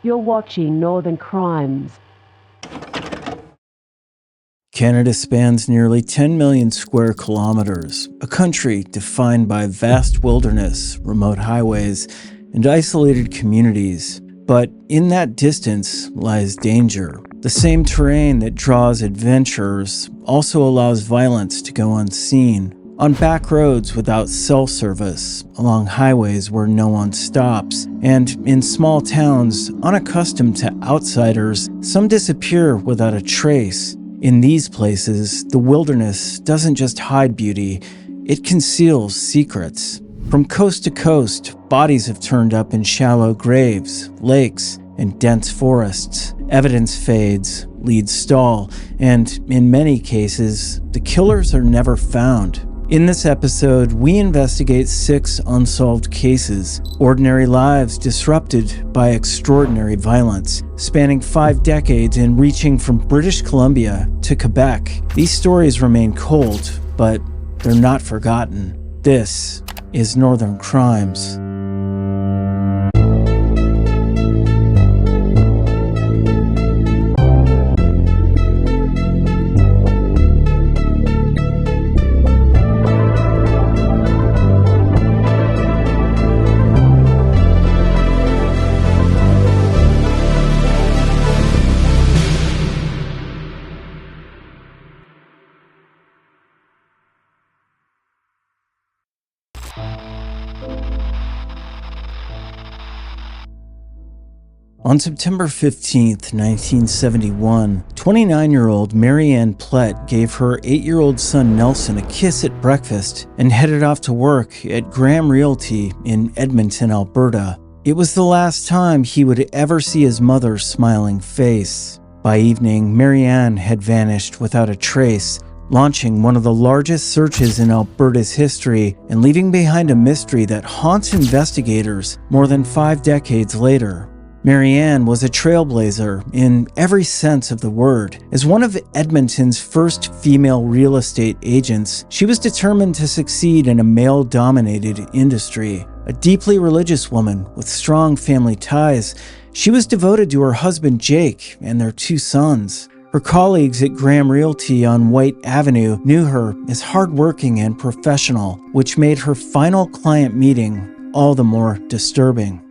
You're watching Northern Crimes. Canada spans nearly 10 million square kilometers, a country defined by vast wilderness, remote highways, and isolated communities. But in that distance lies danger. The same terrain that draws adventurers also allows violence to go unseen. On back roads without cell service, along highways where no one stops, and in small towns unaccustomed to outsiders, some disappear without a trace. In these places, the wilderness doesn't just hide beauty, it conceals secrets. From coast to coast, bodies have turned up in shallow graves, lakes, and dense forests. Evidence fades, leads stall, and in many cases, the killers are never found. In this episode, we investigate 6 unsolved cases, ordinary lives disrupted by extraordinary violence, spanning 5 decades and reaching from British Columbia to Quebec. These stories remain cold, but they're not forgotten. This is Northern Crimes. On September 15, 1971, 29-year-old Mary Ann Plett gave her 8-year-old son Nelson a kiss at breakfast and headed off to work at Graham Realty in Edmonton, Alberta. It was the last time he would ever see his mother's smiling face. By evening, Mary Ann had vanished without a trace, launching one of the largest searches in Alberta's history and leaving behind a mystery that haunts investigators more than 5 decades later. Mary Ann was a trailblazer in every sense of the word. As one of Edmonton's first female real estate agents, she was determined to succeed in a male-dominated industry. A deeply religious woman with strong family ties, she was devoted to her husband Jake and their 2 sons. Her colleagues at Graham Realty on White Avenue knew her as hardworking and professional, which made her final client meeting all the more disturbing.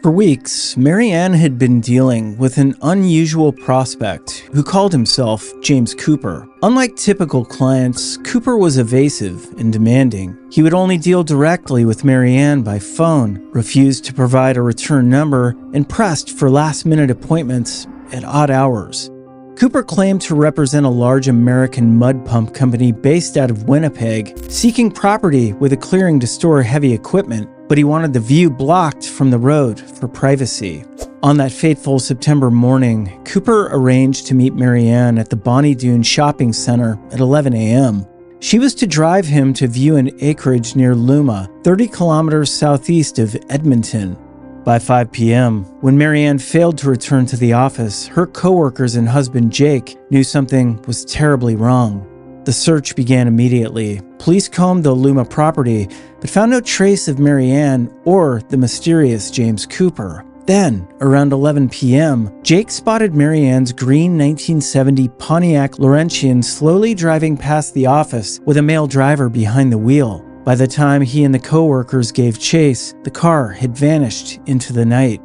For weeks, Mary Ann had been dealing with an unusual prospect who called himself James Cooper. Unlike typical clients, Cooper was evasive and demanding. He would only deal directly with Mary Ann by phone, refused to provide a return number, and pressed for last-minute appointments at odd hours. Cooper claimed to represent a large American mud pump company based out of Winnipeg, seeking property with a clearing to store heavy equipment, but he wanted the view blocked from the road for privacy. On that fateful September morning, Cooper arranged to meet Mary Ann at the Bonnie Doon Shopping Center at 11 a.m. She was to drive him to view an acreage near Luma, 30 kilometers southeast of Edmonton. By 5 p.m., when Mary Ann failed to return to the office, her coworkers and husband Jake knew something was terribly wrong. The search began immediately. Police combed the Luma property, but found no trace of Mary Ann or the mysterious James Cooper. Then, around 11 p.m., Jake spotted Mary Ann's green 1970 Pontiac Laurentian slowly driving past the office with a male driver behind the wheel. By the time he and the coworkers gave chase, the car had vanished into the night.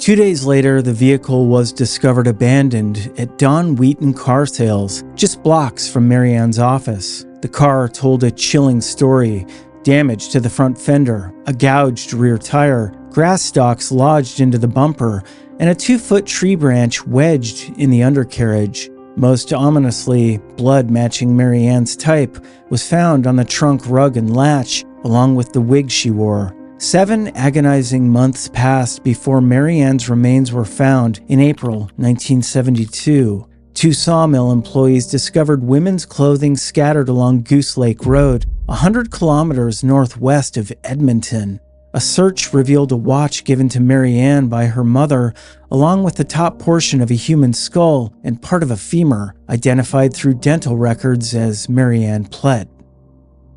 2 days later, the vehicle was discovered abandoned at Don Wheaton Car Sales, just blocks from Mary Ann's office. The car told a chilling story: damage to the front fender, a gouged rear tire, grass stalks lodged into the bumper, and a 2-foot tree branch wedged in the undercarriage. Most ominously, blood matching Mary Ann's type was found on the trunk rug and latch, along with the wig she wore. 7 agonizing months passed before Mary Ann's remains were found in April 1972. 2 sawmill employees discovered women's clothing scattered along Goose Lake Road, 100 kilometers northwest of Edmonton. A search revealed a watch given to Mary Ann by her mother, along with the top portion of a human skull and part of a femur, identified through dental records as Mary Ann Plett.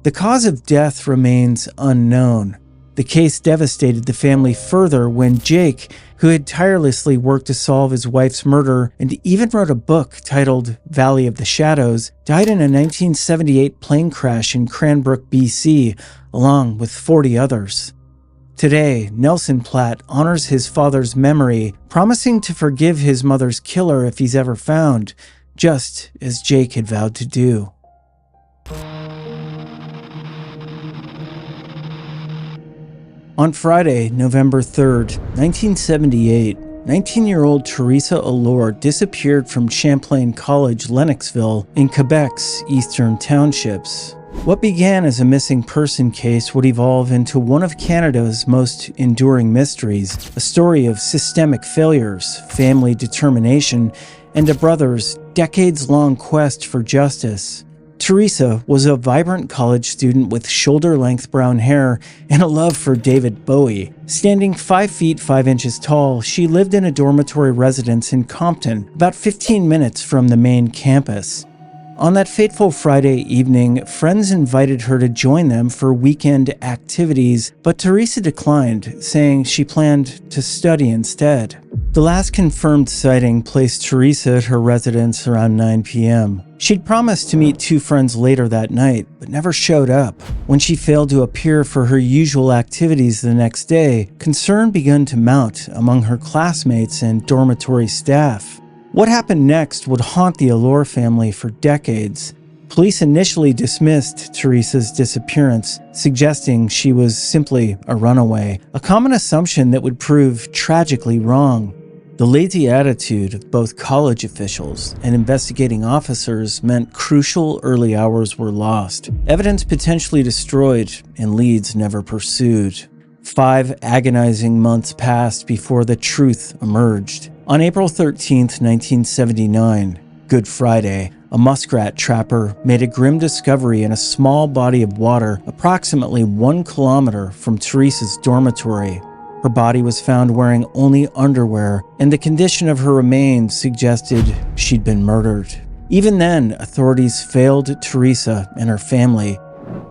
The cause of death remains unknown. The case devastated the family further when Jake, who had tirelessly worked to solve his wife's murder and even wrote a book titled Valley of the Shadows, died in a 1978 plane crash in Cranbrook, BC, along with 40 others. Today, Nelson Platt honors his father's memory, promising to forgive his mother's killer if he's ever found, just as Jake had vowed to do. On Friday, November 3rd, 1978, 19-year-old Teresa Allure disappeared from Champlain College, Lennoxville, in Quebec's eastern townships. What began as a missing person case would evolve into one of Canada's most enduring mysteries, a story of systemic failures, family determination, and a brother's decades-long quest for justice. Teresa was a vibrant college student with shoulder-length brown hair and a love for David Bowie. Standing 5 feet 5 inches tall, she lived in a dormitory residence in Compton, about 15 minutes from the main campus. On that fateful Friday evening, friends invited her to join them for weekend activities, but Teresa declined, saying she planned to study instead. The last confirmed sighting placed Teresa at her residence around 9 p.m. She'd promised to meet 2 friends later that night, but never showed up. When she failed to appear for her usual activities the next day, concern began to mount among her classmates and dormitory staff. What happened next would haunt the Allure family for decades. Police initially dismissed Teresa's disappearance, suggesting she was simply a runaway, a common assumption that would prove tragically wrong. The lazy attitude of both college officials and investigating officers meant crucial early hours were lost, evidence potentially destroyed, and leads never pursued. 5 agonizing months passed before the truth emerged. On April 13, 1979, Good Friday, a muskrat trapper made a grim discovery in a small body of water approximately 1 kilometer from Teresa's dormitory. Her body was found wearing only underwear, and the condition of her remains suggested she'd been murdered. Even then, authorities failed Teresa and her family.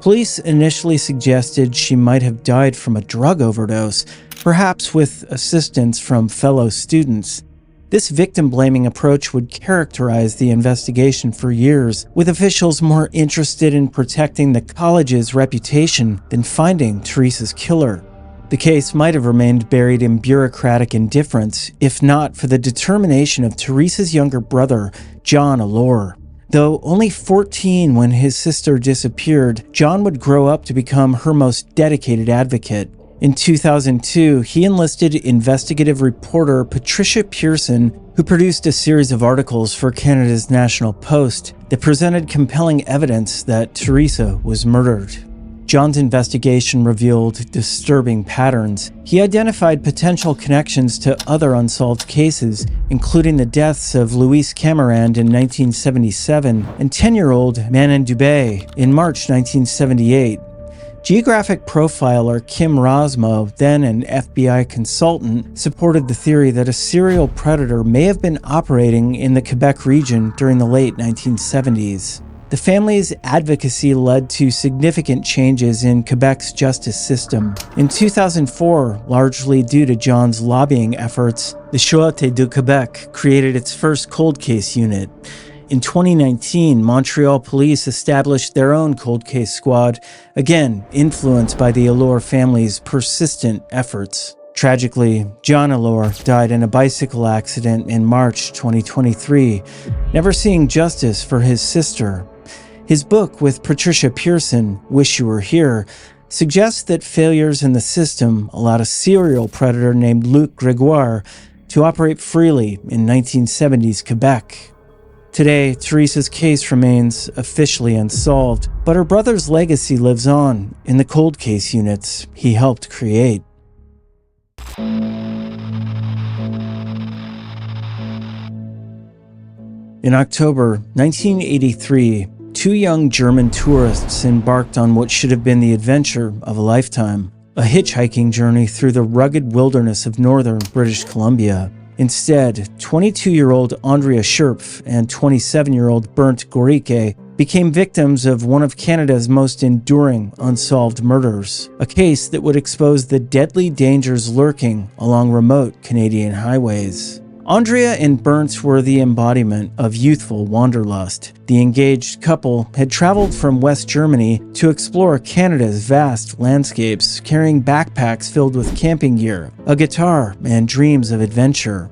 Police initially suggested she might have died from a drug overdose, perhaps with assistance from fellow students. This victim-blaming approach would characterize the investigation for years, with officials more interested in protecting the college's reputation than finding Teresa's killer. The case might have remained buried in bureaucratic indifference, if not for the determination of Teresa's younger brother, John Allure. Though only 14 when his sister disappeared, John would grow up to become her most dedicated advocate. In 2002, he enlisted investigative reporter Patricia Pearson, who produced a series of articles for Canada's National Post that presented compelling evidence that Teresa was murdered. John's investigation revealed disturbing patterns. He identified potential connections to other unsolved cases, including the deaths of Louise Camerand in 1977 and 10-year-old Manon Dubé in March 1978. Geographic profiler Kim Rosmo, then an FBI consultant, supported the theory that a serial predator may have been operating in the Quebec region during the late 1970s. The family's advocacy led to significant changes in Quebec's justice system. In 2004, largely due to John's lobbying efforts, the Sûreté du Québec created its first cold case unit. In 2019, Montreal police established their own cold case squad, again influenced by the Allure family's persistent efforts. Tragically, John Allure died in a bicycle accident in March 2023, never seeing justice for his sister. His book with Patricia Pearson, Wish You Were Here, suggests that failures in the system allowed a serial predator named Luc Grégoire to operate freely in 1970s Quebec. Today, Teresa's case remains officially unsolved, but her brother's legacy lives on in the cold case units he helped create. In October 1983, 2 young German tourists embarked on what should have been the adventure of a lifetime, a hitchhiking journey through the rugged wilderness of northern British Columbia. Instead, 22-year-old Andrea Schurpf and 27-year-old Bernd Goricke became victims of one of Canada's most enduring unsolved murders, a case that would expose the deadly dangers lurking along remote Canadian highways. Andrea and Bernd were the embodiment of youthful wanderlust. The engaged couple had traveled from West Germany to explore Canada's vast landscapes, carrying backpacks filled with camping gear, a guitar, and dreams of adventure.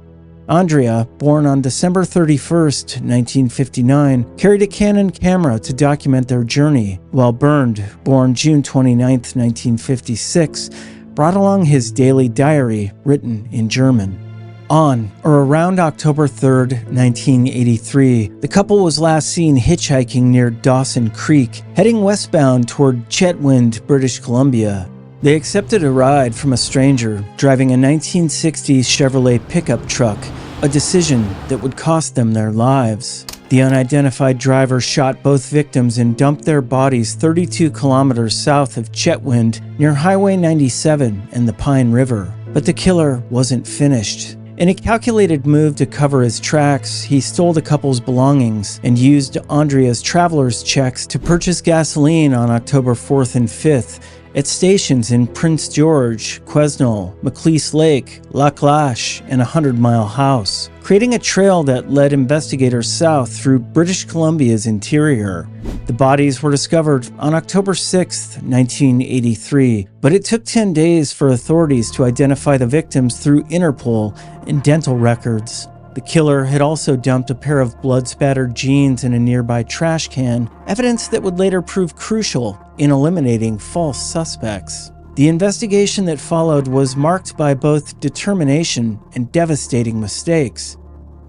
Andrea, born on December 31st, 1959, carried a Canon camera to document their journey, while Bernd, born June 29th, 1956, brought along his daily diary written in German. On or around October 3, 1983, the couple was last seen hitchhiking near Dawson Creek, heading westbound toward Chetwynd, British Columbia. They accepted a ride from a stranger driving a 1960s Chevrolet pickup truck, a decision that would cost them their lives. The unidentified driver shot both victims and dumped their bodies 32 kilometers south of Chetwynd near Highway 97 and the Pine River. But the killer wasn't finished. In a calculated move to cover his tracks, he stole the couple's belongings and used Andrea's traveler's checks to purchase gasoline on October 4th and 5th at stations in Prince George, Quesnel, Macleese Lake, Laclache, and 100 Mile House, creating a trail that led investigators south through British Columbia's interior. The bodies were discovered on October 6, 1983, but it took 10 days for authorities to identify the victims through Interpol and dental records. The killer had also dumped a pair of blood-spattered jeans in a nearby trash can, evidence that would later prove crucial in eliminating false suspects. The investigation that followed was marked by both determination and devastating mistakes.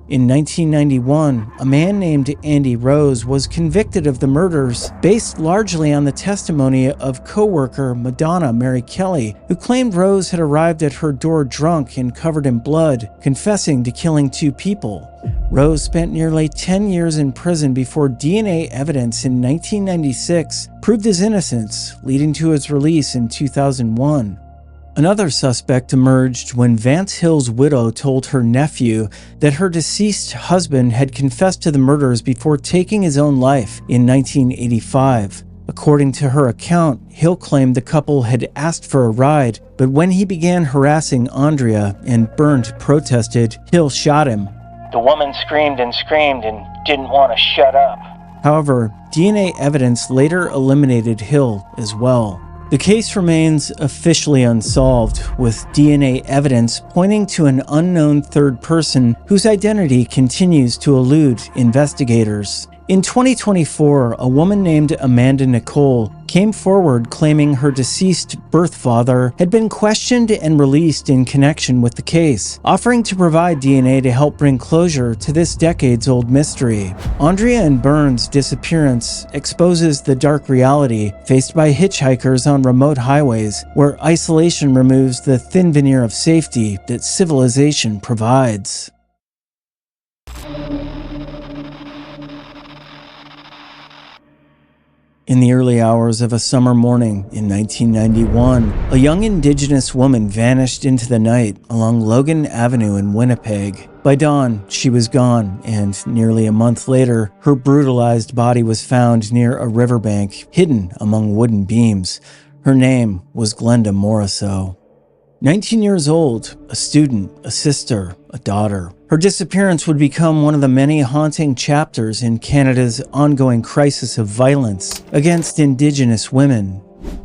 In 1991, a man named Andy Rose was convicted of the murders based largely on the testimony of co-worker Madonna Mary Kelly, who claimed Rose had arrived at her door drunk and covered in blood, confessing to killing 2 people. Rose spent nearly 10 years in prison before DNA evidence in 1996 proved his innocence, leading to his release in 2001. Another suspect emerged when Vance Hill's widow told her nephew that her deceased husband had confessed to the murders before taking his own life in 1985. According to her account, Hill claimed the couple had asked for a ride, but when he began harassing Andrea and Bernd protested, Hill shot him. The woman screamed and didn't want to shut up. However, DNA evidence later eliminated Hill as well. The case remains officially unsolved, with DNA evidence pointing to an unknown third person whose identity continues to elude investigators. In 2024, a woman named Amanda Nicole came forward claiming her deceased birth father had been questioned and released in connection with the case, offering to provide DNA to help bring closure to this decades-old mystery. Andrea and Bernd's disappearance exposes the dark reality faced by hitchhikers on remote highways, where isolation removes the thin veneer of safety that civilization provides. In the early hours of a summer morning in 1991, a young Indigenous woman vanished into the night along Logan Avenue in Winnipeg. By dawn, she was gone, and nearly a month later, her brutalized body was found near a riverbank, hidden among wooden beams. Her name was Glenda Morisseau. 19 years old, a student, a sister, a daughter. Her disappearance would become one of the many haunting chapters in Canada's ongoing crisis of violence against Indigenous women.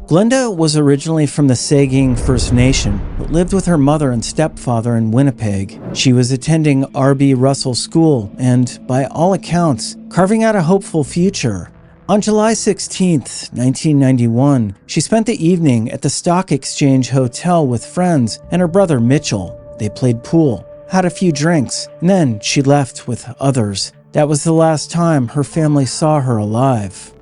Glenda was originally from the Saugeen First Nation, but lived with her mother and stepfather in Winnipeg. She was attending R.B. Russell School and, by all accounts, carving out a hopeful future. On July 16, 1991, she spent the evening at the Stock Exchange Hotel with friends and her brother Mitchell. They played pool, had a few drinks, and then she left with others. That was the last time her family saw her alive.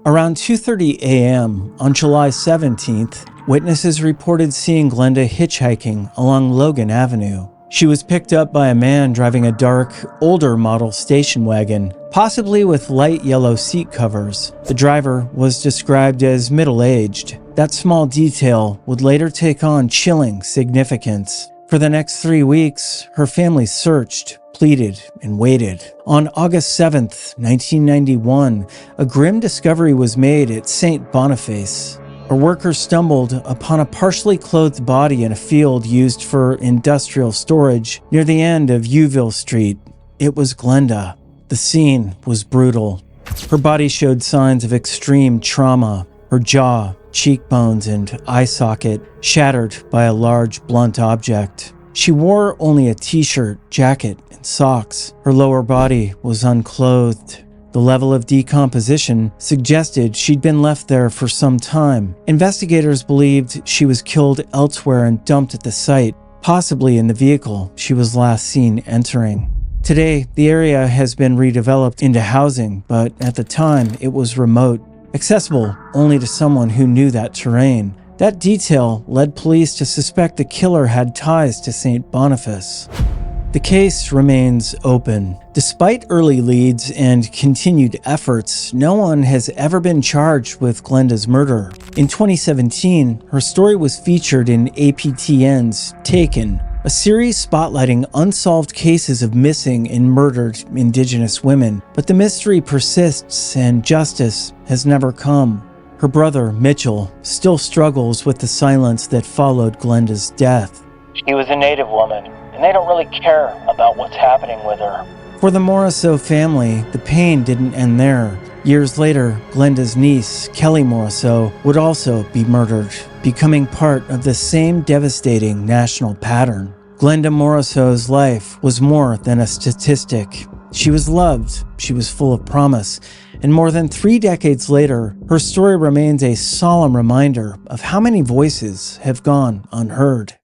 Around 2:30 a.m. on July 17th, witnesses reported seeing Glenda hitchhiking along Logan Avenue. She was picked up by a man driving a dark, older model station wagon, possibly with light yellow seat covers. The driver was described as middle-aged. That small detail would later take on chilling significance. For the next 3 weeks, her family searched, pleaded and waited. On August 7th, 1991, a grim discovery was made at St. Boniface. A worker stumbled upon a partially clothed body in a field used for industrial storage near the end of Uville Street. It was Glenda. The scene was brutal. Her body showed signs of extreme trauma. Her jaw, cheekbones, and eye socket shattered by a large, blunt object. She wore only a t-shirt, jacket, and socks. Her lower body was unclothed. The level of decomposition suggested she'd been left there for some time. Investigators believed she was killed elsewhere and dumped at the site, possibly in the vehicle she was last seen entering. Today, the area has been redeveloped into housing, but at the time, it was remote, accessible only to someone who knew that terrain. That detail led police to suspect the killer had ties to St. Boniface. The case remains open. Despite early leads and continued efforts, no one has ever been charged with Glenda's murder. In 2017, her story was featured in APTN's Taken, a series spotlighting unsolved cases of missing and murdered Indigenous women. But the mystery persists and justice has never come. Her brother, Mitchell, still struggles with the silence that followed Glenda's death. She was a Native woman, and they don't really care about what's happening with her. For the Morisseau family, the pain didn't end there. Years later, Glenda's niece, Kelly Morisseau, would also be murdered, becoming part of the same devastating national pattern. Glenda Morisseau's life was more than a statistic. She was loved, she was full of promise, and more than 3 decades later, her story remains a solemn reminder of how many voices have gone unheard.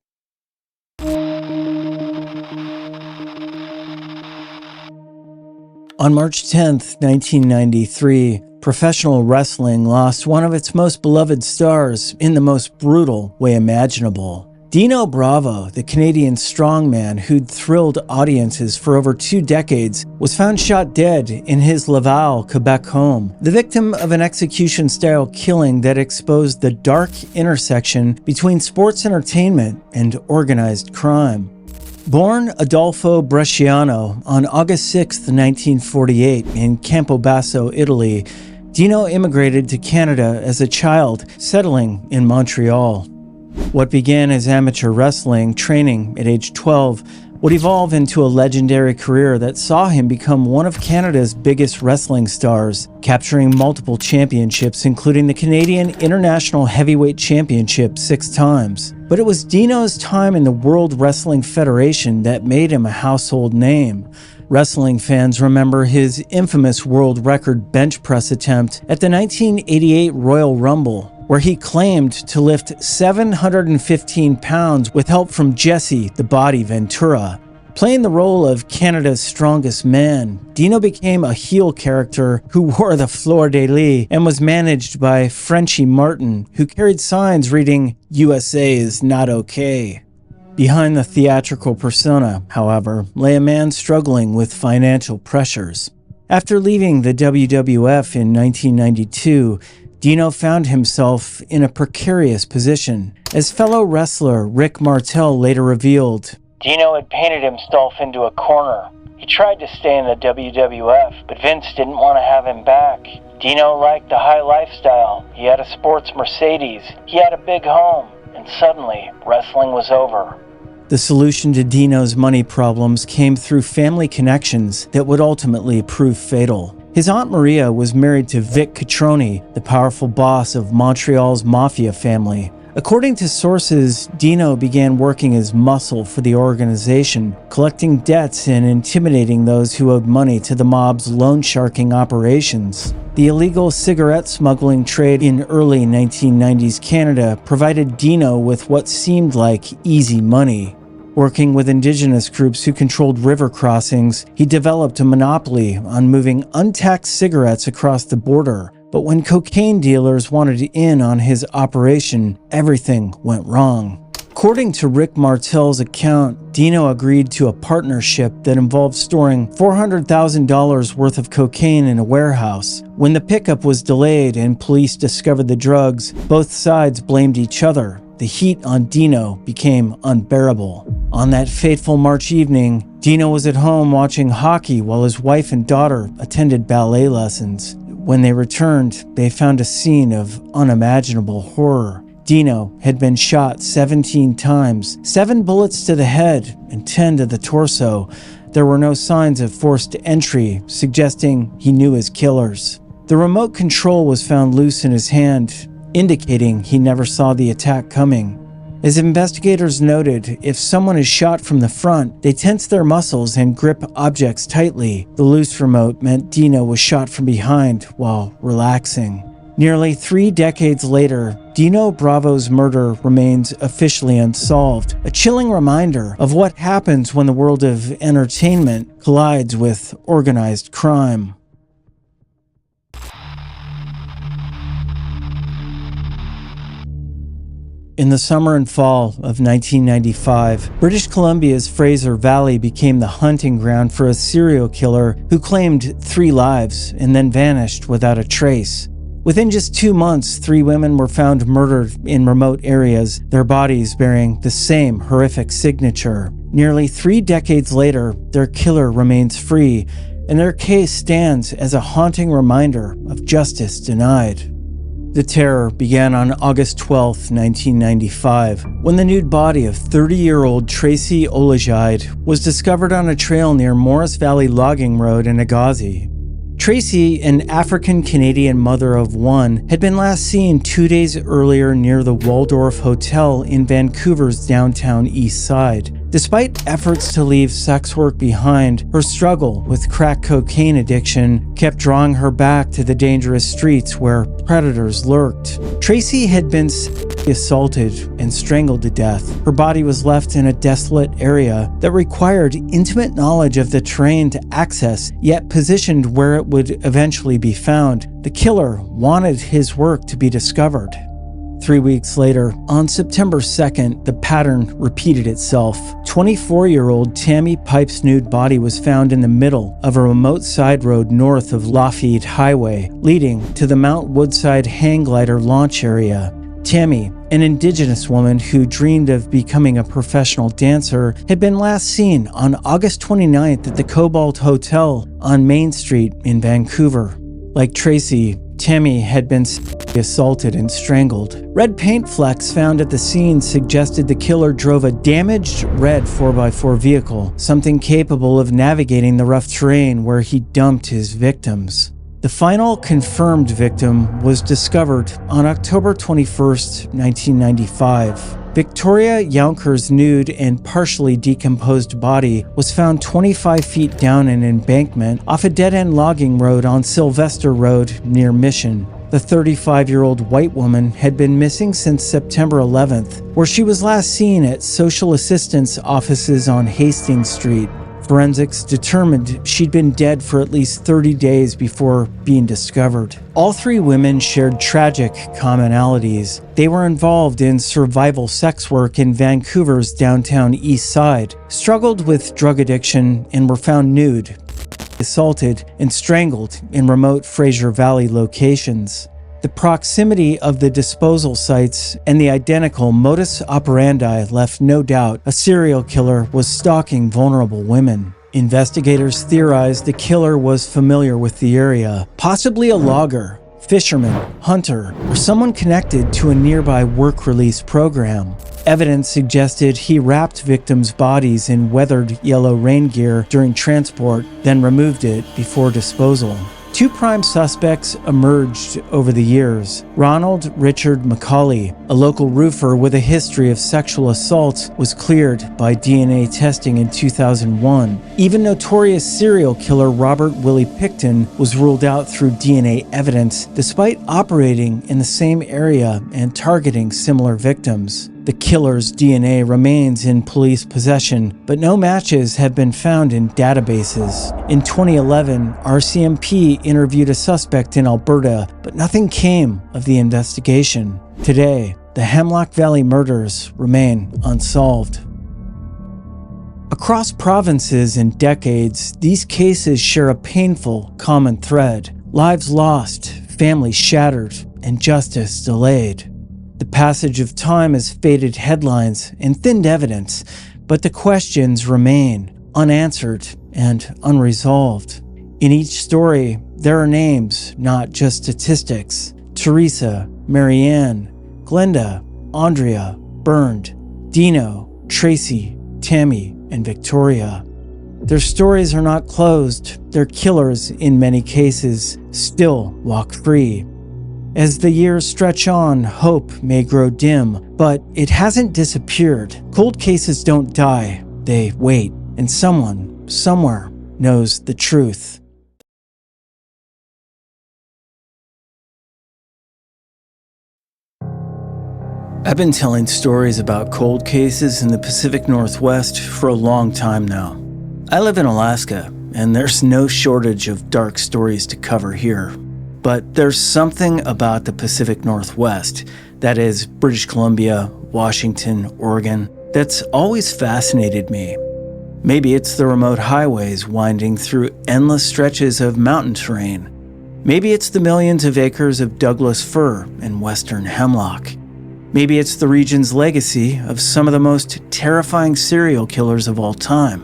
On March 10, 1993, professional wrestling lost one of its most beloved stars in the most brutal way imaginable. Dino Bravo, the Canadian strongman who'd thrilled audiences for over 2 decades, was found shot dead in his Laval, Quebec home, the victim of an execution-style killing that exposed the dark intersection between sports entertainment and organized crime. Born Adolfo Bresciano on August 6, 1948 in Campobasso, Italy, Dino immigrated to Canada as a child, settling in Montreal. What began as amateur wrestling training at age 12 would evolve into a legendary career that saw him become one of Canada's biggest wrestling stars, capturing multiple championships, including the Canadian International Heavyweight Championship 6 times. But it was Dino's time in the World Wrestling Federation that made him a household name. Wrestling fans remember his infamous world record bench press attempt at the 1988 Royal Rumble, where he claimed to lift 715 pounds with help from Jesse the Body Ventura. Playing the role of Canada's strongest man, Dino became a heel character who wore the fleur de lis and was managed by Frenchie Martin, who carried signs reading, "USA is not okay." Behind the theatrical persona, however, lay a man struggling with financial pressures. After leaving the WWF in 1992, Dino found himself in a precarious position. As fellow wrestler Rick Martel later revealed, Dino had painted himself into a corner. He tried to stay in the WWF, but Vince didn't want to have him back. Dino liked the high lifestyle. He had a sports Mercedes. He had a big home. And suddenly, wrestling was over. the solution to Dino's money problems came through family connections that would ultimately prove fatal. His Aunt Maria was married to Vic Catroni, the powerful boss of Montreal's mafia family. According to sources, Dino began working as muscle for the organization, collecting debts and intimidating those who owed money to the mob's loan-sharking operations. The illegal cigarette smuggling trade in early 1990s Canada provided Dino with what seemed like easy money. Working with indigenous groups who controlled river crossings, he developed a monopoly on moving untaxed cigarettes across the border. But when cocaine dealers wanted in on his operation, everything went wrong. According to Rick Martel's account, Dino agreed to a partnership that involved storing $400,000 worth of cocaine in a warehouse. When the pickup was delayed and police discovered the drugs, both sides blamed each other. The heat on Dino became unbearable. On that fateful March evening, Dino was at home watching hockey while his wife and daughter attended ballet lessons. When they returned, they found a scene of unimaginable horror. Dino had been shot 17 times, 7 bullets to the head and 10 to the torso. There were no signs of forced entry, suggesting he knew his killers. The remote control was found loose in his hand, indicating he never saw the attack coming. As investigators noted, if someone is shot from the front, they tense their muscles and grip objects tightly. The loose remote meant Dino was shot from behind while relaxing. Nearly 3 decades later, Dino Bravo's murder remains officially unsolved, a chilling reminder of what happens when the world of entertainment collides with organized crime. In the summer and fall of 1995, British Columbia's Fraser Valley became the hunting ground for a serial killer who claimed 3 lives and then vanished without a trace. Within just 2 months, 3 women were found murdered in remote areas, their bodies bearing the same horrific signature. Nearly 3 decades later, their killer remains free, and their case stands as a haunting reminder of justice denied. The terror began on August 12, 1995, when the nude body of 30-year-old Tracy Olajide was discovered on a trail near Morris Valley Logging Road in Agassiz. Tracy, an African-Canadian mother of 1, had been last seen 2 days earlier near the Waldorf Hotel in Vancouver's downtown east side. Despite efforts to leave sex work behind, her struggle with crack cocaine addiction kept drawing her back to the dangerous streets where predators lurked. Tracy had been assaulted and strangled to death. Her body was left in a desolate area that required intimate knowledge of the terrain to access, yet positioned where it would eventually be found. The killer wanted his work to be discovered. 3 weeks later, on September 2nd, the pattern repeated itself. 24-year-old Tammy Pipe's nude body was found in the middle of a remote side road north of Lafitte Highway, leading to the Mount Woodside hang glider launch area. Tammy, an Indigenous woman who dreamed of becoming a professional dancer, had been last seen on August 29th at the Cobalt Hotel on Main Street in Vancouver. Like Tracy, Tammy had been assaulted and strangled. Red paint flecks found at the scene suggested the killer drove a damaged red 4x4 vehicle, something capable of navigating the rough terrain where he dumped his victims. The final confirmed victim was discovered on October 21st, 1995. Victoria Younker's nude and partially decomposed body was found 25 feet down an embankment off a dead-end logging road on Sylvester Road near Mission. The 35-year-old white woman had been missing since September 11th, where she was last seen at social assistance offices on Hastings Street. Forensics determined she'd been dead for at least 30 days before being discovered. All 3 women shared tragic commonalities. They were involved in survival sex work in Vancouver's downtown east side, struggled with drug addiction, and were found nude, assaulted, and strangled in remote Fraser Valley locations. The proximity of the disposal sites and the identical modus operandi left no doubt a serial killer was stalking vulnerable women. Investigators theorized the killer was familiar with the area, possibly a logger, fisherman, hunter, or someone connected to a nearby work release program. Evidence suggested he wrapped victims' bodies in weathered yellow rain gear during transport, then removed it before disposal. 2 prime suspects emerged over the years. Ronald Richard McCauley, a local roofer with a history of sexual assaults, was cleared by DNA testing in 2001. Even notorious serial killer Robert Willie Picton was ruled out through DNA evidence, despite operating in the same area and targeting similar victims. The killer's DNA remains in police possession, but no matches have been found in databases. In 2011, RCMP interviewed a suspect in Alberta, but nothing came of the investigation. Today, the Hemlock Valley murders remain unsolved. Across provinces and decades, these cases share a painful common thread: lives lost, families shattered, and justice delayed. The passage of time has faded headlines and thinned evidence, But the questions remain unanswered and unresolved. In each story, there are names, not just statistics. Teresa, Marianne, Glenda, Andrea, Bernd, Dino, Tracy, Tammy, and Victoria. Their stories are not closed. Their killers, in many cases, still walk free. As the years stretch on, hope may grow dim, but it hasn't disappeared. Cold cases don't die, they wait, and someone, somewhere, knows the truth. I've been telling stories about cold cases in the Pacific Northwest for a long time now. I live in Alaska, and there's no shortage of dark stories to cover here. But there's something about the Pacific Northwest, that is British Columbia, Washington, Oregon, that's always fascinated me. Maybe it's the remote highways winding through endless stretches of mountain terrain. Maybe it's the millions of acres of Douglas fir and western hemlock. Maybe it's the region's legacy of some of the most terrifying serial killers of all time.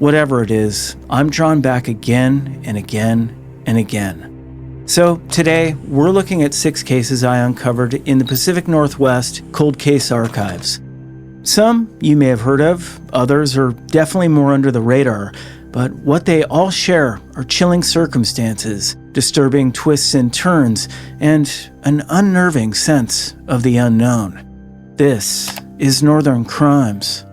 Whatever it is, I'm drawn back again and again and again. So today, we're looking at 6 cases I uncovered in the Pacific Northwest Cold Case Archives. Some you may have heard of, others are definitely more under the radar, but what they all share are chilling circumstances, disturbing twists and turns, and an unnerving sense of the unknown. This is Northern Crimes.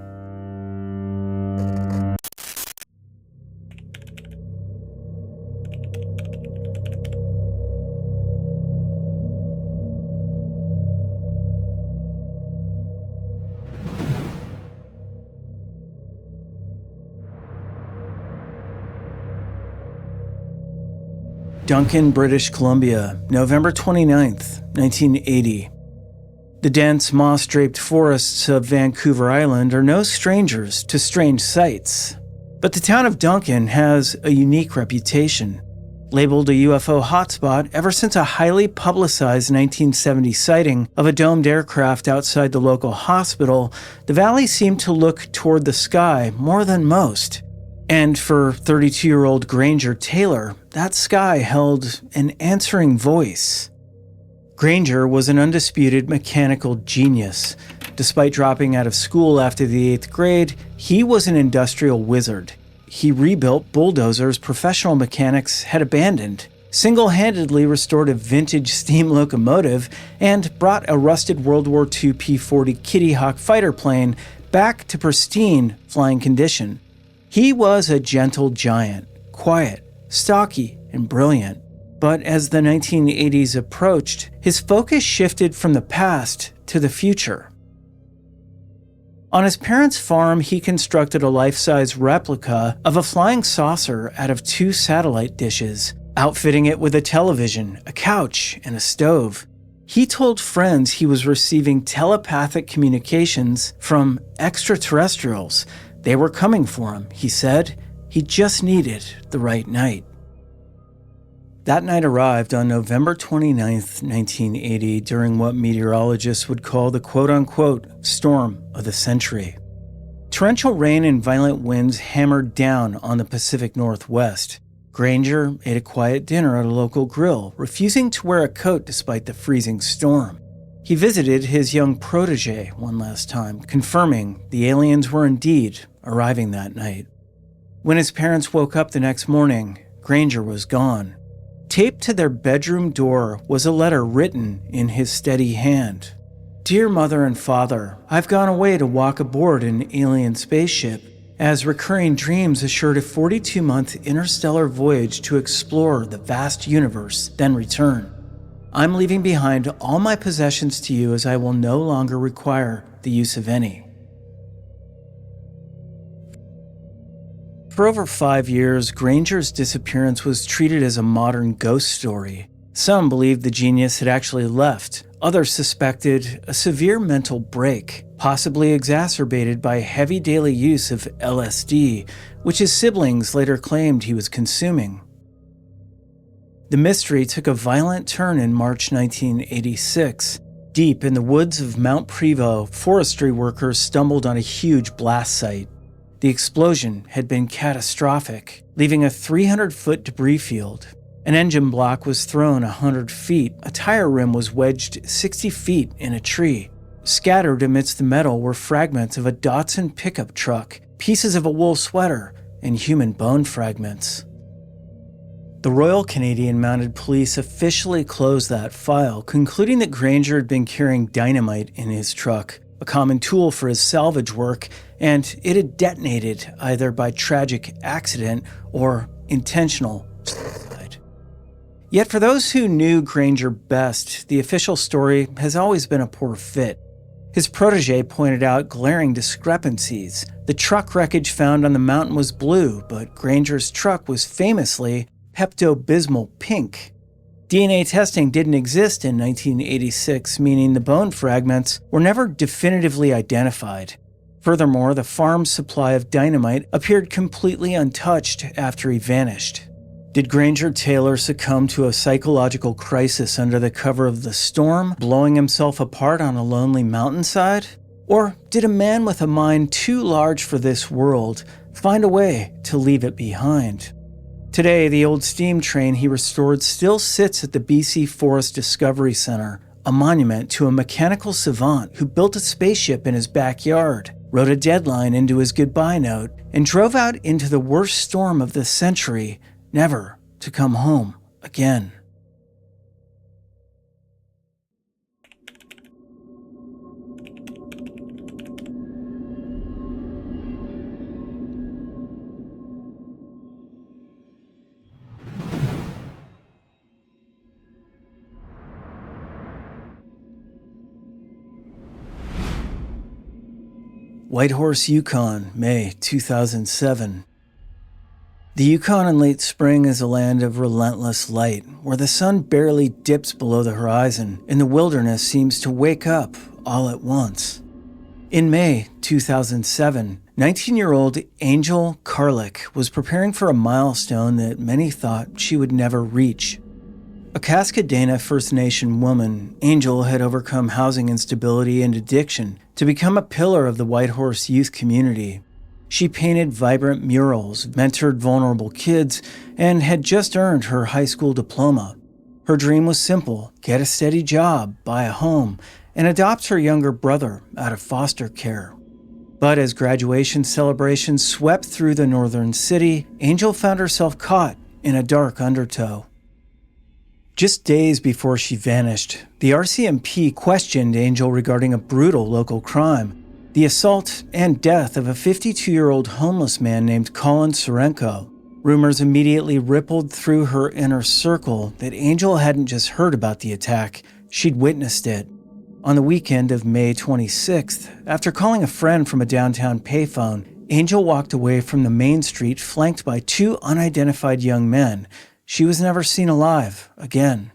Duncan, British Columbia, November 29th, 1980. The dense moss-draped forests of Vancouver Island are no strangers to strange sights. But the town of Duncan has a unique reputation. Labeled a UFO hotspot ever since a highly publicized 1970 sighting of a domed aircraft outside the local hospital, the valley seemed to look toward the sky more than most. And for 32-year-old Granger Taylor, that sky held an answering voice. Granger was an undisputed mechanical genius. Despite dropping out of school after the 8th grade, he was an industrial wizard. He rebuilt bulldozers professional mechanics had abandoned, single-handedly restored a vintage steam locomotive, and brought a rusted World War II P-40 Kitty Hawk fighter plane back to pristine flying condition. He was a gentle giant, quiet, stocky, and brilliant. But as the 1980s approached, his focus shifted from the past to the future. On his parents' farm, he constructed a life-size replica of a flying saucer out of 2 satellite dishes, outfitting it with a television, a couch, and a stove. He told friends he was receiving telepathic communications from extraterrestrials. They were coming for him, he said. He just needed the right night. That night arrived on November 29th, 1980, during what meteorologists would call the quote-unquote storm of the century. Torrential rain and violent winds hammered down on the Pacific Northwest. Granger ate a quiet dinner at a local grill, refusing to wear a coat despite the freezing storm. He visited his young protege one last time, confirming the aliens were indeed arriving that night. When his parents woke up the next morning, Granger was gone. Taped to their bedroom door was a letter written in his steady hand. "Dear Mother and Father, I've gone away to walk aboard an alien spaceship, as recurring dreams assured a 42-month interstellar voyage to explore the vast universe, then return. I'm leaving behind all my possessions to you as I will no longer require the use of any." For over 5 years, Granger's disappearance was treated as a modern ghost story. Some believed the genius had actually left. Others suspected a severe mental break, possibly exacerbated by heavy daily use of LSD, which his siblings later claimed he was consuming. The mystery took a violent turn in March 1986. Deep in the woods of Mount Prevost, forestry workers stumbled on a huge blast site. The explosion had been catastrophic, leaving a 300-foot debris field. An engine block was thrown 100 feet, a tire rim was wedged 60 feet in a tree. Scattered amidst the metal were fragments of a Datsun pickup truck, pieces of a wool sweater, and human bone fragments. The Royal Canadian Mounted Police officially closed that file, concluding that Granger had been carrying dynamite in his truck, a common tool for his salvage work, and it had detonated either by tragic accident or intentional suicide. Yet for those who knew Granger best, the official story has always been a poor fit. His protege pointed out glaring discrepancies. The truck wreckage found on the mountain was blue, but Granger's truck was famously Pepto-Bismol pink. DNA testing didn't exist in 1986, meaning the bone fragments were never definitively identified. Furthermore, the farm's supply of dynamite appeared completely untouched after he vanished. Did Granger Taylor succumb to a psychological crisis under the cover of the storm, blowing himself apart on a lonely mountainside? Or did a man with a mind too large for this world find a way to leave it behind? Today, the old steam train he restored still sits at the BC Forest Discovery Center, a monument to a mechanical savant who built a spaceship in his backyard, wrote a deadline into his goodbye note, and drove out into the worst storm of the century, never to come home again. Whitehorse, Yukon, May 2007. The Yukon in late spring is a land of relentless light, where the sun barely dips below the horizon and the wilderness seems to wake up all at once. In May 2007, 19-year-old Angel Karlik was preparing for a milestone that many thought she would never reach. A Cascadena First Nation woman, Angel had overcome housing instability and addiction to become a pillar of the Whitehorse youth community. She painted vibrant murals, mentored vulnerable kids, and had just earned her high school diploma. Her dream was simple: get a steady job, buy a home, and adopt her younger brother out of foster care. But as graduation celebrations swept through the northern city, Angel found herself caught in a dark undertow. Just days before she vanished, the RCMP questioned Angel regarding a brutal local crime, the assault and death of a 52-year-old homeless man named Colin Sorenko. Rumors immediately rippled through her inner circle that Angel hadn't just heard about the attack, she'd witnessed it. On the weekend of May 26th, after calling a friend from a downtown payphone, Angel walked away from the main street flanked by two unidentified young men. She was never seen alive again.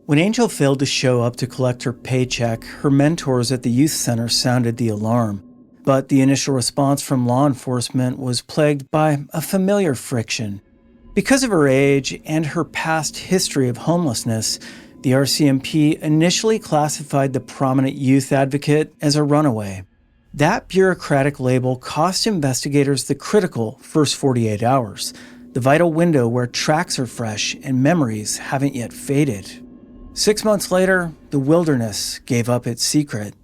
When Angel failed to show up to collect her paycheck, her mentors at the youth center sounded the alarm. But the initial response from law enforcement was plagued by a familiar friction. Because of her age and her past history of homelessness, the RCMP initially classified the prominent youth advocate as a runaway. That bureaucratic label cost investigators the critical first 48 hours, the vital window where tracks are fresh and memories haven't yet faded. 6 months later, the wilderness gave up its secret.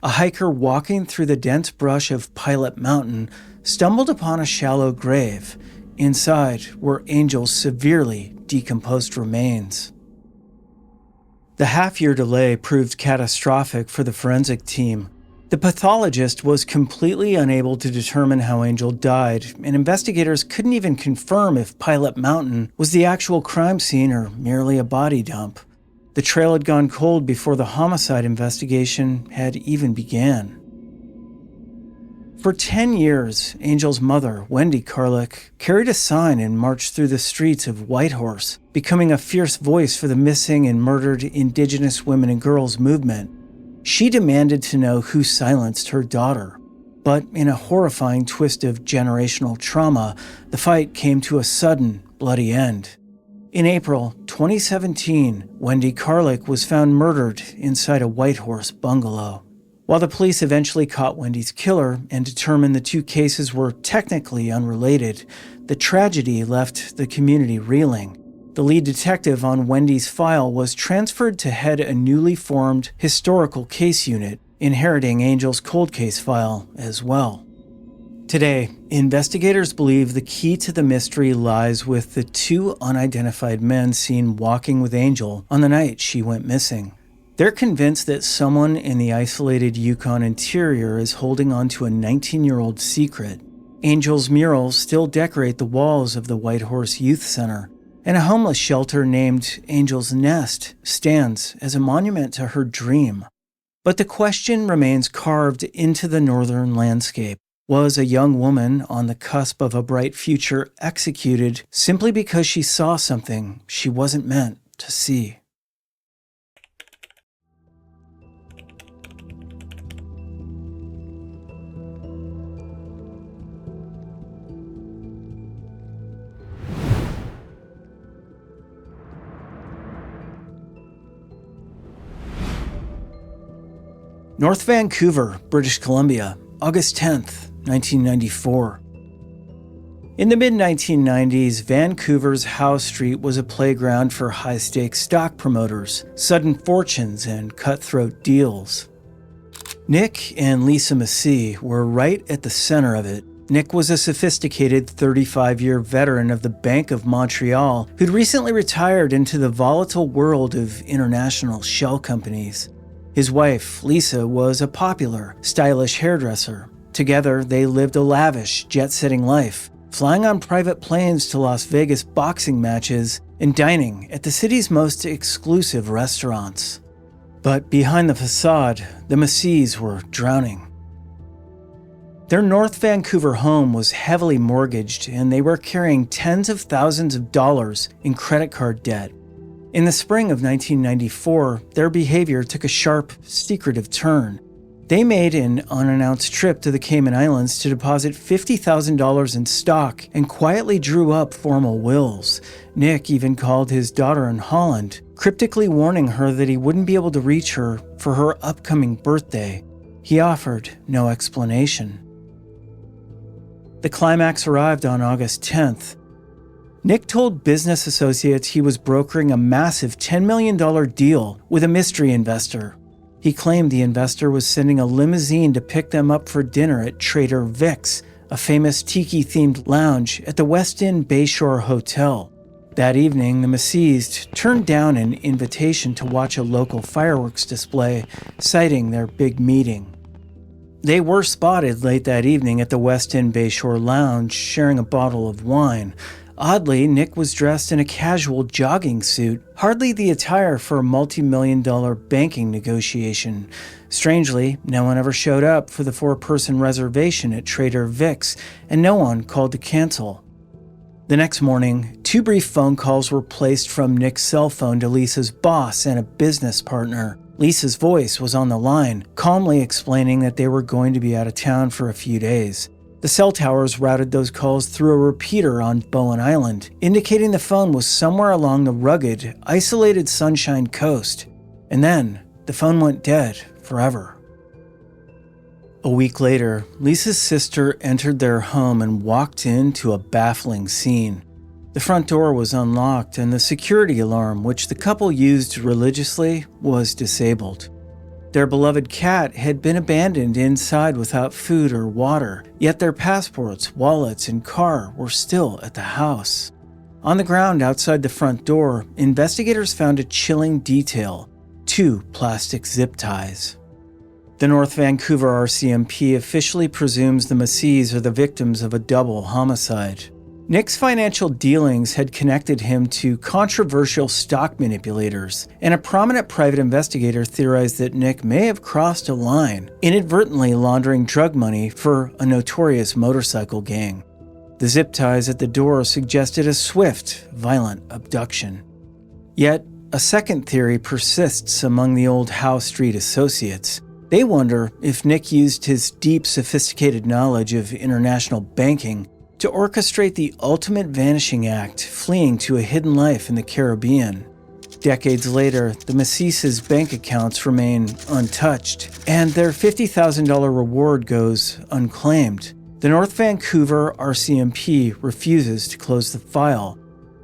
A hiker walking through the dense brush of Pilot Mountain stumbled upon a shallow grave. Inside were Angel's severely decomposed remains. The half-year delay proved catastrophic for the forensic team. The pathologist was completely unable to determine how Angel died, and investigators couldn't even confirm if Pilot Mountain was the actual crime scene or merely a body dump. The trail had gone cold before the homicide investigation had even began. For 10 years, Angel's mother, Wendy Karlik, carried a sign and marched through the streets of Whitehorse, becoming a fierce voice for the missing and murdered Indigenous women and girls movement. She demanded to know who silenced her daughter. But in a horrifying twist of generational trauma, the fight came to a sudden, bloody end. In April 2017, Wendy Carlick was found murdered inside a Whitehorse bungalow. While the police eventually caught Wendy's killer and determined the two cases were technically unrelated, the tragedy left the community reeling. The lead detective on Wendy's file was transferred to head a newly formed historical case unit, inheriting Angel's cold case file as well. Today, investigators believe the key to the mystery lies with the two unidentified men seen walking with Angel on the night she went missing. They're convinced that someone in the isolated Yukon interior is holding on to a 19-year-old secret. Angel's murals still decorate the walls of the Whitehorse Youth Center, and a homeless shelter named Angel's Nest stands as a monument to her dream. But the question remains carved into the northern landscape. Was a young woman on the cusp of a bright future executed simply because she saw something she wasn't meant to see? North Vancouver, British Columbia, August 10th, 1994. In the mid-1990s, Vancouver's Howe Street was a playground for high-stakes stock promoters, sudden fortunes, and cutthroat deals. Nick and Lisa Massey were right at the center of it. Nick was a sophisticated 35-year veteran of the Bank of Montreal who'd recently retired into the volatile world of international shell companies. His wife, Lisa, was a popular, stylish hairdresser. Together, they lived a lavish, jet-setting life, flying on private planes to Las Vegas boxing matches and dining at the city's most exclusive restaurants. But behind the facade, the Masseys were drowning. Their North Vancouver home was heavily mortgaged, and they were carrying tens of thousands of dollars in credit card debt. In the spring of 1994, their behavior took a sharp, secretive turn. They made an unannounced trip to the Cayman Islands to deposit $50,000 in stock and quietly drew up formal wills. Nick even called his daughter in Holland, cryptically warning her that he wouldn't be able to reach her for her upcoming birthday. He offered no explanation. The climax arrived on August 10th. Nick told business associates he was brokering a massive $10 million deal with a mystery investor. He claimed the investor was sending a limousine to pick them up for dinner at Trader Vic's, a famous tiki-themed lounge at the West End Bayshore Hotel. That evening, the Masseys turned down an invitation to watch a local fireworks display, citing their big meeting. They were spotted late that evening at the West End Bayshore Lounge, sharing a bottle of wine. Oddly, Nick was dressed in a casual jogging suit, hardly the attire for a multi-million-dollar banking negotiation. Strangely, no one ever showed up for the 4-person reservation at Trader Vic's, and no one called to cancel. The next morning, 2 brief phone calls were placed from Nick's cell phone to Lisa's boss and a business partner. Lisa's voice was on the line, calmly explaining that they were going to be out of town for a few days. The cell towers routed those calls through a repeater on Bowen Island, indicating the phone was somewhere along the rugged, isolated Sunshine Coast. And then, the phone went dead forever. A week later, Lisa's sister entered their home and walked into a baffling scene. The front door was unlocked and the security alarm, which the couple used religiously, was disabled. Their beloved cat had been abandoned inside without food or water, yet their passports, wallets, and car were still at the house. On the ground outside the front door, investigators found a chilling detail: 2 plastic zip ties. The North Vancouver RCMP officially presumes the Masseys are the victims of a double homicide. Nick's financial dealings had connected him to controversial stock manipulators, and a prominent private investigator theorized that Nick may have crossed a line, inadvertently laundering drug money for a notorious motorcycle gang. The zip ties at the door suggested a swift, violent abduction. Yet, a second theory persists among the old Howe Street associates. They wonder if Nick used his deep, sophisticated knowledge of international banking to orchestrate the ultimate vanishing act, fleeing to a hidden life in the Caribbean. Decades later, the Macices' bank accounts remain untouched, and their $50,000 reward goes unclaimed. The North Vancouver RCMP refuses to close the file.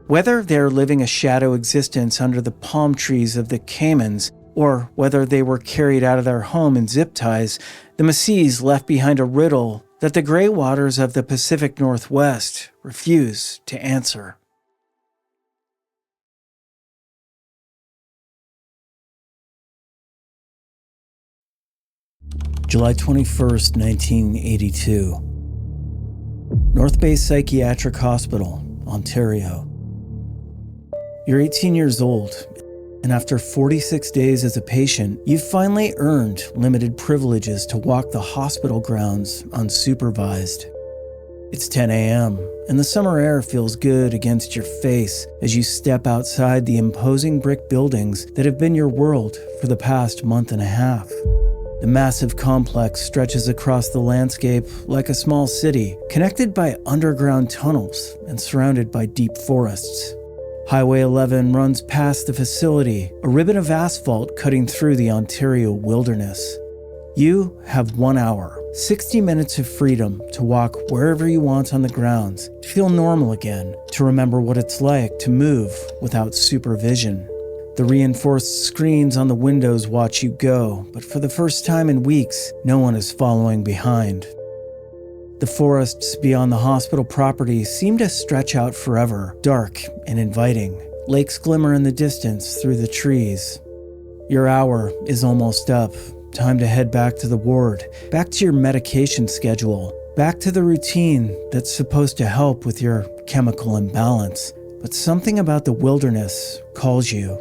Whether they're living a shadow existence under the palm trees of the Caymans, or whether they were carried out of their home in zip ties, the Macies left behind a riddle that the gray waters of the Pacific Northwest refuse to answer. July 21st, 1982. North Bay Psychiatric Hospital, Ontario. You're 18 years old, and after 46 days as a patient, you've finally earned limited privileges to walk the hospital grounds unsupervised. It's 10 a.m., and the summer air feels good against your face as you step outside the imposing brick buildings that have been your world for the past month and a half. The massive complex stretches across the landscape like a small city, connected by underground tunnels and surrounded by deep forests. Highway 11 runs past the facility, a ribbon of asphalt cutting through the Ontario wilderness. You have 1 hour, 60 minutes of freedom to walk wherever you want on the grounds, to feel normal again, to remember what it's like to move without supervision. The reinforced screens on the windows watch you go, but for the first time in weeks, no one is following behind. The forests beyond the hospital property seem to stretch out forever, dark and inviting. Lakes glimmer in the distance through the trees. Your hour is almost up. Time to head back to the ward, back to your medication schedule, back to the routine that's supposed to help with your chemical imbalance. But something about the wilderness calls you.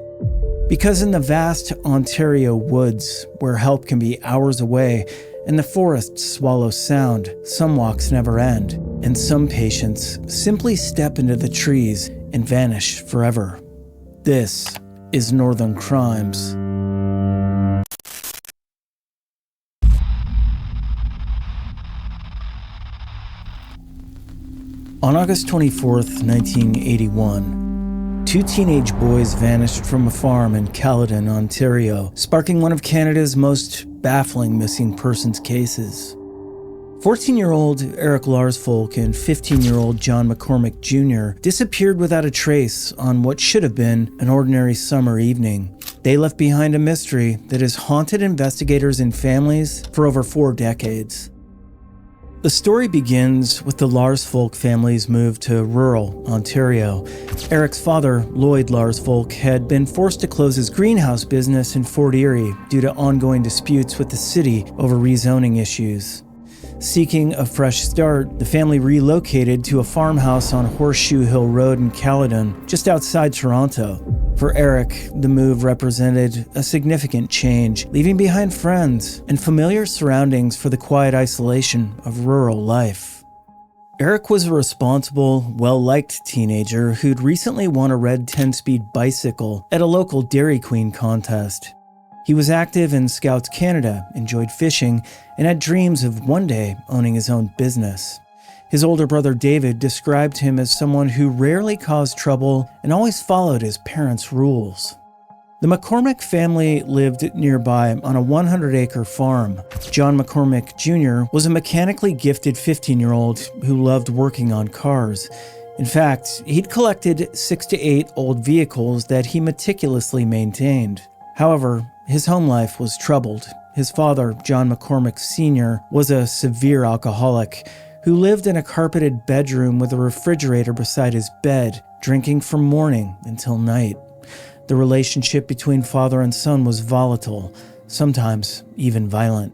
Because in the vast Ontario woods, where help can be hours away, and the forests swallow sound, some walks never end, and some patients simply step into the trees and vanish forever. This is Northern Crimes. On August 24th, 1981, two teenage boys vanished from a farm in Caledon, Ontario, sparking one of Canada's most baffling missing persons cases. 14-year-old Eric Larsfolk and 15-year-old John McCormick Jr. disappeared without a trace on what should have been an ordinary summer evening. They left behind a mystery that has haunted investigators and families for over 4 decades. The story begins with the Larsfolk family's move to rural Ontario. Eric's father, Lloyd Larsfolk, had been forced to close his greenhouse business in Fort Erie due to ongoing disputes with the city over rezoning issues. Seeking a fresh start, the family relocated to a farmhouse on Horseshoe Hill Road in Caledon, just outside Toronto. For Eric, the move represented a significant change, leaving behind friends and familiar surroundings for the quiet isolation of rural life. Eric was a responsible, well-liked teenager who'd recently won a red 10-speed bicycle at a local Dairy Queen contest. He was active in Scouts Canada, enjoyed fishing, and had dreams of one day owning his own business. His older brother David described him as someone who rarely caused trouble and always followed his parents' rules. The McCormick family lived nearby on a 100-acre farm. John McCormick Jr. was a mechanically gifted 15-year-old who loved working on cars. In fact, he'd collected 6 to 8 old vehicles that he meticulously maintained. However, his home life was troubled. His father, John McCormick Sr., was a severe alcoholic who lived in a carpeted bedroom with a refrigerator beside his bed, drinking from morning until night. The relationship between father and son was volatile, sometimes even violent.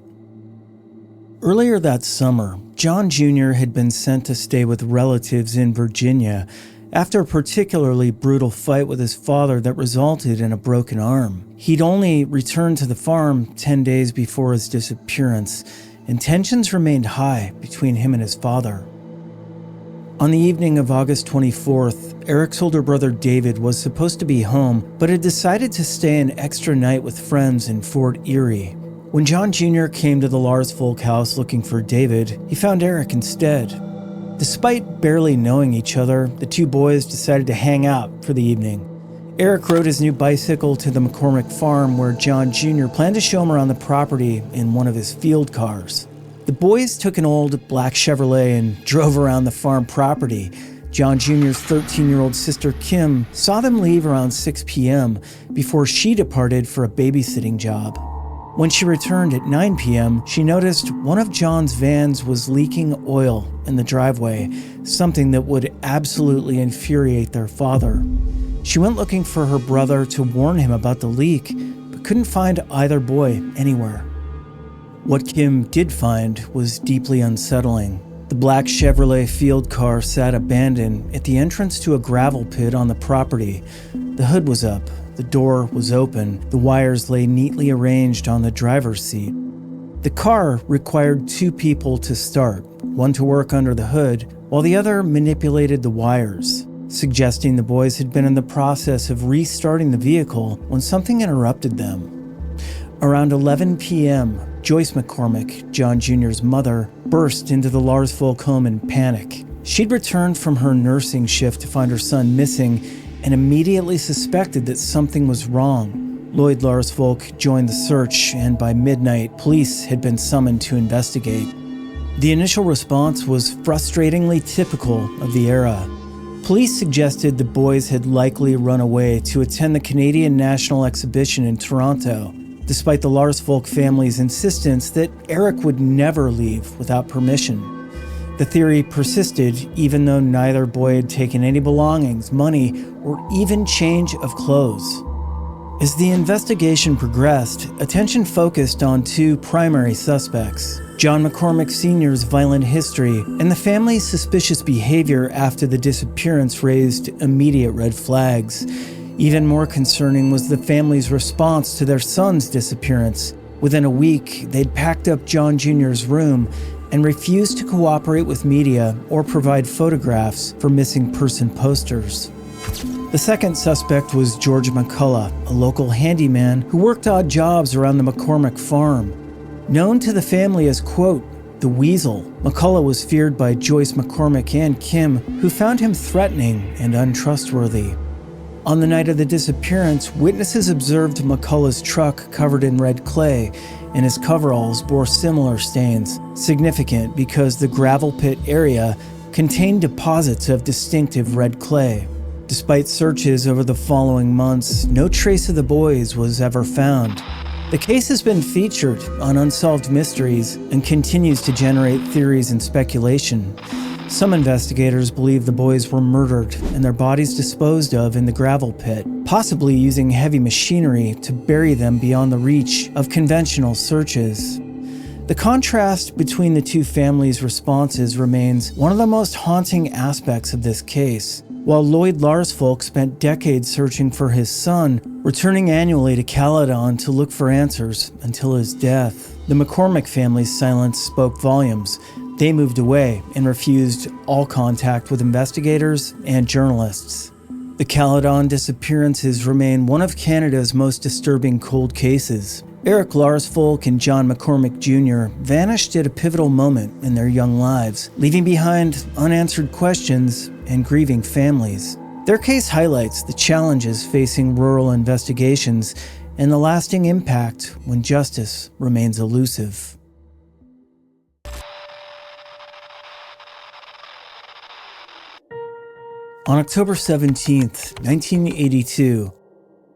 Earlier that summer, John Jr. had been sent to stay with relatives in Virginia after a particularly brutal fight with his father that resulted in a broken arm. He'd only returned to the farm 10 days before his disappearance, and tensions remained high between him and his father. On the evening of August 24th, Eric's older brother David was supposed to be home, but had decided to stay an extra night with friends in Fort Erie. When John Jr. came to the Larsfolk house looking for David, he found Eric instead. Despite barely knowing each other, the two boys decided to hang out for the evening. Eric rode his new bicycle to the McCormick farm where John Jr. planned to show him around the property in one of his field cars. The boys took an old black Chevrolet and drove around the farm property. John Jr.'s 13-year-old sister Kim saw them leave around 6 p.m. before she departed for a babysitting job. When she returned at 9 p.m., she noticed one of John's vans was leaking oil in the driveway, something that would absolutely infuriate their father. She went looking for her brother to warn him about the leak, but couldn't find either boy anywhere. What Kim did find was deeply unsettling. The black Chevrolet field car sat abandoned at the entrance to a gravel pit on the property. The hood was up, the door was open, the wires lay neatly arranged on the driver's seat. The car required two people to start, one to work under the hood, while the other manipulated the wires, suggesting the boys had been in the process of restarting the vehicle when something interrupted them. Around 11 p.m., Joyce McCormick, John Jr.'s mother, burst into the Larsvolk home in panic. She'd returned from her nursing shift to find her son missing and immediately suspected that something was wrong. Lloyd Larsvolk joined the search, and by midnight, police had been summoned to investigate. The initial response was frustratingly typical of the era. Police suggested the boys had likely run away to attend the Canadian National Exhibition in Toronto, despite the Larsvolk family's insistence that Eric would never leave without permission. The theory persisted even though neither boy had taken any belongings, money, or even change of clothes. As the investigation progressed, attention focused on two primary suspects: John McCormick Sr.'s violent history and the family's suspicious behavior after the disappearance raised immediate red flags. Even more concerning was the family's response to their son's disappearance. Within a week, they'd packed up John Jr.'s room and refused to cooperate with media or provide photographs for missing person posters. The second suspect was George McCullough, a local handyman who worked odd jobs around the McCormick farm. Known to the family as, quote, the Weasel, McCullough was feared by Joyce McCormick and Kim, who found him threatening and untrustworthy. On the night of the disappearance, witnesses observed McCullough's truck covered in red clay, and his coveralls bore similar stains, significant because the gravel pit area contained deposits of distinctive red clay. Despite searches over the following months, no trace of the boys was ever found. The case has been featured on Unsolved Mysteries and continues to generate theories and speculation. Some investigators believe the boys were murdered and their bodies disposed of in the gravel pit, possibly using heavy machinery to bury them beyond the reach of conventional searches. The contrast between the two families' responses remains one of the most haunting aspects of this case. While Lloyd Larsvolk spent decades searching for his son, returning annually to Caledon to look for answers until his death, the McCormick family's silence spoke volumes. They moved away and refused all contact with investigators and journalists. The Caledon disappearances remain one of Canada's most disturbing cold cases. Eric Larsvolk and John McCormick Jr. vanished at a pivotal moment in their young lives, leaving behind unanswered questions and grieving families. Their case highlights the challenges facing rural investigations and the lasting impact when justice remains elusive. On October 17, 1982,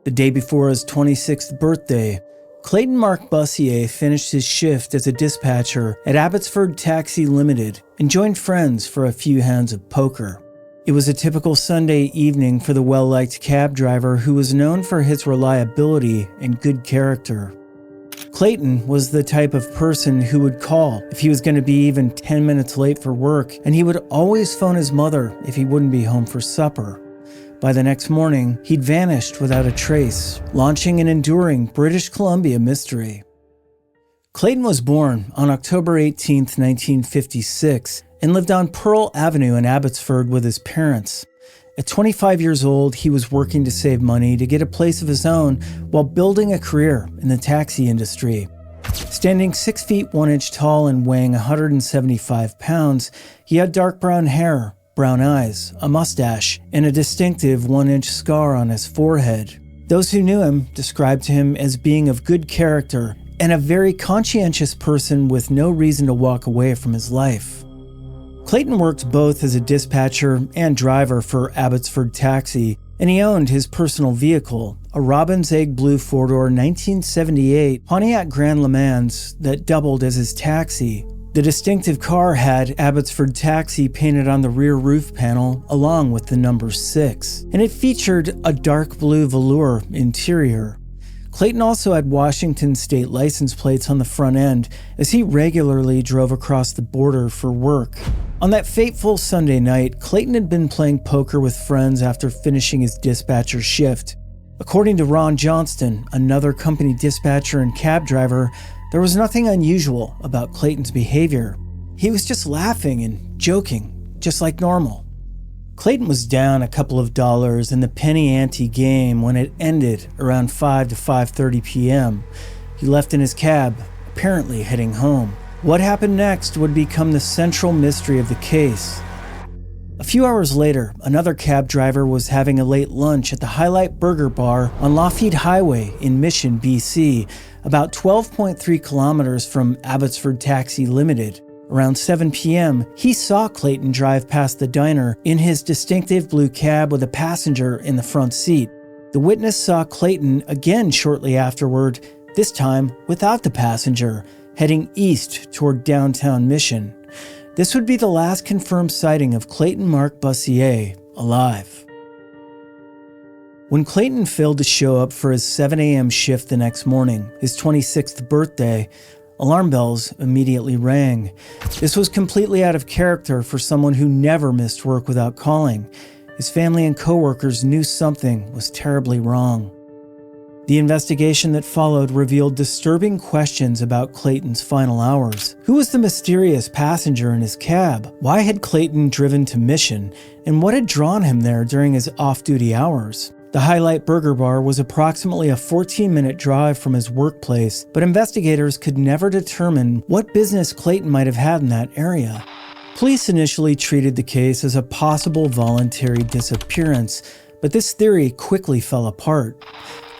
the day before his 26th birthday, Clayton Mark Bussier finished his shift as a dispatcher at Abbotsford Taxi Limited and joined friends for a few hands of poker. It was a typical Sunday evening for the well-liked cab driver who was known for his reliability and good character. Clayton was the type of person who would call if he was going to be even 10 minutes late for work, and he would always phone his mother if he wouldn't be home for supper. By the next morning, he'd vanished without a trace, launching an enduring British Columbia mystery. Clayton was born on October 18, 1956, and lived on Pearl Avenue in Abbotsford with his parents. At 25 years old, he was working to save money to get a place of his own while building a career in the taxi industry. Standing 6 feet 1 inch tall and weighing 175 pounds, he had dark brown hair, brown eyes, a mustache, and a distinctive 1 inch scar on his forehead. Those who knew him described him as being of good character and a very conscientious person with no reason to walk away from his life. Clayton worked both as a dispatcher and driver for Abbotsford Taxi, and he owned his personal vehicle, a Robin's Egg Blue 4-door 1978 Pontiac Grand Le Mans that doubled as his taxi. The distinctive car had Abbotsford Taxi painted on the rear roof panel along with the number 6, and it featured a dark blue velour interior. Clayton also had Washington state license plates on the front end as he regularly drove across the border for work. On that fateful Sunday night, Clayton had been playing poker with friends after finishing his dispatcher shift. According to Ron Johnston, another company dispatcher and cab driver, there was nothing unusual about Clayton's behavior. He was just laughing and joking, just like normal. Clayton was down a couple of dollars in the penny ante game when it ended around 5 to 5:30 p.m. He left in his cab, apparently heading home. What happened next would become the central mystery of the case. A few hours later, another cab driver was having a late lunch at the Highlight Burger Bar on Lafitte Highway in Mission, BC, about 12.3 kilometers from Abbotsford Taxi Limited. Around 7 p.m., he saw Clayton drive past the diner in his distinctive blue cab with a passenger in the front seat. The witness saw Clayton again shortly afterward, this time without the passenger, heading east toward downtown Mission. This would be the last confirmed sighting of Clayton Mark Bussier alive. When Clayton failed to show up for his 7 a.m. shift the next morning, his 26th birthday, alarm bells immediately rang. This was completely out of character for someone who never missed work without calling. His family and coworkers knew something was terribly wrong. The investigation that followed revealed disturbing questions about Clayton's final hours. Who was the mysterious passenger in his cab? Why had Clayton driven to Mission? And what had drawn him there during his off-duty hours? The Highlight Burger Bar was approximately a 14-minute drive from his workplace, but investigators could never determine what business Clayton might have had in that area. Police initially treated the case as a possible voluntary disappearance, but this theory quickly fell apart.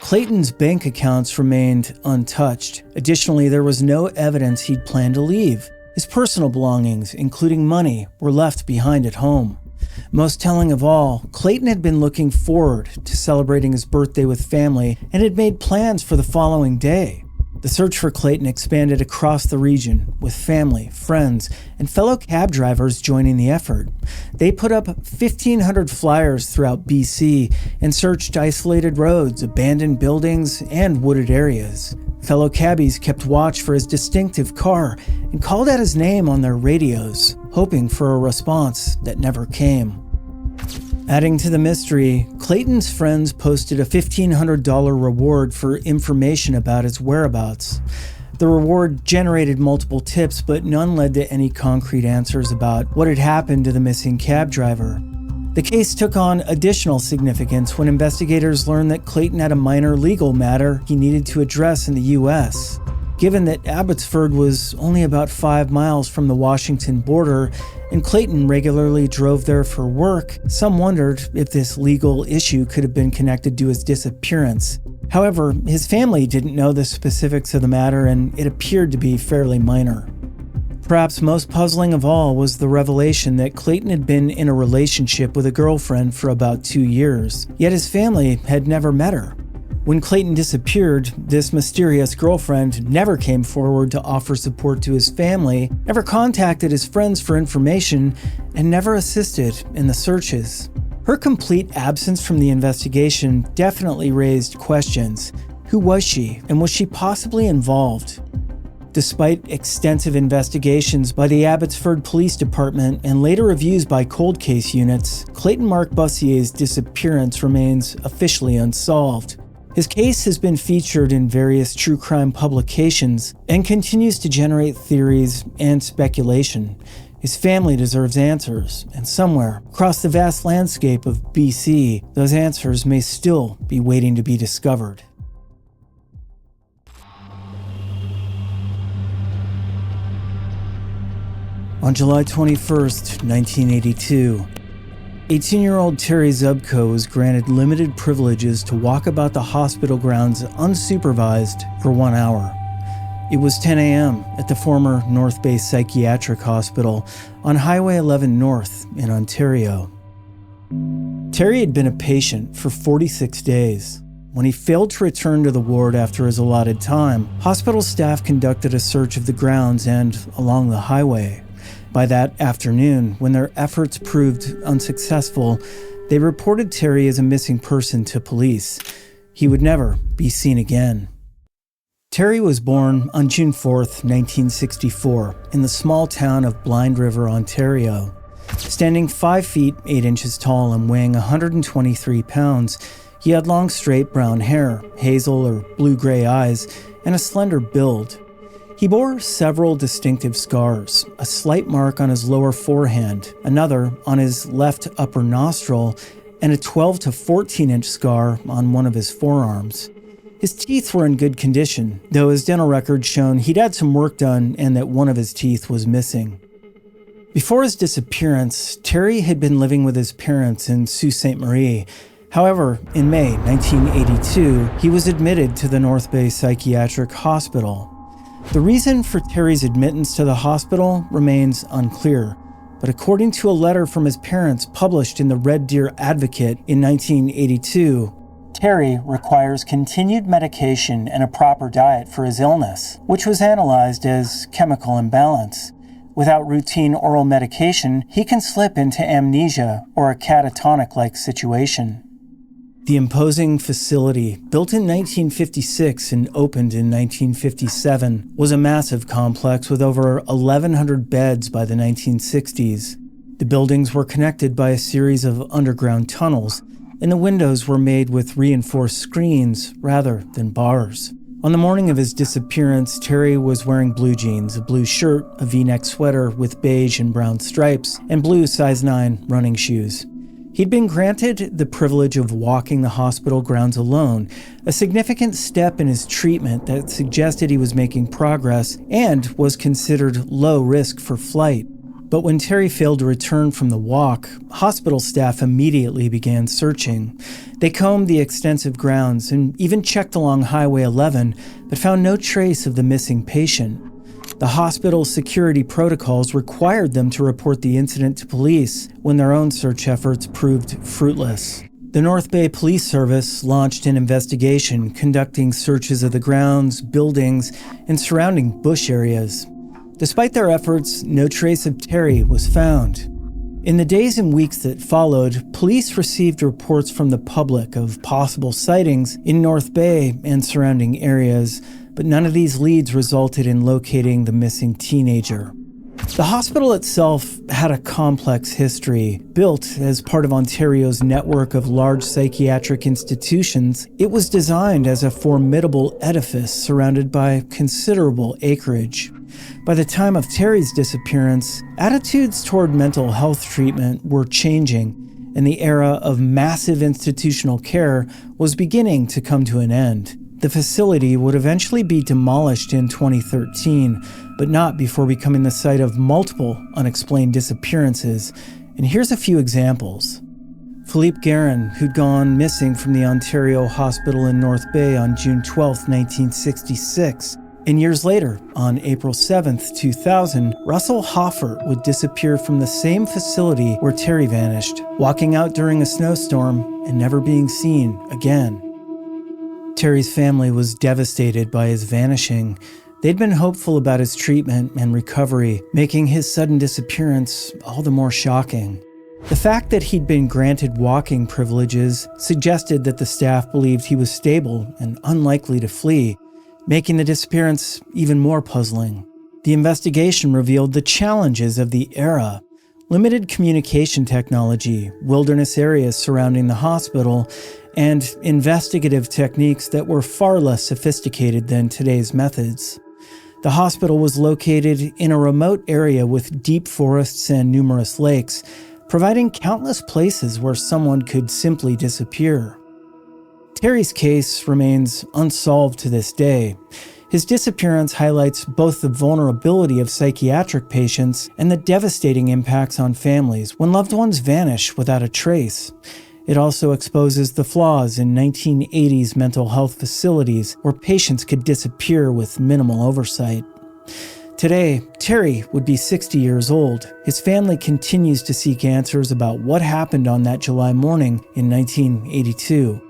Clayton's bank accounts remained untouched. Additionally, there was no evidence he'd planned to leave. His personal belongings, including money, were left behind at home. Most telling of all, Clayton had been looking forward to celebrating his birthday with family and had made plans for the following day. The search for Clayton expanded across the region, with family, friends, and fellow cab drivers joining the effort. They put up 1,500 flyers throughout BC and searched isolated roads, abandoned buildings, and wooded areas. Fellow cabbies kept watch for his distinctive car and called out his name on their radios, hoping for a response that never came. Adding to the mystery, Clayton's friends posted a $1,500 reward for information about his whereabouts. The reward generated multiple tips, but none led to any concrete answers about what had happened to the missing cab driver. The case took on additional significance when investigators learned that Clayton had a minor legal matter he needed to address in the U.S. Given that Abbotsford was only about 5 miles from the Washington border, and Clayton regularly drove there for work, some wondered if this legal issue could have been connected to his disappearance. However, his family didn't know the specifics of the matter, and it appeared to be fairly minor. Perhaps most puzzling of all was the revelation that Clayton had been in a relationship with a girlfriend for about 2 years, yet his family had never met her. When Clayton disappeared, this mysterious girlfriend never came forward to offer support to his family, never contacted his friends for information, and never assisted in the searches. Her complete absence from the investigation definitely raised questions. Who was she, and was she possibly involved? Despite extensive investigations by the Abbotsford Police Department and later reviews by cold case units, Clayton Mark Bussier's disappearance remains officially unsolved. His case has been featured in various true crime publications and continues to generate theories and speculation. His family deserves answers, and somewhere across the vast landscape of BC, those answers may still be waiting to be discovered. On July 21st, 1982, 18-year-old Terry Zubko was granted limited privileges to walk about the hospital grounds unsupervised for 1 hour. It was 10 a.m. at the former North Bay Psychiatric Hospital on Highway 11 North in Ontario. Terry had been a patient for 46 days. When he failed to return to the ward after his allotted time, hospital staff conducted a search of the grounds and along the highway. By that afternoon, when their efforts proved unsuccessful, they reported Terry as a missing person to police. He would never be seen again. Terry was born on June 4th, 1964, in the small town of Blind River, Ontario. Standing 5 feet 8 inches tall and weighing 123 pounds, he had long straight brown hair, hazel or blue-gray eyes, and a slender build. He bore several distinctive scars, a slight mark on his lower forehand, another on his left upper nostril, and a 12 to 14-inch scar on one of his forearms. His teeth were in good condition, though his dental records shown he'd had some work done and that one of his teeth was missing. Before his disappearance, Terry had been living with his parents in Sault Ste. Marie. However, in May 1982, he was admitted to the North Bay Psychiatric Hospital. The reason for Terry's admittance to the hospital remains unclear, but according to a letter from his parents published in the Red Deer Advocate in 1982, Terry requires continued medication and a proper diet for his illness, which was analyzed as chemical imbalance. Without routine oral medication, he can slip into amnesia or a catatonic-like situation. The imposing facility, built in 1956 and opened in 1957, was a massive complex with over 1,100 beds by the 1960s. The buildings were connected by a series of underground tunnels, and the windows were made with reinforced screens rather than bars. On the morning of his disappearance, Terry was wearing blue jeans, a blue shirt, a V-neck sweater with beige and brown stripes, and blue size 9 running shoes. He'd been granted the privilege of walking the hospital grounds alone, a significant step in his treatment that suggested he was making progress and was considered low risk for flight. But when Terry failed to return from the walk, hospital staff immediately began searching. They combed the extensive grounds and even checked along Highway 11, but found no trace of the missing patient. The hospital's security protocols required them to report the incident to police when their own search efforts proved fruitless. The North Bay Police Service launched an investigation, conducting searches of the grounds, buildings, and surrounding bush areas. Despite their efforts, no trace of Terry was found. In the days and weeks that followed, police received reports from the public of possible sightings in North Bay and surrounding areas, but none of these leads resulted in locating the missing teenager. The hospital itself had a complex history. Built as part of Ontario's network of large psychiatric institutions, it was designed as a formidable edifice surrounded by considerable acreage. By the time of Terry's disappearance, attitudes toward mental health treatment were changing, and the era of massive institutional care was beginning to come to an end. The facility would eventually be demolished in 2013, but not before becoming the site of multiple unexplained disappearances. And here's a few examples. Philippe Guerin, who'd gone missing from the Ontario Hospital in North Bay on June 12, 1966. And years later, on April 7, 2000, Russell Hoffer would disappear from the same facility where Terry vanished, walking out during a snowstorm and never being seen again. Terry's family was devastated by his vanishing. They'd been hopeful about his treatment and recovery, making his sudden disappearance all the more shocking. The fact that he'd been granted walking privileges suggested that the staff believed he was stable and unlikely to flee, making the disappearance even more puzzling. The investigation revealed the challenges of the era: limited communication technology, wilderness areas surrounding the hospital, and investigative techniques that were far less sophisticated than today's methods. The hospital was located in a remote area with deep forests and numerous lakes, providing countless places where someone could simply disappear. Terry's case remains unsolved to this day. His disappearance highlights both the vulnerability of psychiatric patients and the devastating impacts on families when loved ones vanish without a trace. It also exposes the flaws in 1980s mental health facilities where patients could disappear with minimal oversight. Today, Terry would be 60 years old. His family continues to seek answers about what happened on that July morning in 1982.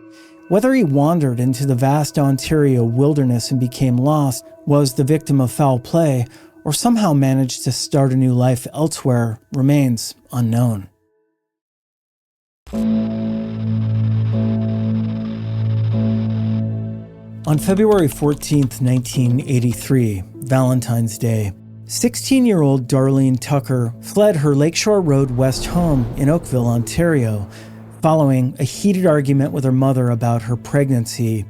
Whether he wandered into the vast Ontario wilderness and became lost, was the victim of foul play, or somehow managed to start a new life elsewhere remains unknown. On February 14, 1983, Valentine's Day, 16-year-old Darlene Tucker fled her Lakeshore Road West home in Oakville, Ontario, following a heated argument with her mother about her pregnancy.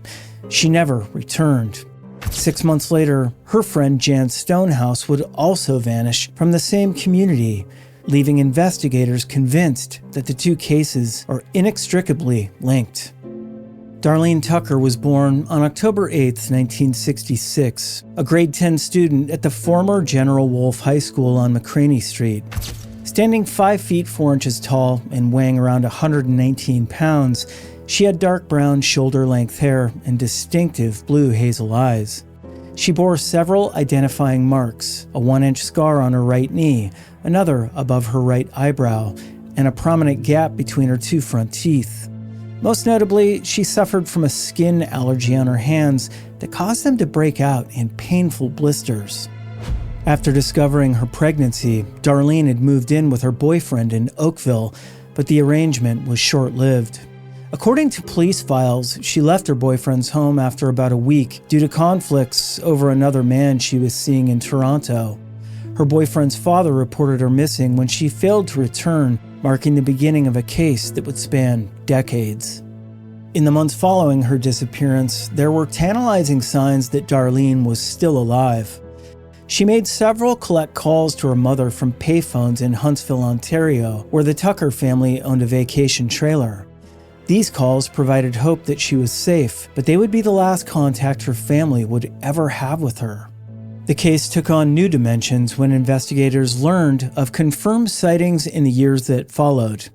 She never returned. 6 months later, her friend Jan Stonehouse would also vanish from the same community, leaving investigators convinced that the two cases are inextricably linked. Darlene Tucker was born on October 8, 1966, a grade 10 student at the former General Wolfe High School on McCraney Street. Standing 5 feet 4 inches tall and weighing around 119 pounds, she had dark brown shoulder-length hair and distinctive blue hazel eyes. She bore several identifying marks, a 1-inch scar on her right knee, another above her right eyebrow, and a prominent gap between her 2 front teeth. Most notably, she suffered from a skin allergy on her hands that caused them to break out in painful blisters. After discovering her pregnancy, Darlene had moved in with her boyfriend in Oakville, but the arrangement was short-lived. According to police files, she left her boyfriend's home after about a week due to conflicts over another man she was seeing in Toronto. Her boyfriend's father reported her missing when she failed to return, marking the beginning of a case that would span decades. In the months following her disappearance, there were tantalizing signs that Darlene was still alive. She made several collect calls to her mother from payphones in Huntsville, Ontario, where the Tucker family owned a vacation trailer. These calls provided hope that she was safe, but they would be the last contact her family would ever have with her. The case took on new dimensions when investigators learned of confirmed sightings in the years that followed.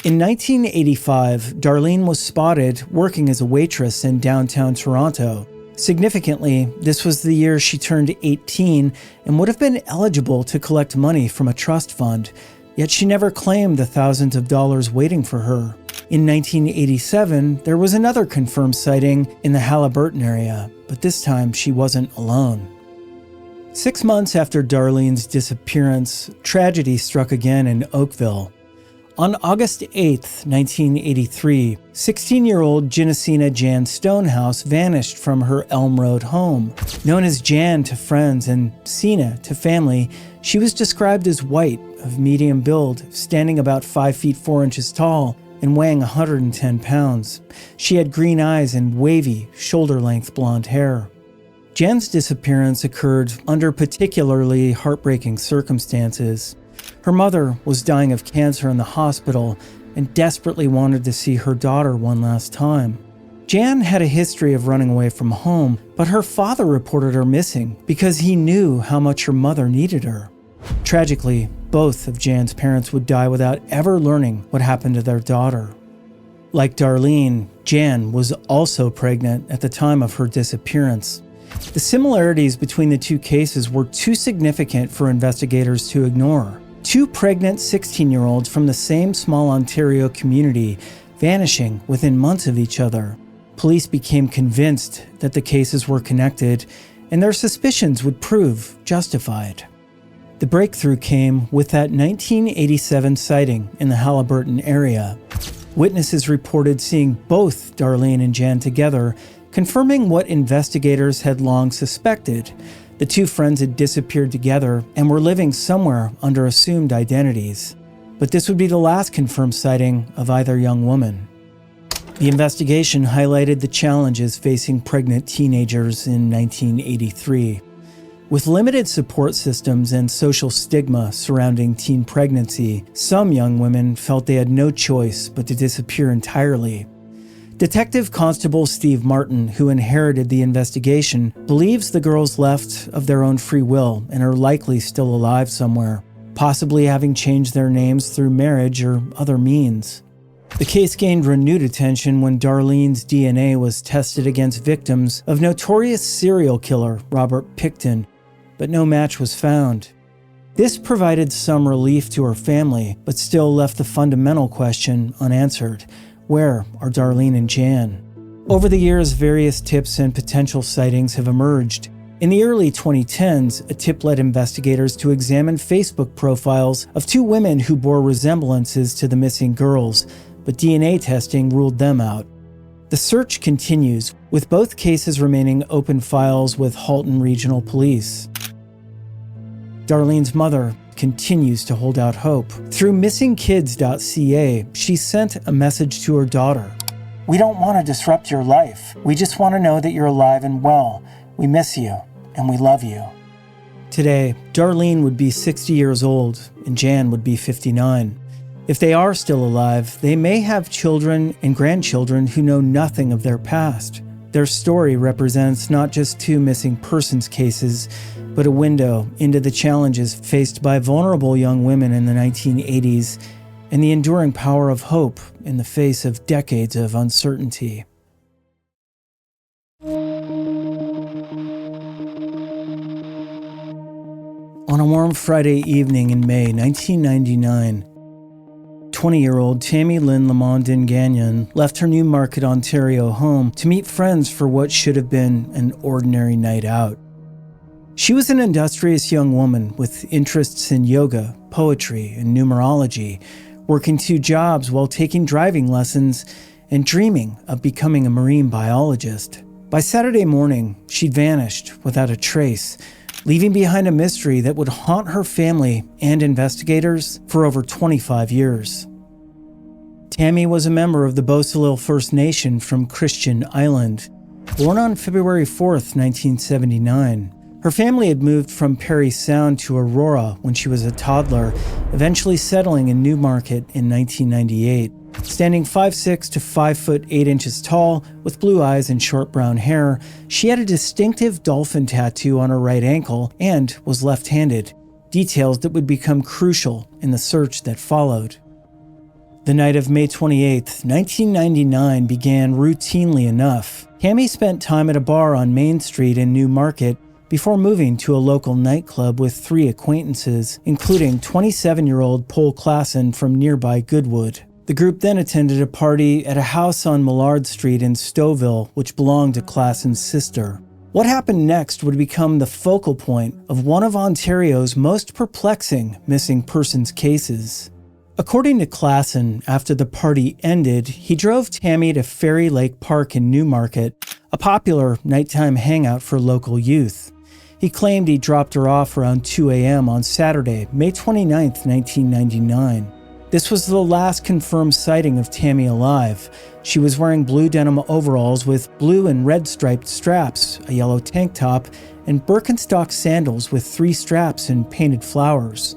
In 1985, Darlene was spotted working as a waitress in downtown Toronto. Significantly, this was the year she turned 18 and would have been eligible to collect money from a trust fund, yet she never claimed the thousands of dollars waiting for her. In 1987, there was another confirmed sighting in the Alberta area, but this time she wasn't alone. 6 months after Darlene's disappearance, tragedy struck again in Oakville. On August 8, 1983, 16-year-old Genesina Jan Stonehouse vanished from her Elm Road home. Known as Jan to friends and Sina to family, she was described as white, of medium build, standing about 5 feet 4 inches tall, and weighing 110 pounds. She had green eyes and wavy, shoulder-length blonde hair. Jan's disappearance occurred under particularly heartbreaking circumstances. Her mother was dying of cancer in the hospital and desperately wanted to see her daughter one last time. Jan had a history of running away from home, but her father reported her missing because he knew how much her mother needed her. Tragically, both of Jan's parents would die without ever learning what happened to their daughter. Like Darlene, Jan was also pregnant at the time of her disappearance. The similarities between the two cases were too significant for investigators to ignore. Two pregnant 16-year-olds from the same small Ontario community vanishing within months of each other. Police became convinced that the cases were connected, and their suspicions would prove justified. The breakthrough came with that 1987 sighting in the Haliburton area. Witnesses reported seeing both Darlene and Jan together, confirming what investigators had long suspected. The two friends had disappeared together and were living somewhere under assumed identities. But this would be the last confirmed sighting of either young woman. The investigation highlighted the challenges facing pregnant teenagers in 1983. With limited support systems and social stigma surrounding teen pregnancy, some young women felt they had no choice but to disappear entirely. Detective Constable Steve Martin, who inherited the investigation, believes the girls left of their own free will and are likely still alive somewhere, possibly having changed their names through marriage or other means. The case gained renewed attention when Darlene's DNA was tested against victims of notorious serial killer Robert Pickton, but no match was found. This provided some relief to her family, but still left the fundamental question unanswered. Where are Darlene and Jan? Over the years, various tips and potential sightings have emerged. In the early 2010s, a tip led investigators to examine Facebook profiles of two women who bore resemblances to the missing girls, but DNA testing ruled them out. The search continues, with both cases remaining open files with Halton Regional Police. Darlene's mother continues to hold out hope. Through missingkids.ca, she sent a message to her daughter. "We don't want to disrupt your life. We just want to know that you're alive and well. We miss you, and we love you." Today, Darlene would be 60 years old, and Jan would be 59. If they are still alive, they may have children and grandchildren who know nothing of their past. Their story represents not just two missing persons cases, but a window into the challenges faced by vulnerable young women in the 1980s and the enduring power of hope in the face of decades of uncertainty. On a warm Friday evening in May 1999, 20-year-old Tammy Lynn Lamondin Gagnon left her Newmarket, Ontario home to meet friends for what should have been an ordinary night out. She was an industrious young woman with interests in yoga, poetry, and numerology, working 2 jobs while taking driving lessons and dreaming of becoming a marine biologist. By Saturday morning, she'd vanished without a trace, leaving behind a mystery that would haunt her family and investigators for over 25 years. Tammy was a member of the Bosalil First Nation from Christian Island. Born on February 4th, 1979, her family had moved from Parry Sound to Aurora when she was a toddler, eventually settling in Newmarket in 1998. Standing 5'6" to 5'8" tall, with blue eyes and short brown hair, she had a distinctive dolphin tattoo on her right ankle and was left-handed, details that would become crucial in the search that followed. The night of May 28, 1999 began routinely enough. Tammy spent time at a bar on Main Street in Newmarket before moving to a local nightclub with 3 acquaintances, including 27-year-old Paul Klassen from nearby Goodwood. The group then attended a party at a house on Millard Street in Stouffville, which belonged to Klassen's sister. What happened next would become the focal point of one of Ontario's most perplexing missing persons cases. According to Klassen, after the party ended, he drove Tammy to Fairy Lake Park in Newmarket, a popular nighttime hangout for local youth. He claimed he dropped her off around 2 a.m. on Saturday, May 29, 1999. This was the last confirmed sighting of Tammy alive. She was wearing blue denim overalls with blue and red striped straps, a yellow tank top, and Birkenstock sandals with 3 straps and painted flowers.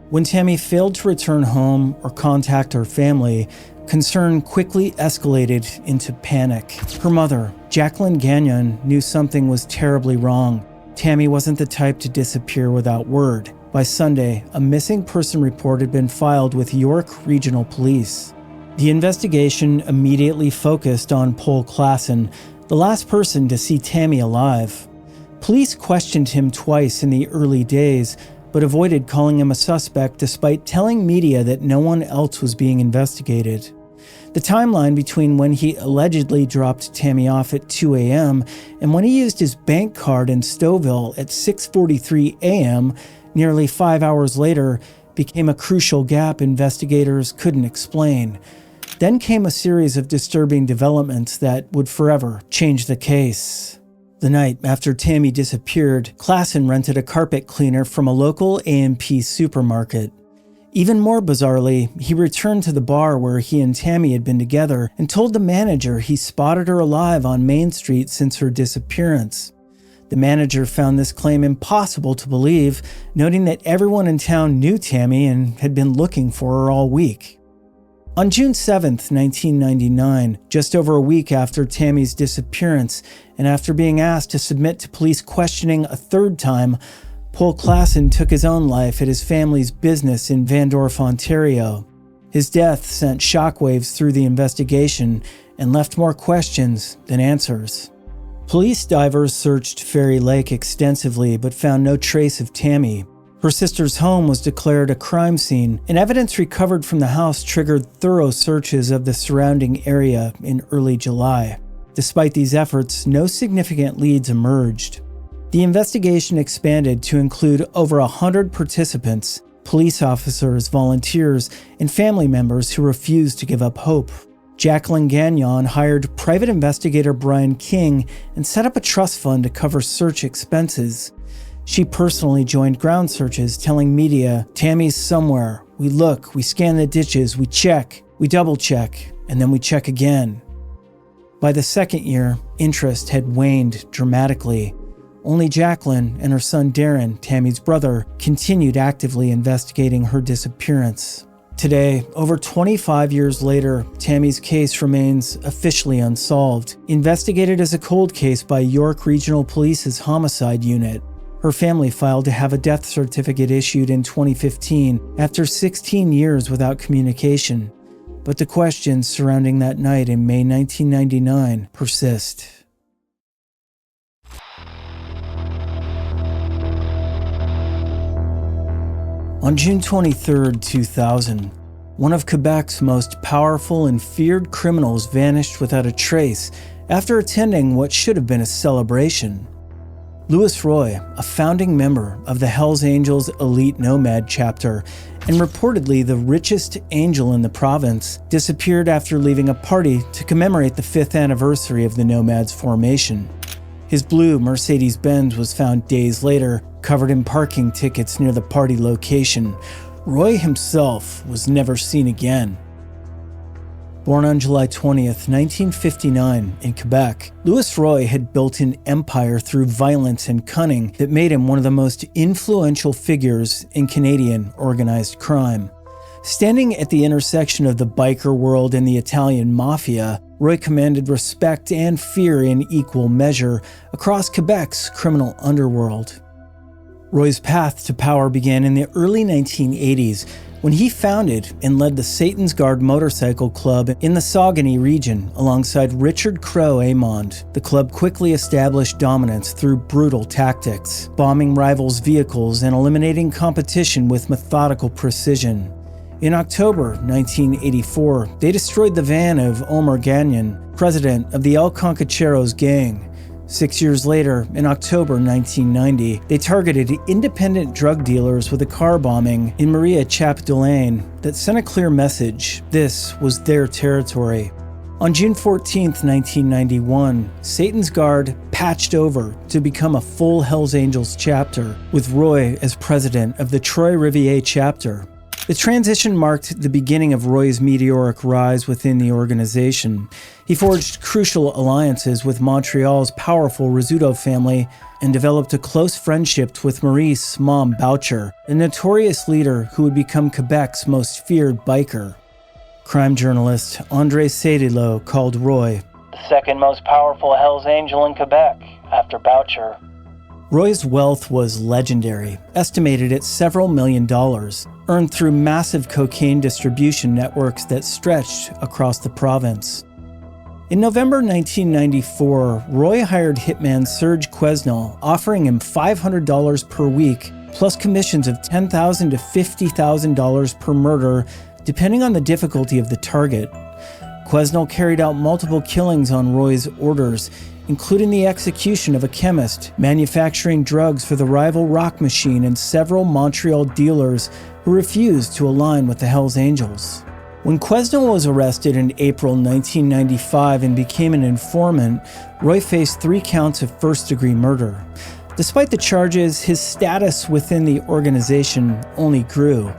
When Tammy failed to return home or contact her family, concern quickly escalated into panic. Her mother, Jacqueline Gagnon, knew something was terribly wrong. Tammy wasn't the type to disappear without word. By Sunday, a missing person report had been filed with York Regional Police. The investigation immediately focused on Paul Klassen, the last person to see Tammy alive. Police questioned him twice in the early days, but avoided calling him a suspect despite telling media that no one else was being investigated. The timeline between when he allegedly dropped Tammy off at 2 a.m. and when he used his bank card in Stouffville at 6:43 a.m., nearly 5 hours later, became a crucial gap investigators couldn't explain. Then came a series of disturbing developments that would forever change the case. The night after Tammy disappeared, Klassen rented a carpet cleaner from a local A&P supermarket. Even more bizarrely, he returned to the bar where he and Tammy had been together and told the manager he spotted her alive on Main Street since her disappearance. The manager found this claim impossible to believe, noting that everyone in town knew Tammy and had been looking for her all week. On June 7, 1999, just over a week after Tammy's disappearance, and after being asked to submit to police questioning a third time, Paul Klassen took his own life at his family's business in Vandorf, Ontario. His death sent shockwaves through the investigation and left more questions than answers. Police divers searched Fairy Lake extensively but found no trace of Tammy. Her sister's home was declared a crime scene, and evidence recovered from the house triggered thorough searches of the surrounding area in early July. Despite these efforts, no significant leads emerged. The investigation expanded to include over 100 participants, police officers, volunteers, and family members who refused to give up hope. Jacqueline Gagnon hired private investigator Brian King and set up a trust fund to cover search expenses. She personally joined ground searches, telling media, "Tammy's somewhere. We look, we scan the ditches, we check, we double check, and then we check again." By the second year, interest had waned dramatically. Only Jacqueline and her son Darren, Tammy's brother, continued actively investigating her disappearance. Today, over 25 years later, Tammy's case remains officially unsolved, investigated as a cold case by York Regional Police's Homicide Unit. Her family filed to have a death certificate issued in 2015 after 16 years without communication. But the questions surrounding that night in May 1999 persist. On June 23, 2000, one of Quebec's most powerful and feared criminals vanished without a trace after attending what should have been a celebration. Louis Roy, a founding member of the Hells Angels elite nomad chapter and reportedly the richest angel in the province, disappeared after leaving a party to commemorate the 5th anniversary of the nomads' formation. His blue Mercedes-Benz was found days later, covered in parking tickets near the party location. Roy himself was never seen again. Born on July 20th, 1959, in Quebec, Louis Roy had built an empire through violence and cunning that made him one of the most influential figures in Canadian organized crime. Standing at the intersection of the biker world and the Italian mafia, Roy commanded respect and fear in equal measure across Quebec's criminal underworld. Roy's path to power began in the early 1980s when he founded and led the Satan's Guard Motorcycle Club in the Saguenay region alongside Richard Crowe Amond. The club quickly established dominance through brutal tactics, bombing rivals' vehicles and eliminating competition with methodical precision. In October 1984, they destroyed the van of Omer Gagnon, president of the El Concacheros gang. 6 years later, in October 1990, they targeted independent drug dealers with a car bombing in Maria Chapdelaine that sent a clear message: this was their territory. On June 14, 1991, Satan's Guard patched over to become a full Hells Angels chapter, with Roy as president of the Trois-Rivières chapter. The transition marked the beginning of Roy's meteoric rise within the organization. He forged crucial alliances with Montreal's powerful Rizzuto family and developed a close friendship with Maurice "Mom" Boucher, a notorious leader who would become Quebec's most feared biker. Crime journalist André Cédillo called Roy the second most powerful Hells Angel in Quebec, after Boucher. Roy's wealth was legendary, estimated at several $million, earned through massive cocaine distribution networks that stretched across the province. In November 1994, Roy hired hitman Serge Quesnel, offering him $500 per week, plus commissions of $10,000 to $50,000 per murder, depending on the difficulty of the target. Quesnel carried out multiple killings on Roy's orders, including the execution of a chemist, manufacturing drugs for the rival Rock Machine and several Montreal dealers who refused to align with the Hells Angels. When Quesnel was arrested in April 1995 and became an informant, Roy faced 3 counts of first-degree murder. Despite the charges, his status within the organization only grew.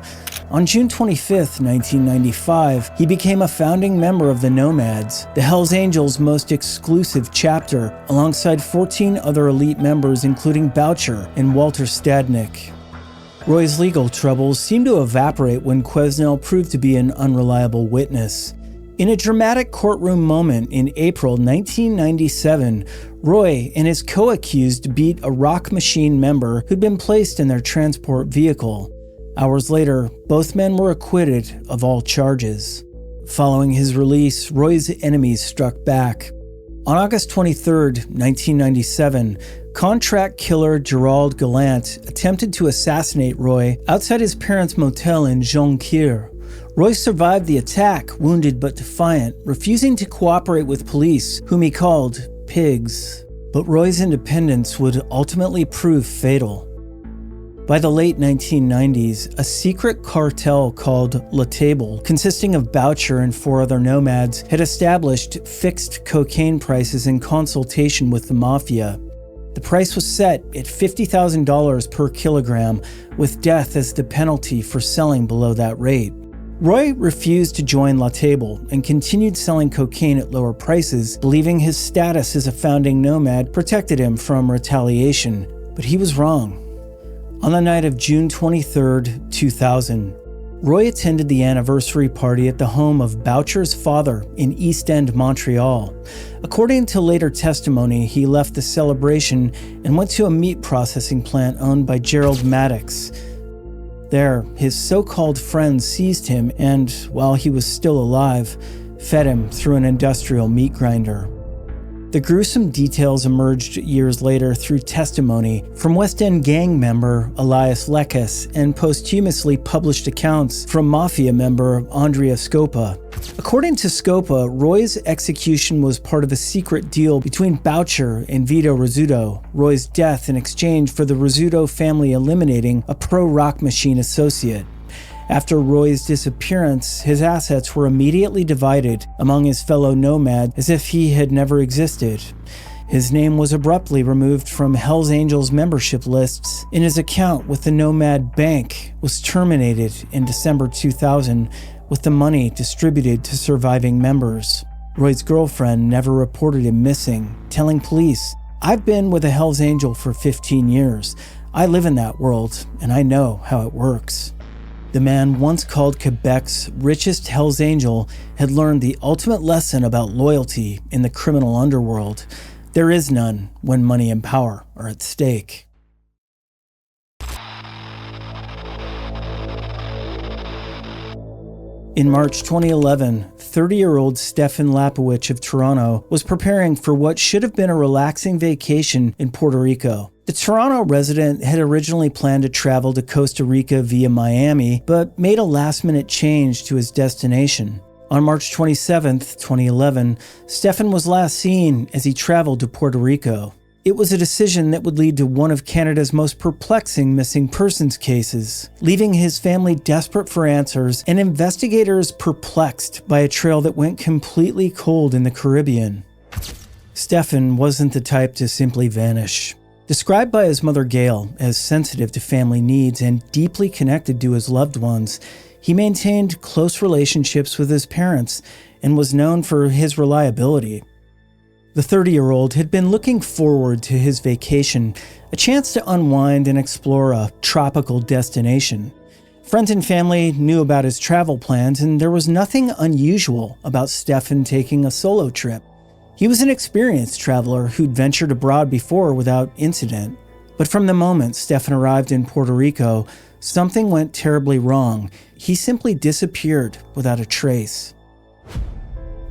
On June 25, 1995, he became a founding member of the Nomads, the Hells Angels' most exclusive chapter, alongside 14 other elite members including Boucher and Walter Stadnick. Roy's legal troubles seemed to evaporate when Quesnel proved to be an unreliable witness. In a dramatic courtroom moment in April 1997, Roy and his co-accused beat a Rock Machine member who'd been placed in their transport vehicle. Hours later, both men were acquitted of all charges. Following his release, Roy's enemies struck back. On August 23, 1997, contract killer Gerald Gallant attempted to assassinate Roy outside his parents' motel in Jonquière. Roy survived the attack, wounded but defiant, refusing to cooperate with police, whom he called pigs. But Roy's independence would ultimately prove fatal. By the late 1990s, a secret cartel called La Table, consisting of Boucher and 4 other nomads, had established fixed cocaine prices in consultation with the mafia. The price was set at $50,000 per kilogram, with death as the penalty for selling below that rate. Roy refused to join La Table and continued selling cocaine at lower prices, believing his status as a founding nomad protected him from retaliation. But he was wrong. On the night of June 23, 2000, Roy attended the anniversary party at the home of Boucher's father in East End, Montreal. According to later testimony, he left the celebration and went to a meat processing plant owned by Gerald Maddox. There, his so-called friends seized him and, while he was still alive, fed him through an industrial meat grinder. The gruesome details emerged years later through testimony from West End gang member Elias Lekas and posthumously published accounts from Mafia member Andrea Scopa. According to Scopa, Roy's execution was part of a secret deal between Boucher and Vito Rizzuto, Roy's death in exchange for the Rizzuto family eliminating a pro-Rock Machine associate. After Roy's disappearance, his assets were immediately divided among his fellow nomad as if he had never existed. His name was abruptly removed from Hells Angels membership lists, and his account with the Nomad Bank was terminated in December 2000, with the money distributed to surviving members. Roy's girlfriend never reported him missing, telling police, "I've been with a Hells Angel for 15 years. I live in that world, and I know how it works." The man once called Quebec's richest Hells Angel had learned the ultimate lesson about loyalty in the criminal underworld. There is none when money and power are at stake. In March 2011, 30-year-old Stefan Lapowicz of Toronto was preparing for what should have been a relaxing vacation in Puerto Rico. The Toronto resident had originally planned to travel to Costa Rica via Miami, but made a last-minute change to his destination. On March 27, 2011, Stefan was last seen as he traveled to Puerto Rico. It was a decision that would lead to one of Canada's most perplexing missing persons cases, leaving his family desperate for answers and investigators perplexed by a trail that went completely cold in the Caribbean. Stefan wasn't the type to simply vanish. Described by his mother Gail as sensitive to family needs and deeply connected to his loved ones, he maintained close relationships with his parents and was known for his reliability. The 30-year-old had been looking forward to his vacation, a chance to unwind and explore a tropical destination. Friends and family knew about his travel plans, and there was nothing unusual about Stefan taking a solo trip. He was an experienced traveler who'd ventured abroad before without incident. But from the moment Stefan arrived in Puerto Rico, something went terribly wrong. He simply disappeared without a trace.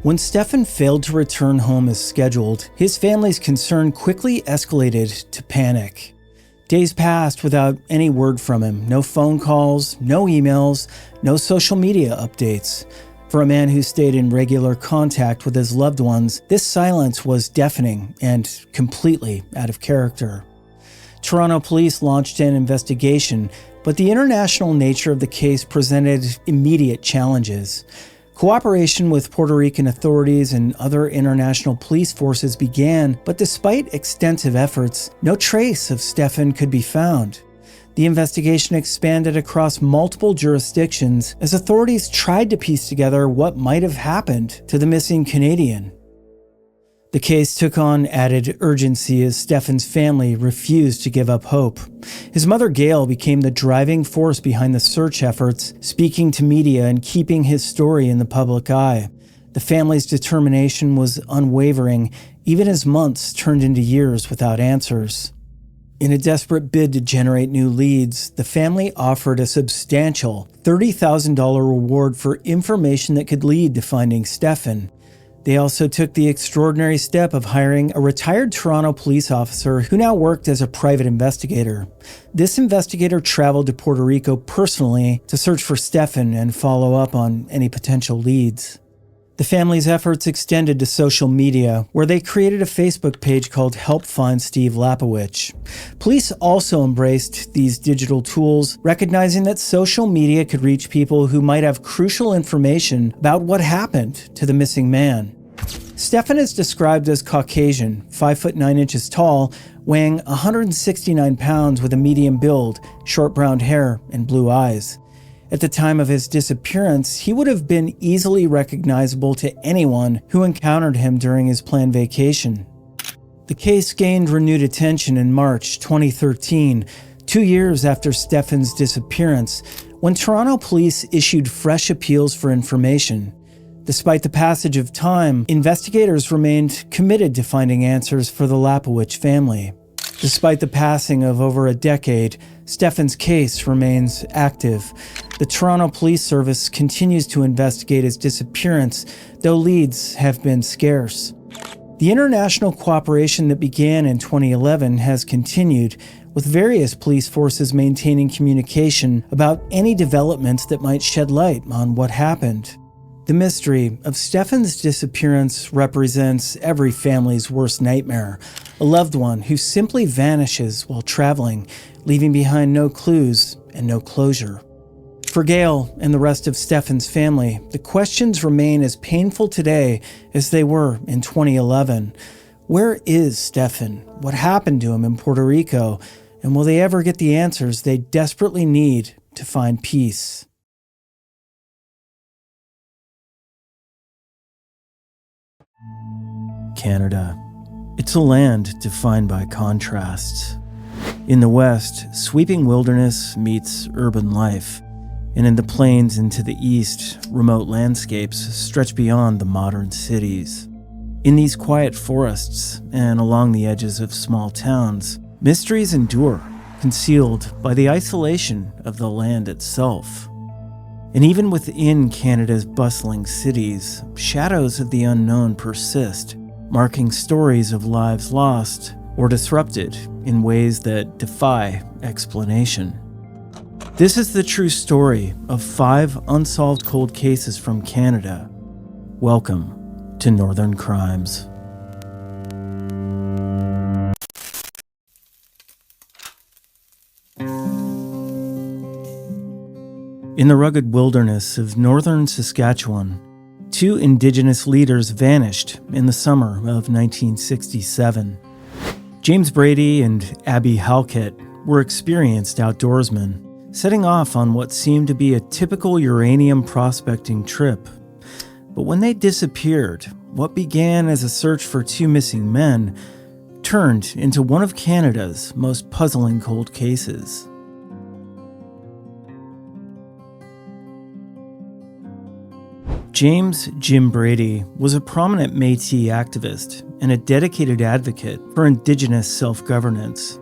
When Stefan failed to return home as scheduled, his family's concern quickly escalated to panic. Days passed without any word from him. No phone calls, no emails, no social media updates. For a man who stayed in regular contact with his loved ones, this silence was deafening and completely out of character. Toronto police launched an investigation, but the international nature of the case presented immediate challenges. Cooperation with Puerto Rican authorities and other international police forces began, but despite extensive efforts, no trace of Stefan could be found. The investigation expanded across multiple jurisdictions as authorities tried to piece together what might have happened to the missing Canadian. The case took on added urgency as Stefan's family refused to give up hope. His mother, Gail, became the driving force behind the search efforts, speaking to media and keeping his story in the public eye. The family's determination was unwavering, even as months turned into years without answers. In a desperate bid to generate new leads, the family offered a substantial $30,000 reward for information that could lead to finding Stefan. They also took the extraordinary step of hiring a retired Toronto police officer who now worked as a private investigator. This investigator traveled to Puerto Rico personally to search for Stefan and follow up on any potential leads. The family's efforts extended to social media, where they created a Facebook page called Help Find Steve Lapowich. Police also embraced these digital tools, recognizing that social media could reach people who might have crucial information about what happened to the missing man. Stefan is described as Caucasian, 5 foot 9 inches tall, weighing 169 pounds with a medium build, short brown hair, and blue eyes. At the time of his disappearance, he would have been easily recognizable to anyone who encountered him during his planned vacation. The case gained renewed attention in March 2013, 2 years after Stefan's disappearance, when Toronto police issued fresh appeals for information. Despite the passage of time, investigators remained committed to finding answers for the Lapowich family. Despite the passing of over a decade, Stefan's case remains active. The Toronto Police Service continues to investigate his disappearance, though leads have been scarce. The international cooperation that began in 2011 has continued, with various police forces maintaining communication about any developments that might shed light on what happened. The mystery of Stefan's disappearance represents every family's worst nightmare, a loved one who simply vanishes while traveling, leaving behind no clues and no closure. For Gail and the rest of Stefan's family, the questions remain as painful today as they were in 2011. Where is Stefan? What happened to him in Puerto Rico? And will they ever get the answers they desperately need to find peace? Canada. It's a land defined by contrasts. In the west, sweeping wilderness meets urban life, and in the plains and to the east, remote landscapes stretch beyond the modern cities. In these quiet forests and along the edges of small towns, mysteries endure, concealed by the isolation of the land itself. And even within Canada's bustling cities, shadows of the unknown persist, marking stories of lives lost or disrupted in ways that defy explanation. This is the true story of 5 unsolved cold cases from Canada. Welcome to Northern Crimes. In the rugged wilderness of northern Saskatchewan, 2 Indigenous leaders vanished in the summer of 1967. James Brady and Abby Halkett were experienced outdoorsmen, setting off on what seemed to be a typical uranium prospecting trip. But when they disappeared, what began as a search for 2 missing men turned into one of Canada's most puzzling cold cases. James "Jim" Brady was a prominent Métis activist and a dedicated advocate for Indigenous self-governance.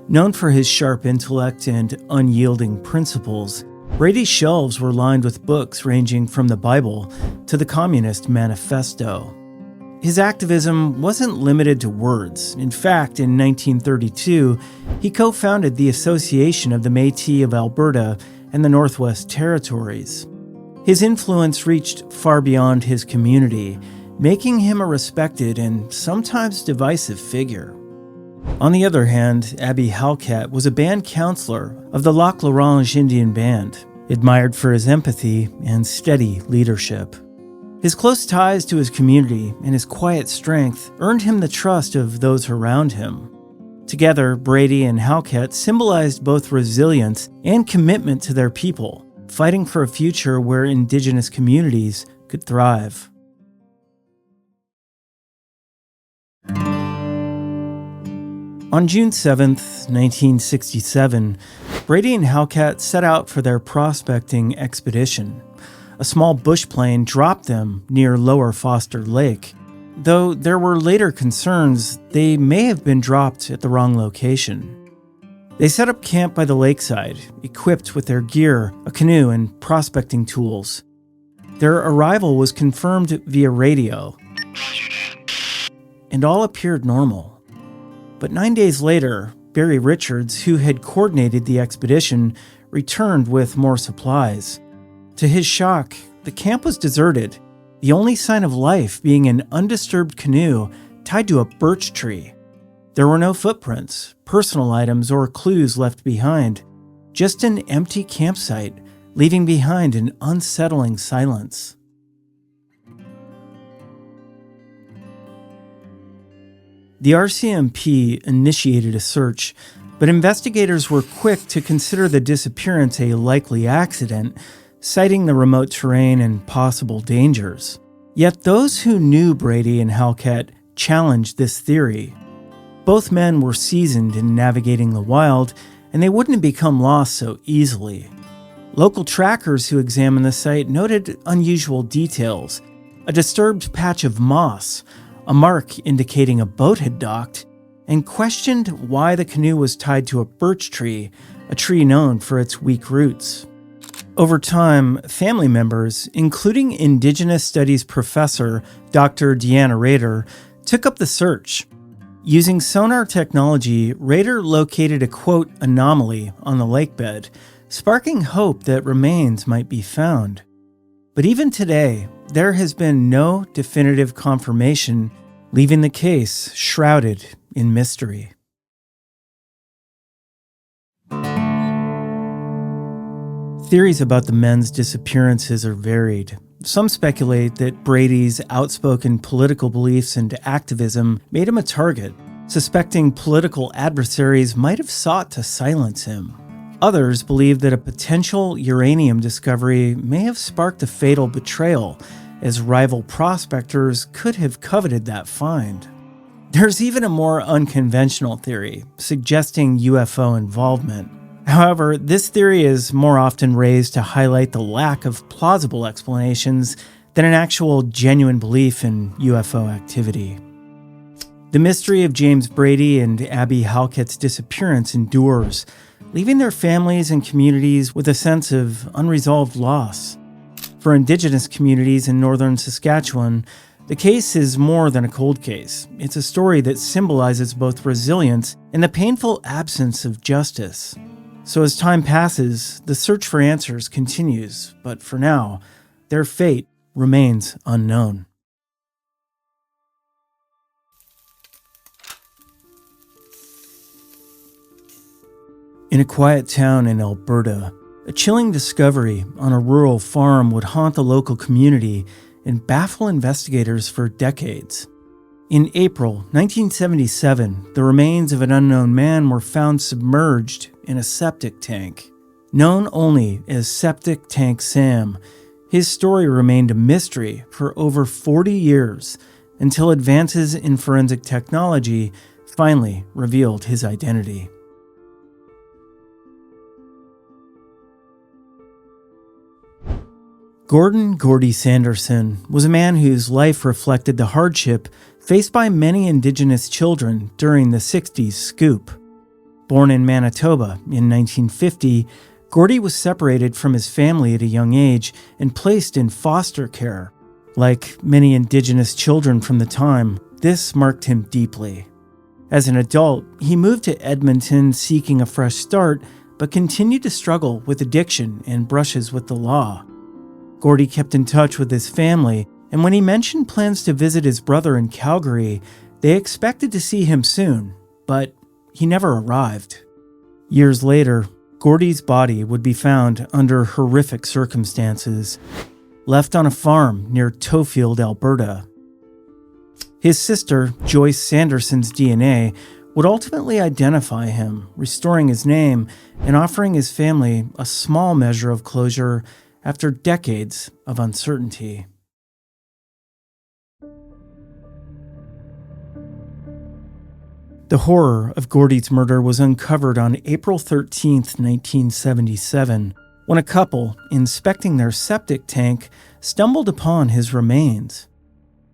Known for his sharp intellect and unyielding principles, Brady's shelves were lined with books ranging from the Bible to the Communist Manifesto. His activism wasn't limited to words. In fact, in 1932, he co-founded the Association of the Métis of Alberta and the Northwest Territories. His influence reached far beyond his community, making him a respected and sometimes divisive figure. On the other hand, Abby Halkett was a band counselor of the Lac La Ronge Indian Band, admired for his empathy and steady leadership. His close ties to his community and his quiet strength earned him the trust of those around him. Together, Brady and Halkett symbolized both resilience and commitment to their people, fighting for a future where Indigenous communities could thrive. On June 7th, 1967, Brady and Halkett set out for their prospecting expedition. A small bush plane dropped them near Lower Foster Lake, though there were later concerns they may have been dropped at the wrong location. They set up camp by the lakeside, equipped with their gear, a canoe, and prospecting tools. Their arrival was confirmed via radio, and all appeared normal. But 9 days later, Barry Richards, who had coordinated the expedition, returned with more supplies. To his shock, the camp was deserted, the only sign of life being an undisturbed canoe tied to a birch tree. There were no footprints, personal items, or clues left behind, just an empty campsite, leaving behind an unsettling silence. The RCMP initiated a search, but investigators were quick to consider the disappearance a likely accident, citing the remote terrain and possible dangers. Yet those who knew Brady and Halkett challenged this theory. Both men were seasoned in navigating the wild, and they wouldn't have become lost so easily. Local trackers who examined the site noted unusual details: a disturbed patch of moss, a mark indicating a boat had docked, and questioned why the canoe was tied to a birch tree, a tree known for its weak roots. Over time, family members, including Indigenous Studies professor Dr. Deanna Rader, took up the search. Using sonar technology, Rader located a quote anomaly on the lakebed, sparking hope that remains might be found. But even today, there has been no definitive confirmation, leaving the case shrouded in mystery. Theories about the men's disappearances are varied. Some speculate that Brady's outspoken political beliefs and activism made him a target, suspecting political adversaries might have sought to silence him. Others believe that a potential uranium discovery may have sparked a fatal betrayal, as rival prospectors could have coveted that find. There's even a more unconventional theory, suggesting UFO involvement. However, this theory is more often raised to highlight the lack of plausible explanations than an actual genuine belief in UFO activity. The mystery of James Brady and Abby Halkett's disappearance endures, leaving their families and communities with a sense of unresolved loss. For Indigenous communities in northern Saskatchewan, the case is more than a cold case. It's a story that symbolizes both resilience and the painful absence of justice. So as time passes, the search for answers continues, but for now, their fate remains unknown. In a quiet town in Alberta, a chilling discovery on a rural farm would haunt the local community and baffle investigators for decades. In April 1977, the remains of an unknown man were found submerged in a septic tank. Known only as Septic Tank Sam, his story remained a mystery for over 40 years until advances in forensic technology finally revealed his identity. Gordon "Gordy" Sanderson was a man whose life reflected the hardship faced by many Indigenous children during the 60s scoop. Born in Manitoba in 1950, Gordy was separated from his family at a young age and placed in foster care. Like many Indigenous children from the time, this marked him deeply. As an adult, he moved to Edmonton seeking a fresh start, but continued to struggle with addiction and brushes with the law. Gordy kept in touch with his family, and when he mentioned plans to visit his brother in Calgary, they expected to see him soon, but he never arrived. Years later, Gordy's body would be found under horrific circumstances, left on a farm near Tofield, Alberta. His sister, Joyce Sanderson's DNA, would ultimately identify him, restoring his name and offering his family a small measure of closure after decades of uncertainty. The horror of Gordy's murder was uncovered on April 13, 1977, when a couple, inspecting their septic tank, stumbled upon his remains.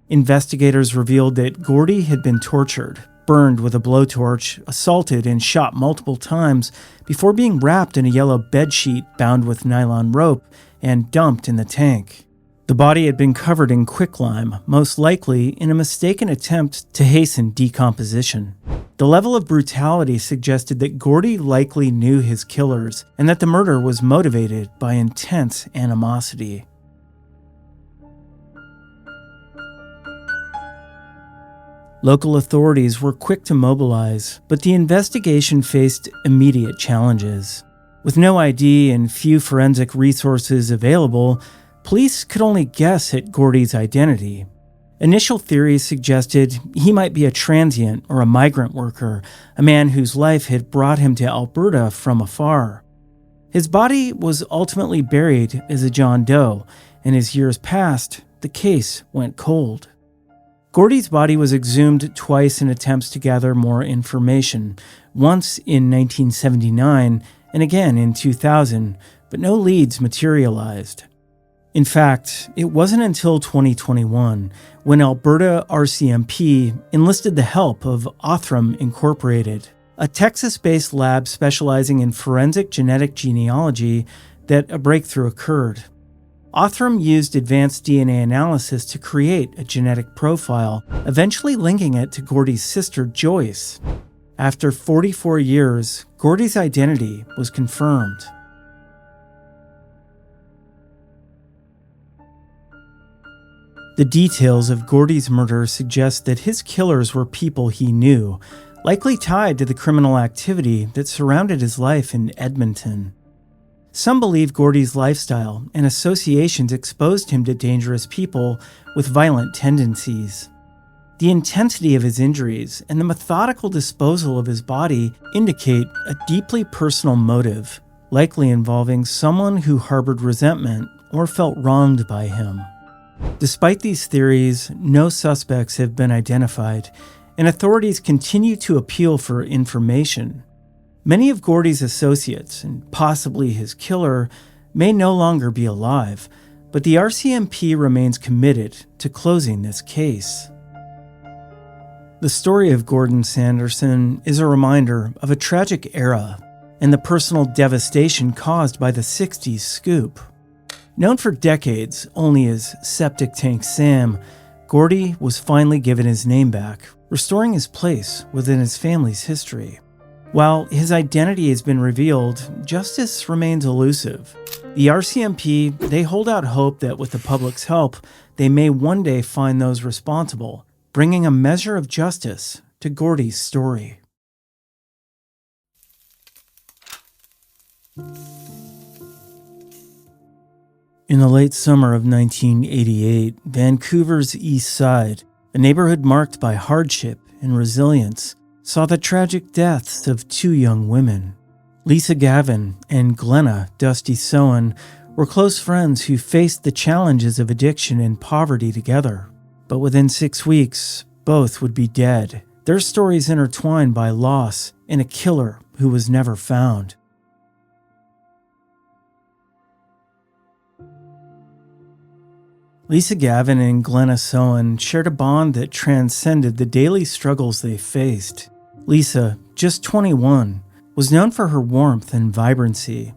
Investigators revealed that Gordy had been tortured, burned with a blowtorch, assaulted, and shot multiple times before being wrapped in a yellow bedsheet bound with nylon rope and dumped in the tank. The body had been covered in quicklime, most likely in a mistaken attempt to hasten decomposition. The level of brutality suggested that Gordy likely knew his killers and that the murder was motivated by intense animosity. Local authorities were quick to mobilize, but the investigation faced immediate challenges. With no ID and few forensic resources available, police could only guess at Gordy's identity. Initial theories suggested he might be a transient or a migrant worker, a man whose life had brought him to Alberta from afar. His body was ultimately buried as a John Doe, and as years passed, the case went cold. Gordy's body was exhumed twice in attempts to gather more information, once in 1979 and again in 2000, but no leads materialized. In fact, it wasn't until 2021 when Alberta RCMP enlisted the help of Othram Incorporated, a Texas-based lab specializing in forensic genetic genealogy, that a breakthrough occurred. Othram used advanced DNA analysis to create a genetic profile, eventually linking it to Gordy's sister Joyce. After 44 years, Gordy's identity was confirmed. The details of Gordy's murder suggest that his killers were people he knew, likely tied to the criminal activity that surrounded his life in Edmonton. Some believe Gordy's lifestyle and associations exposed him to dangerous people with violent tendencies. The intensity of his injuries and the methodical disposal of his body indicate a deeply personal motive, likely involving someone who harbored resentment or felt wronged by him. Despite these theories, no suspects have been identified, and authorities continue to appeal for information. Many of Gordy's associates, and possibly his killer, may no longer be alive, but the RCMP remains committed to closing this case. The story of Gordon Sanderson is a reminder of a tragic era and the personal devastation caused by the 60s scoop. Known for decades only as Septic Tank Sam, Gordy was finally given his name back, restoring his place within his family's history. While his identity has been revealed, justice remains elusive. The RCMP, they hold out hope that with the public's help, they may one day find those responsible, bringing a measure of justice to Gordy's story. In the late summer of 1988, Vancouver's East Side, a neighborhood marked by hardship and resilience, saw the tragic deaths of two young women. Lisa Gavin and Glenna Dusty Sowen were close friends who faced the challenges of addiction and poverty together. But within 6 weeks, both would be dead, their stories intertwined by loss and a killer who was never found. Lisa Gavin and Glenna Sowen shared a bond that transcended the daily struggles they faced. Lisa, just 21, was known for her warmth and vibrancy.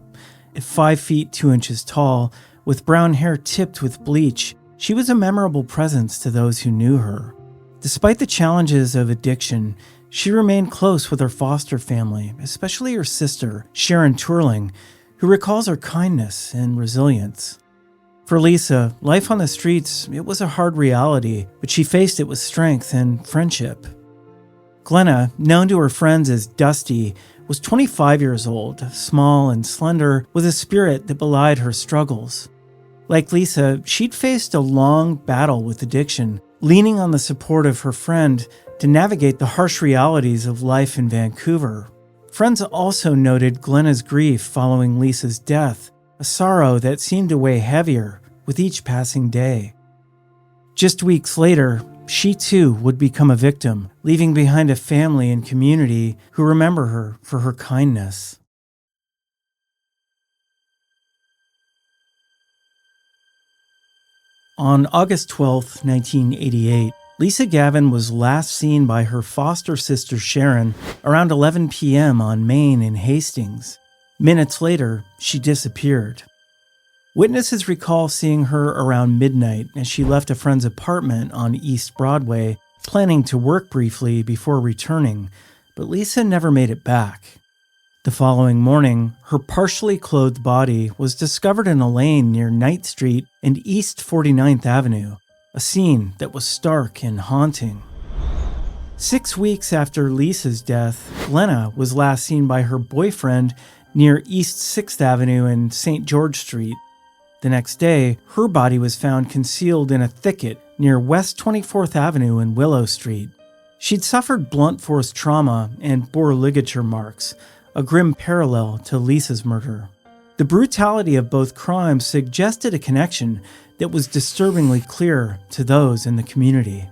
At 5 feet 2 inches tall, with brown hair tipped with bleach, she was a memorable presence to those who knew her. Despite the challenges of addiction, she remained close with her foster family, especially her sister, Sharon Turling, who recalls her kindness and resilience. For Lisa, life on the streets, it was a hard reality, but she faced it with strength and friendship. Glenna, known to her friends as Dusty, was 25 years old, small and slender, with a spirit that belied her struggles. Like Lisa, she'd faced a long battle with addiction, leaning on the support of her friend to navigate the harsh realities of life in Vancouver. Friends also noted Glenna's grief following Lisa's death, a sorrow that seemed to weigh heavier with each passing day. Just weeks later, she too would become a victim, leaving behind a family and community who remember her for her kindness. On August 12, 1988, Lisa Gavin was last seen by her foster sister Sharon around 11 p.m. on Main in Hastings. Minutes later, she disappeared. Witnesses recall seeing her around midnight as she left a friend's apartment on East Broadway, planning to work briefly before returning, but Lisa never made it back. The following morning, her partially clothed body was discovered in a lane near Knight Street and East 49th Avenue, a scene that was stark and haunting. 6 weeks after Lisa's death, Glenna was last seen by her boyfriend near East 6th Avenue and St. George Street. The next day, her body was found concealed in a thicket near West 24th Avenue and Willow Street. She'd suffered blunt force trauma and bore ligature marks, a grim parallel to Lisa's murder. The brutality of both crimes suggested a connection that was disturbingly clear to those in the community.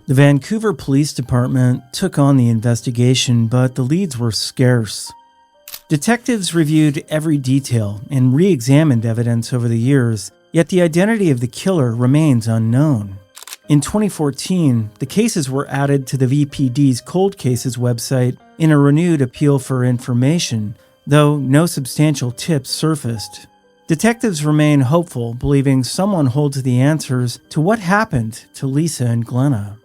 The Vancouver Police Department took on the investigation, but the leads were scarce. Detectives reviewed every detail and re-examined evidence over the years, yet the identity of the killer remains unknown. In 2014, the cases were added to the VPD's Cold Cases website in a renewed appeal for information, though no substantial tips surfaced. Detectives remain hopeful, believing someone holds the answers to what happened to Lisa and Glenna.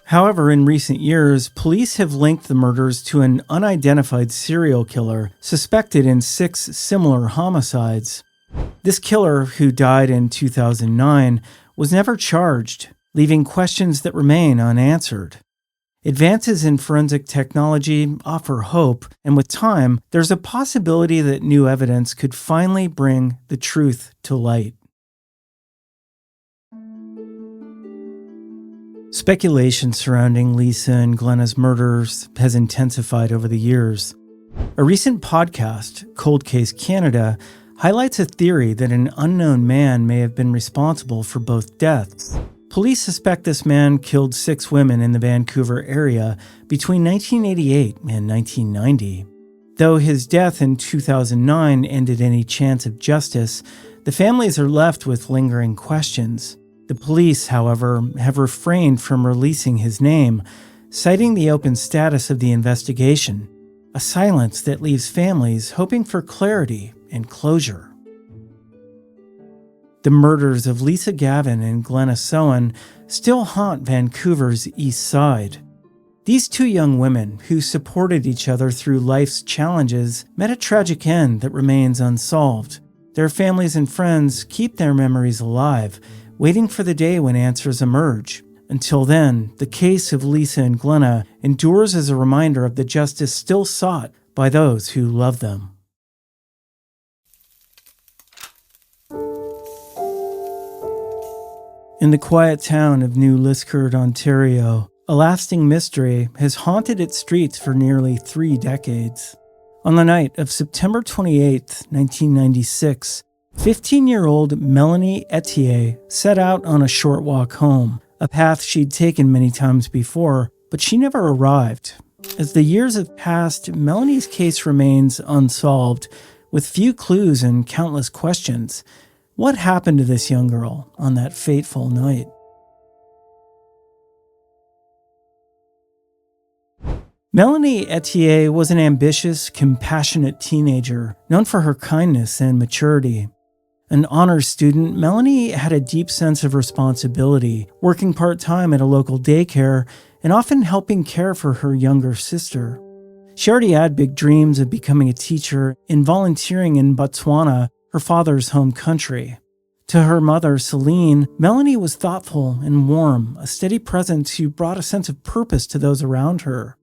However, in recent years, police have linked the murders to an unidentified serial killer suspected in 6 similar homicides. This killer, who died in 2009, was never charged, leaving questions that remain unanswered. Advances in forensic technology offer hope, and with time, there's a possibility that new evidence could finally bring the truth to light. Speculation surrounding Lisa and Glenna's murders has intensified over the years. A recent podcast, Cold Case Canada, highlights a theory that an unknown man may have been responsible for both deaths. Police suspect this man killed 6 women in the Vancouver area between 1988 and 1990. Though his death in 2009 ended any chance of justice, the families are left with lingering questions. The police, however, have refrained from releasing his name, citing the open status of the investigation, a silence that leaves families hoping for clarity and closure. The murders of Lisa Gavin and Glenna Sohan still haunt Vancouver's East Side. These 2 young women, who supported each other through life's challenges, met a tragic end that remains unsolved. Their families and friends keep their memories alive, waiting for the day when answers emerge. Until then, the case of Lisa and Glenna endures as a reminder of the justice still sought by those who love them. In the quiet town of New Liskeard, Ontario, a lasting mystery has haunted its streets for nearly 3 decades. On the night of September 28, 1996, 15-year-old Melanie Etier set out on a short walk home, a path she'd taken many times before, but she never arrived. As the years have passed, Melanie's case remains unsolved, with few clues and countless questions. What happened to this young girl on that fateful night? Melanie Etier was an ambitious, compassionate teenager, known for her kindness and maturity. An honors student, Melanie had a deep sense of responsibility, working part-time at a local daycare and often helping care for her younger sister. She already had big dreams of becoming a teacher and volunteering in Botswana, her father's home country. To her mother, Celine, Melanie was thoughtful and warm, a steady presence who brought a sense of purpose to those around her.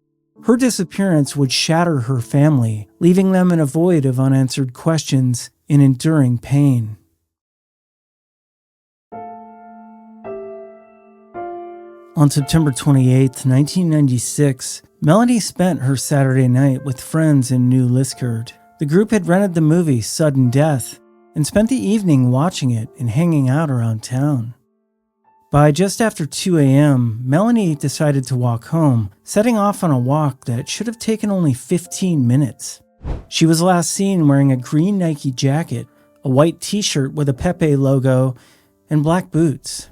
Her disappearance would shatter her family, leaving them in a void of unanswered questions and enduring pain. On September 28, 1996, Melanie spent her Saturday night with friends in New Liskeard. The group had rented the movie Sudden Death. and spent the evening watching it and hanging out around town. By just after 2 a.m., Melanie decided to walk home, setting off on a walk that should have taken only 15 minutes. She was last seen wearing a green Nike jacket, a white t-shirt with a Pepe logo, and black boots.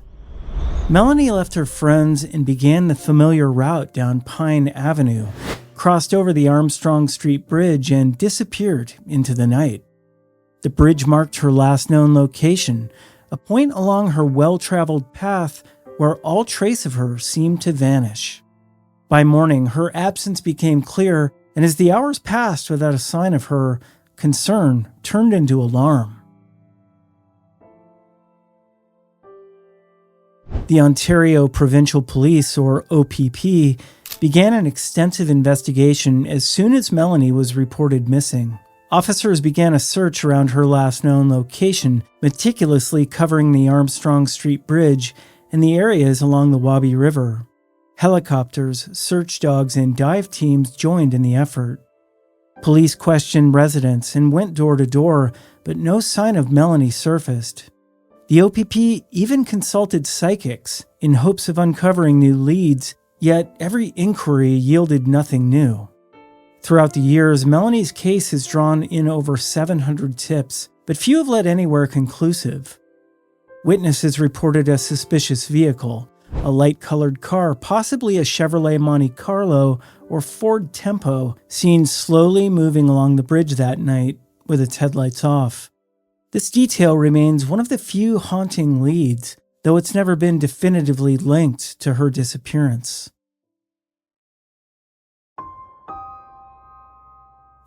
Melanie left her friends and began the familiar route down Pine Avenue, crossed over the Armstrong Street Bridge, and disappeared into the night. The bridge marked her last known location, a point along her well-traveled path where all trace of her seemed to vanish. By morning, her absence became clear, and as the hours passed without a sign of her, concern turned into alarm. The Ontario Provincial Police, or OPP, began an extensive investigation as soon as Melanie was reported missing. Officers began a search around her last known location, meticulously covering the Armstrong Street Bridge and the areas along the Wabi River. Helicopters, search dogs, and dive teams joined in the effort. Police questioned residents and went door to door, but no sign of Melanie surfaced. The OPP even consulted psychics in hopes of uncovering new leads, yet every inquiry yielded nothing new. Throughout the years, Melanie's case has drawn in over 700 tips, but few have led anywhere conclusive. Witnesses reported a suspicious vehicle, a light-colored car, possibly a Chevrolet Monte Carlo or Ford Tempo, seen slowly moving along the bridge that night with its headlights off. This detail remains one of the few haunting leads, though it's never been definitively linked to her disappearance.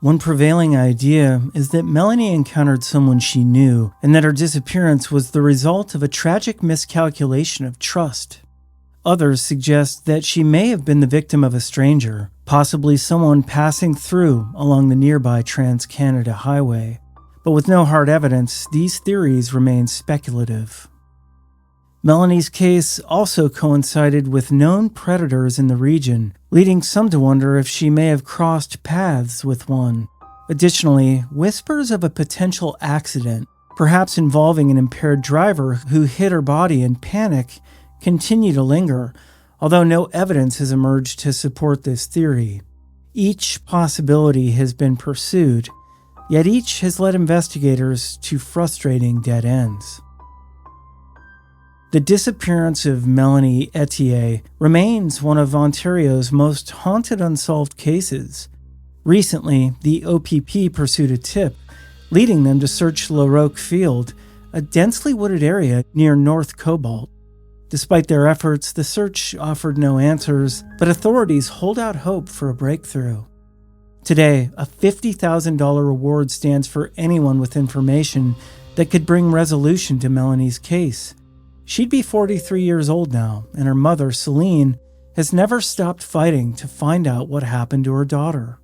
One prevailing idea is that Melanie encountered someone she knew, and that her disappearance was the result of a tragic miscalculation of trust. Others suggest that she may have been the victim of a stranger, possibly someone passing through along the nearby Trans-Canada Highway. But with no hard evidence, these theories remain speculative. Melanie's case also coincided with known predators in the region, leading some to wonder if she may have crossed paths with one. Additionally, whispers of a potential accident, perhaps involving an impaired driver who hit her body in panic, continue to linger, although no evidence has emerged to support this theory. Each possibility has been pursued, yet each has led investigators to frustrating dead ends. The disappearance of Melanie Etier remains one of Ontario's most haunted unsolved cases. Recently, the OPP pursued a tip, leading them to search La Roque Field, a densely wooded area near North Cobalt. Despite their efforts, the search offered no answers, but authorities hold out hope for a breakthrough. Today, a $50,000 reward stands for anyone with information that could bring resolution to Melanie's case. She'd be 43 years old now, and her mother, Celine, has never stopped fighting to find out what happened to her daughter.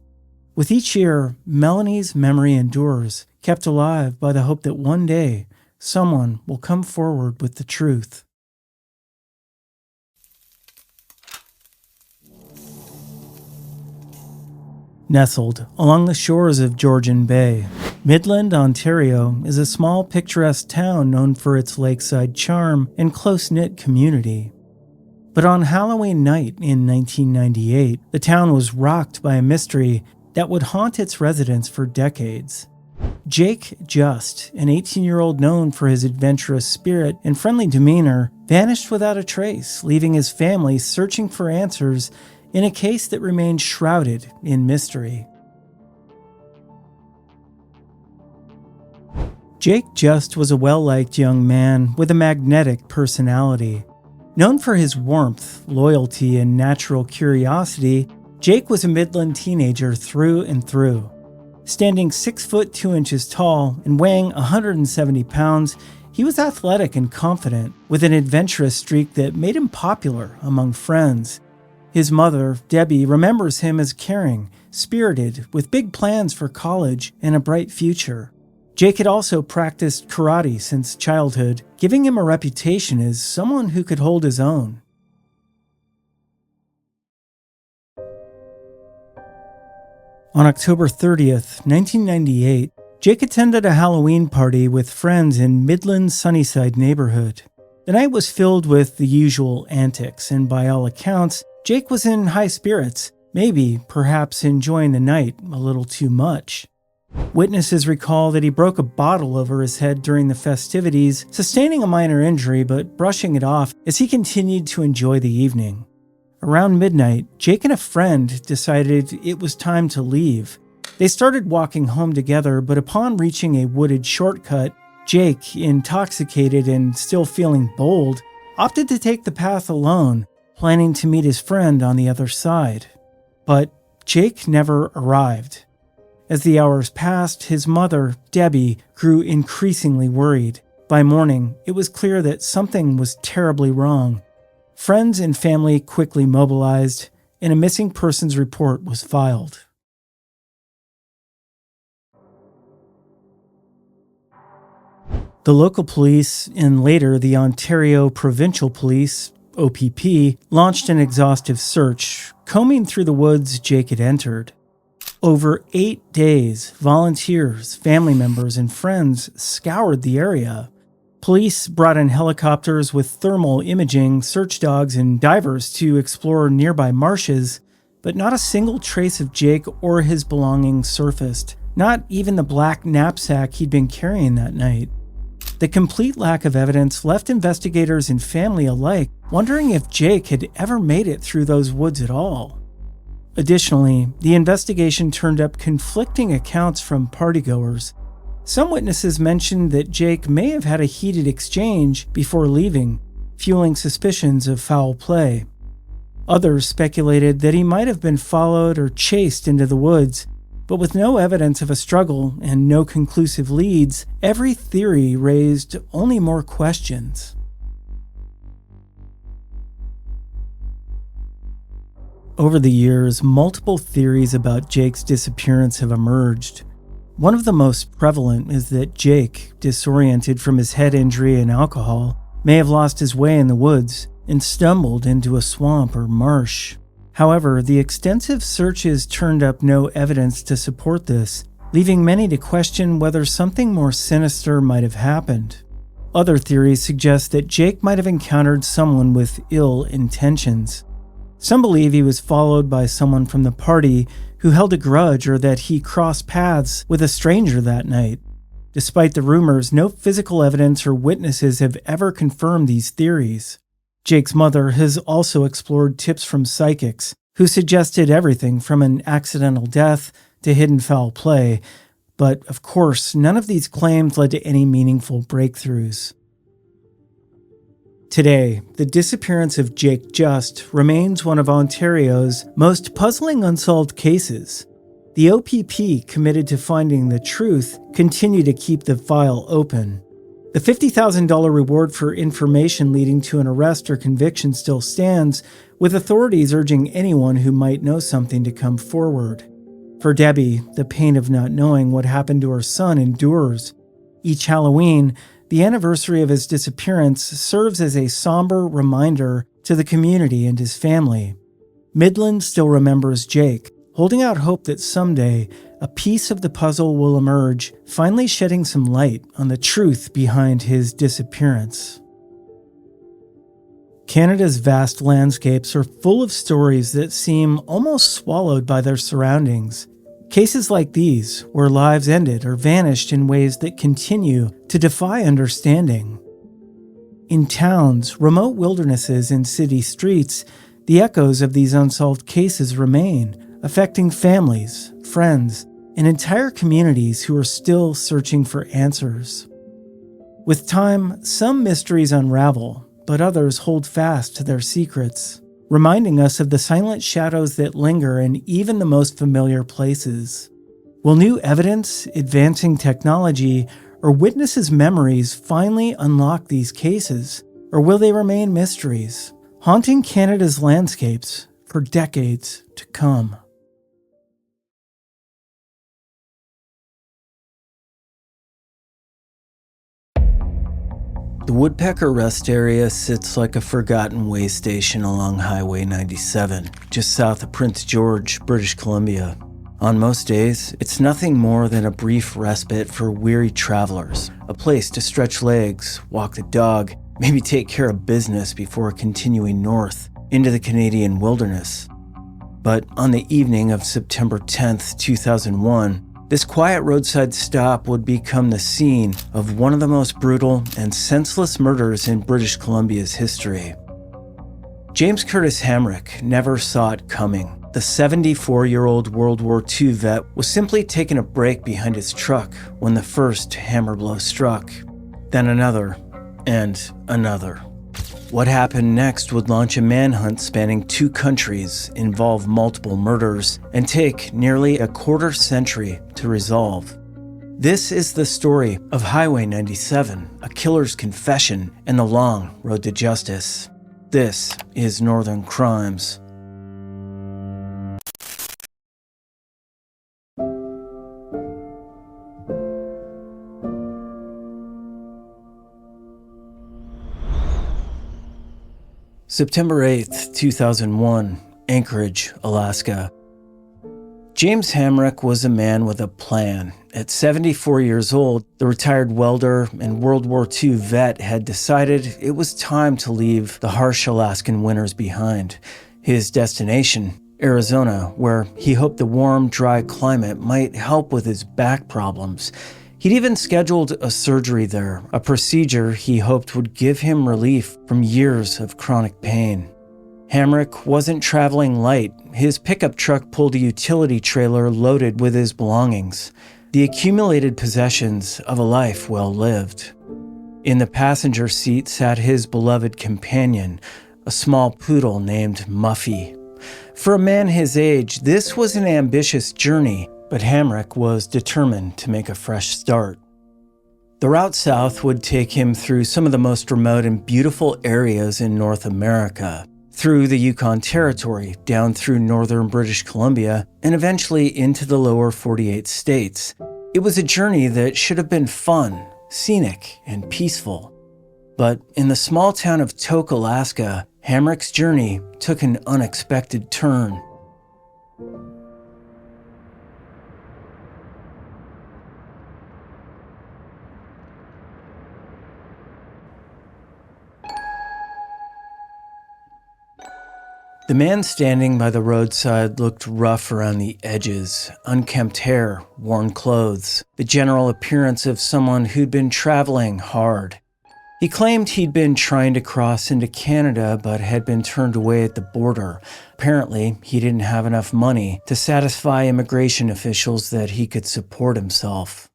With each year, Melanie's memory endures, kept alive by the hope that one day, someone will come forward with the truth. Nestled along the shores of Georgian Bay, Midland, Ontario is a small picturesque town known for its lakeside charm and close-knit community. But on Halloween night in 1998, the town was rocked by a mystery that would haunt its residents for decades. Jake Just, an 18-year-old known for his adventurous spirit and friendly demeanor, vanished without a trace, leaving his family searching for answers in a case that remained shrouded in mystery. Jake Just was a well-liked young man with a magnetic personality. Known for his warmth, loyalty, and natural curiosity, Jake was a Midland teenager through and through. Standing 6 foot 2 inches tall and weighing 170 pounds, he was athletic and confident, with an adventurous streak that made him popular among friends. His mother, Debbie, remembers him as caring, spirited, with big plans for college and a bright future. Jake had also practiced karate since childhood, giving him a reputation as someone who could hold his own. On October 30th, 1998, Jake attended a Halloween party with friends in Midland's Sunnyside neighborhood. The night was filled with the usual antics, and by all accounts, Jake was in high spirits, maybe, perhaps enjoying the night a little too much. Witnesses recall that he broke a bottle over his head during the festivities, sustaining a minor injury but brushing it off as he continued to enjoy the evening. Around midnight, Jake and a friend decided it was time to leave. They started walking home together, but upon reaching a wooded shortcut, Jake, intoxicated and still feeling bold, opted to take the path alone, planning to meet his friend on the other side. But Jake never arrived. As the hours passed, his mother, Debbie, grew increasingly worried. By morning, it was clear that something was terribly wrong. Friends and family quickly mobilized, and a missing persons report was filed. The local police, and later the Ontario Provincial Police, OPP, launched an exhaustive search, combing through the woods Jake had entered. Over 8 days, volunteers, family members, and friends scoured the area. Police brought in helicopters with thermal imaging, search dogs, and divers to explore nearby marshes, but not a single trace of Jake or his belongings surfaced, not even the black knapsack he'd been carrying that night. The complete lack of evidence left investigators and family alike wondering if Jake had ever made it through those woods at all. Additionally, the investigation turned up conflicting accounts from partygoers. Some witnesses mentioned that Jake may have had a heated exchange before leaving, fueling suspicions of foul play. Others speculated that he might have been followed or chased into the woods, but with no evidence of a struggle and no conclusive leads, every theory raised only more questions. Over the years, multiple theories about Jake's disappearance have emerged. One of the most prevalent is that Jake, disoriented from his head injury and alcohol, may have lost his way in the woods and stumbled into a swamp or marsh. However, the extensive searches turned up no evidence to support this, leaving many to question whether something more sinister might have happened. Other theories suggest that Jake might have encountered someone with ill intentions. Some believe he was followed by someone from the party who held a grudge, or that he crossed paths with a stranger that night. Despite the rumors, no physical evidence or witnesses have ever confirmed these theories. Jake's mother has also explored tips from psychics, who suggested everything from an accidental death to hidden foul play, but of course, none of these claims led to any meaningful breakthroughs. Today, the disappearance of Jake Just remains one of Ontario's most puzzling unsolved cases. The OPP, committed to finding the truth, continue to keep the file open. The $50,000 reward for information leading to an arrest or conviction still stands, with authorities urging anyone who might know something to come forward. For Debbie, the pain of not knowing what happened to her son endures. Each Halloween, the anniversary of his disappearance serves as a somber reminder to the community and his family. Midland still remembers Jake, holding out hope that someday a piece of the puzzle will emerge, finally shedding some light on the truth behind his disappearance. Canada's vast landscapes are full of stories that seem almost swallowed by their surroundings. Cases like these, where lives ended or vanished in ways that continue to defy understanding. In towns, remote wildernesses, and city streets, the echoes of these unsolved cases remain, affecting families, friends, and entire communities who are still searching for answers. With time, some mysteries unravel, but others hold fast to their secrets, reminding us of the silent shadows that linger in even the most familiar places. Will new evidence, advancing technology, or witnesses' memories finally unlock these cases, or will they remain mysteries, haunting Canada's landscapes for decades to come? The Woodpecker Rest Area sits like a forgotten way station along Highway 97, just south of Prince George, British Columbia. On most days, it's nothing more than a brief respite for weary travelers, a place to stretch legs, walk the dog, maybe take care of business before continuing north into the Canadian wilderness. But on the evening of September 10th, 2001, this quiet roadside stop would become the scene of one of the most brutal and senseless murders in British Columbia's history. James Curtis Hamrick never saw it coming. The 74-year-old World War II vet was simply taking a break behind his truck when the first hammer blow struck, then another, and another. What happened next would launch a manhunt spanning 2 countries, involve multiple murders, and take nearly a quarter century to resolve. This is the story of Highway 97, a killer's confession, and the long road to justice. This is Northern Crimes. September 8th, 2001, Anchorage, Alaska. James Hamrick was a man with a plan. At 74 years old, the retired welder and World War II vet had decided it was time to leave the harsh Alaskan winters behind. His destination, Arizona, where he hoped the warm, dry climate might help with his back problems. He'd even scheduled a surgery there, a procedure he hoped would give him relief from years of chronic pain. Hamrick wasn't traveling light. His pickup truck pulled a utility trailer loaded with his belongings, the accumulated possessions of a life well lived. In the passenger seat sat his beloved companion, a small poodle named Muffy. For a man his age, this was an ambitious journey, but Hamrick was determined to make a fresh start. The route south would take him through some of the most remote and beautiful areas in North America, through the Yukon Territory, down through northern British Columbia, and eventually into the lower 48 states. It was a journey that should have been fun, scenic, and peaceful. But in the small town of Tok, Alaska, Hamrick's journey took an unexpected turn. The man standing by the roadside looked rough around the edges, unkempt hair, worn clothes, the general appearance of someone who'd been traveling hard. He claimed he'd been trying to cross into Canada but had been turned away at the border. Apparently, he didn't have enough money to satisfy immigration officials that he could support himself.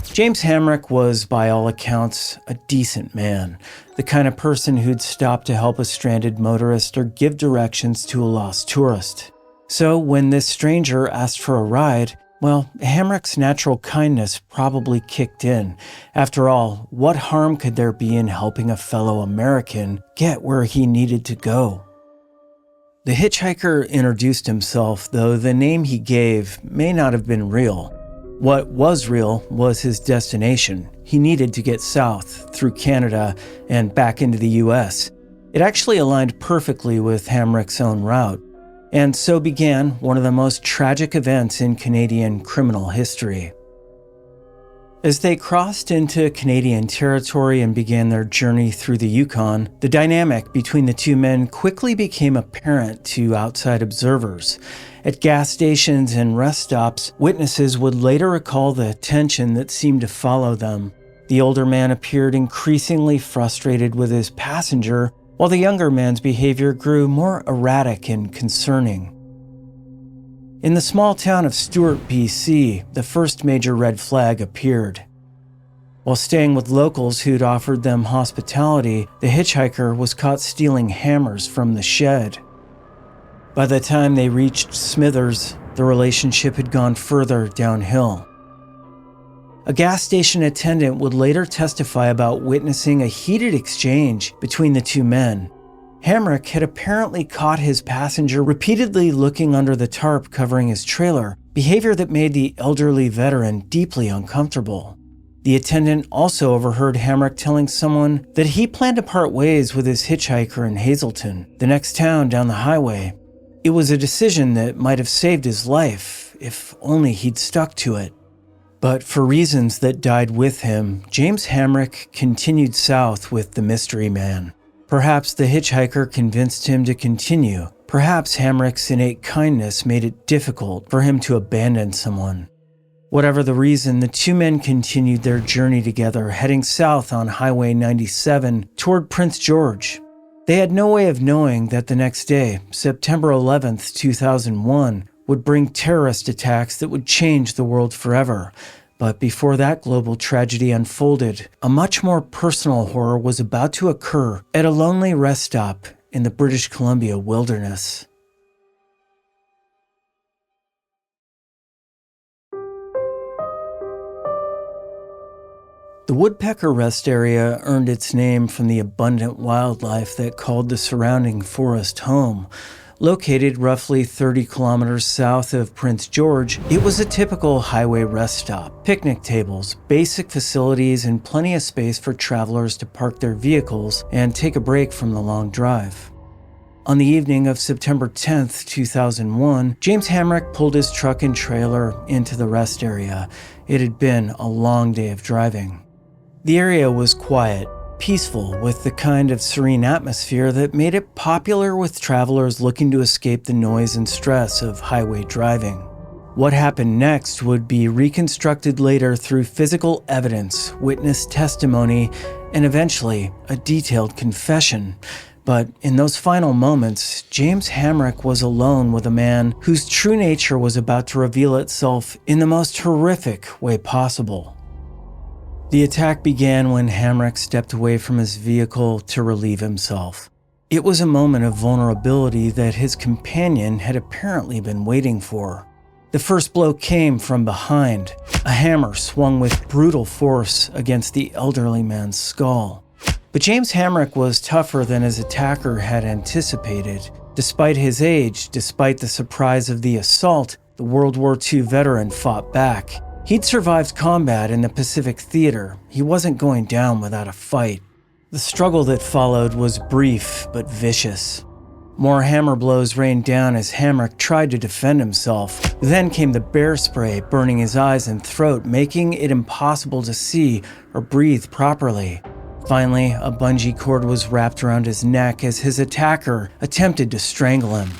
James Hamrick was, by all accounts, a decent man, the kind of person who'd stop to help a stranded motorist or give directions to a lost tourist. So when this stranger asked for a ride, well, Hamrick's natural kindness probably kicked in. After all, what harm could there be in helping a fellow American get where he needed to go? The hitchhiker introduced himself, though the name he gave may not have been real. What was real was his destination. He needed to get south, through Canada, and back into the US. It actually aligned perfectly with Hamrick's own route. And so began one of the most tragic events in Canadian criminal history. As they crossed into Canadian territory and began their journey through the Yukon, the dynamic between the two men quickly became apparent to outside observers. At gas stations and rest stops, witnesses would later recall the tension that seemed to follow them. The older man appeared increasingly frustrated with his passenger, while the younger man's behavior grew more erratic and concerning. In the small town of Stewart, BC, the first major red flag appeared. While staying with locals who'd offered them hospitality, the hitchhiker was caught stealing hammers from the shed. By the time they reached Smithers, the relationship had gone further downhill. A gas station attendant would later testify about witnessing a heated exchange between the two men. Hamrick had apparently caught his passenger repeatedly looking under the tarp covering his trailer, behavior that made the elderly veteran deeply uncomfortable. The attendant also overheard Hamrick telling someone that he planned to part ways with his hitchhiker in Hazelton, the next town down the highway. It was a decision that might have saved his life if only he'd stuck to it. But for reasons that died with him, James Hamrick continued south with the mystery man. Perhaps the hitchhiker convinced him to continue. Perhaps Hamrick's innate kindness made it difficult for him to abandon someone. Whatever the reason, the two men continued their journey together, heading south on Highway 97 toward Prince George. They had no way of knowing that the next day, September 11th, 2001, would bring terrorist attacks that would change the world forever. But before that global tragedy unfolded, a much more personal horror was about to occur at a lonely rest stop in the British Columbia wilderness. The Woodpecker Rest Area earned its name from the abundant wildlife that called the surrounding forest home. Located roughly 30 kilometers south of Prince George, it was a typical highway rest stop. Picnic tables, basic facilities, and plenty of space for travelers to park their vehicles and take a break from the long drive. On the evening of September 10th, 2001, James Hamrick pulled his truck and trailer into the rest area. It had been a long day of driving. The area was quiet, peaceful, with the kind of serene atmosphere that made it popular with travelers looking to escape the noise and stress of highway driving. What happened next would be reconstructed later through physical evidence, witness testimony, and eventually a detailed confession. But in those final moments, James Hamrick was alone with a man whose true nature was about to reveal itself in the most horrific way possible. The attack began when Hamrick stepped away from his vehicle to relieve himself. It was a moment of vulnerability that his companion had apparently been waiting for. The first blow came from behind. A hammer swung with brutal force against the elderly man's skull. But James Hamrick was tougher than his attacker had anticipated. Despite his age, despite the surprise of the assault, the World War II veteran fought back. He'd survived combat in the Pacific Theater. He wasn't going down without a fight. The struggle that followed was brief but vicious. More hammer blows rained down as Hamrick tried to defend himself. Then came the bear spray, burning his eyes and throat, making it impossible to see or breathe properly. Finally, a bungee cord was wrapped around his neck as his attacker attempted to strangle him.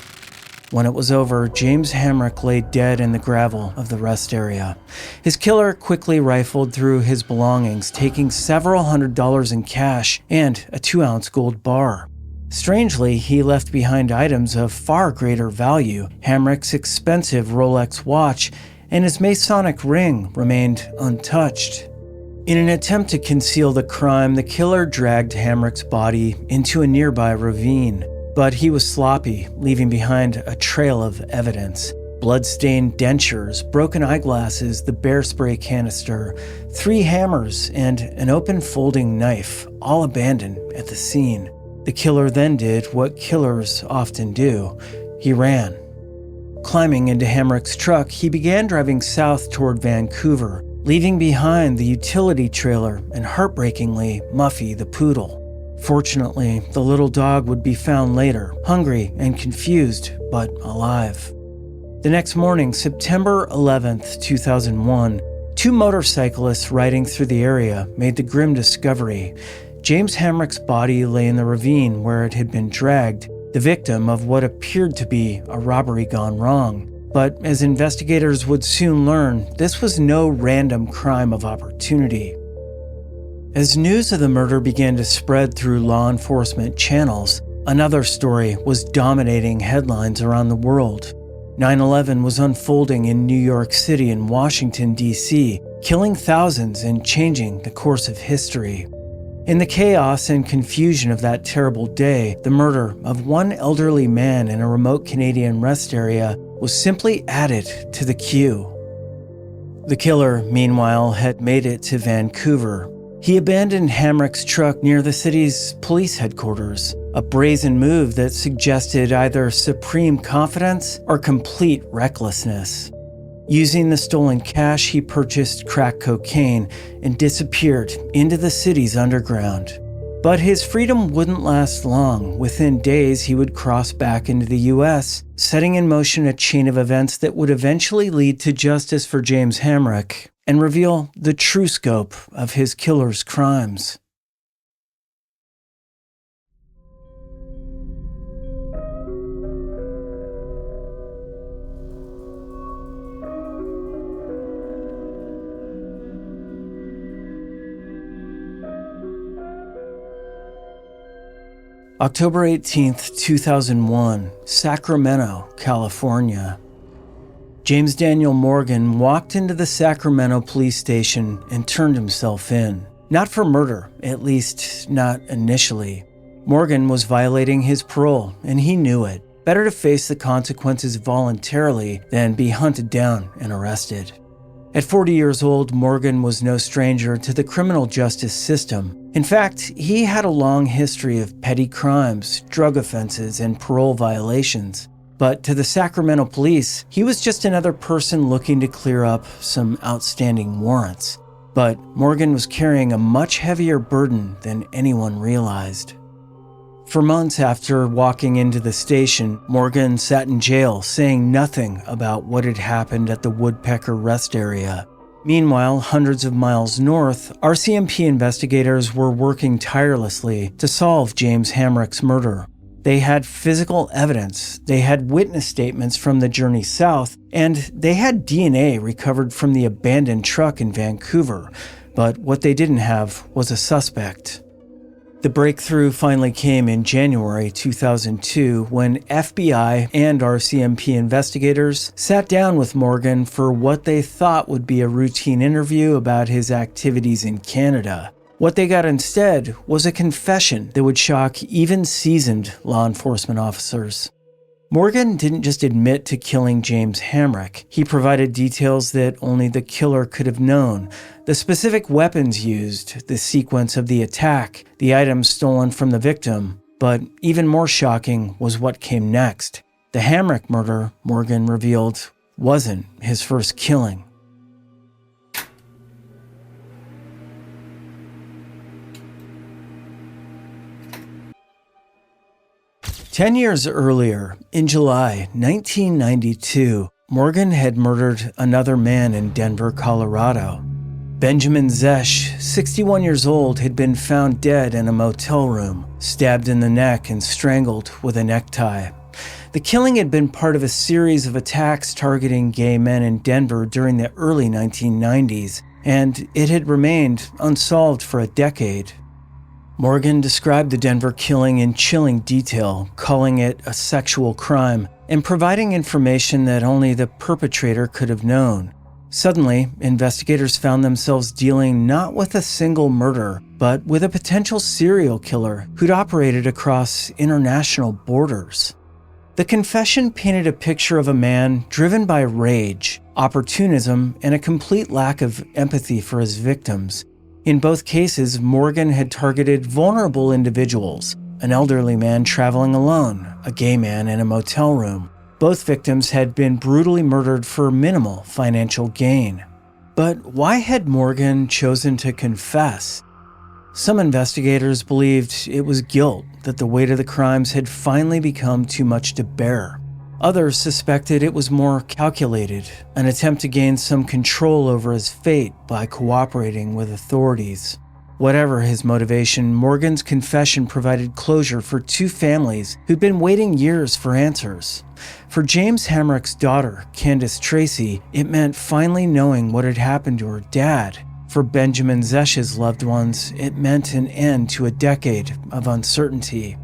When it was over, James Hamrick lay dead in the gravel of the rest area. His killer quickly rifled through his belongings, taking several $100s in cash and a 2-ounce gold bar. Strangely, he left behind items of far greater value. Hamrick's expensive Rolex watch and his Masonic ring remained untouched. In an attempt to conceal the crime, the killer dragged Hamrick's body into a nearby ravine. But he was sloppy, leaving behind a trail of evidence. Blood-stained dentures, broken eyeglasses, the bear spray canister, 3 hammers, and an open folding knife, all abandoned at the scene. The killer then did what killers often do. He ran. Climbing into Hamrick's truck, he began driving south toward Vancouver, leaving behind the utility trailer and, heartbreakingly, Muffy the poodle. Fortunately, the little dog would be found later, hungry and confused, but alive. The next morning, September 11th, 2001, 2 motorcyclists riding through the area made the grim discovery. James Hamrick's body lay in the ravine where it had been dragged, the victim of what appeared to be a robbery gone wrong. But as investigators would soon learn, this was no random crime of opportunity. As news of the murder began to spread through law enforcement channels, another story was dominating headlines around the world. 9/11 was unfolding in New York City and Washington, D.C., killing thousands and changing the course of history. In the chaos and confusion of that terrible day, the murder of one elderly man in a remote Canadian rest area was simply added to the queue. The killer, meanwhile, had made it to Vancouver. He abandoned Hamrick's truck near the city's police headquarters, a brazen move that suggested either supreme confidence or complete recklessness. Using the stolen cash, he purchased crack cocaine and disappeared into the city's underground. But his freedom wouldn't last long. Within days, he would cross back into the US, setting in motion a chain of events that would eventually lead to justice for James Hamrick and reveal the true scope of his killer's crimes. October 18th, 2001, Sacramento, California. James Daniel Morgan walked into the Sacramento police station and turned himself in. Not for murder, at least not initially. Morgan was violating his parole, and he knew it. Better to face the consequences voluntarily than be hunted down and arrested. At 40 years old, Morgan was no stranger to the criminal justice system. In fact, he had a long history of petty crimes, drug offenses, and parole violations. But to the Sacramento police, he was just another person looking to clear up some outstanding warrants. But Morgan was carrying a much heavier burden than anyone realized. For months after walking into the station, Morgan sat in jail saying nothing about what had happened at the Woodpecker Rest Area. Meanwhile, hundreds of miles north, RCMP investigators were working tirelessly to solve James Hamrick's murder. They had physical evidence, they had witness statements from the journey south, and they had DNA recovered from the abandoned truck in Vancouver. But what they didn't have was a suspect. The breakthrough finally came in January 2002 when FBI and RCMP investigators sat down with Morgan for what they thought would be a routine interview about his activities in Canada. What they got instead was a confession that would shock even seasoned law enforcement officers. Morgan didn't just admit to killing James Hamrick. He provided details that only the killer could have known. The specific weapons used, the sequence of the attack, the items stolen from the victim. But even more shocking was what came next. The Hamrick murder, Morgan revealed, wasn't his first killing. Ten years earlier, in July 1992, Morgan had murdered another man in Denver, Colorado. Benjamin Zesh, 61 years old, had been found dead in a motel room, stabbed in the neck and strangled with a necktie. The killing had been part of a series of attacks targeting gay men in Denver during the early 1990s, and it had remained unsolved for a decade. Morgan described the Denver killing in chilling detail, calling it a sexual crime, and providing information that only the perpetrator could have known. Suddenly, investigators found themselves dealing not with a single murder, but with a potential serial killer who'd operated across international borders. The confession painted a picture of a man driven by rage, opportunism, and a complete lack of empathy for his victims. In both cases, Morgan had targeted vulnerable individuals, an elderly man traveling alone, a gay man in a motel room. Both victims had been brutally murdered for minimal financial gain. But why had Morgan chosen to confess? Some investigators believed it was guilt, that the weight of the crimes had finally become too much to bear. Others suspected it was more calculated, an attempt to gain some control over his fate by cooperating with authorities. Whatever his motivation, Morgan's confession provided closure for two families who'd been waiting years for answers. For James Hamrick's daughter, Candace Tracy, it meant finally knowing what had happened to her dad. For Benjamin Zesh's loved ones, it meant an end to a decade of uncertainty.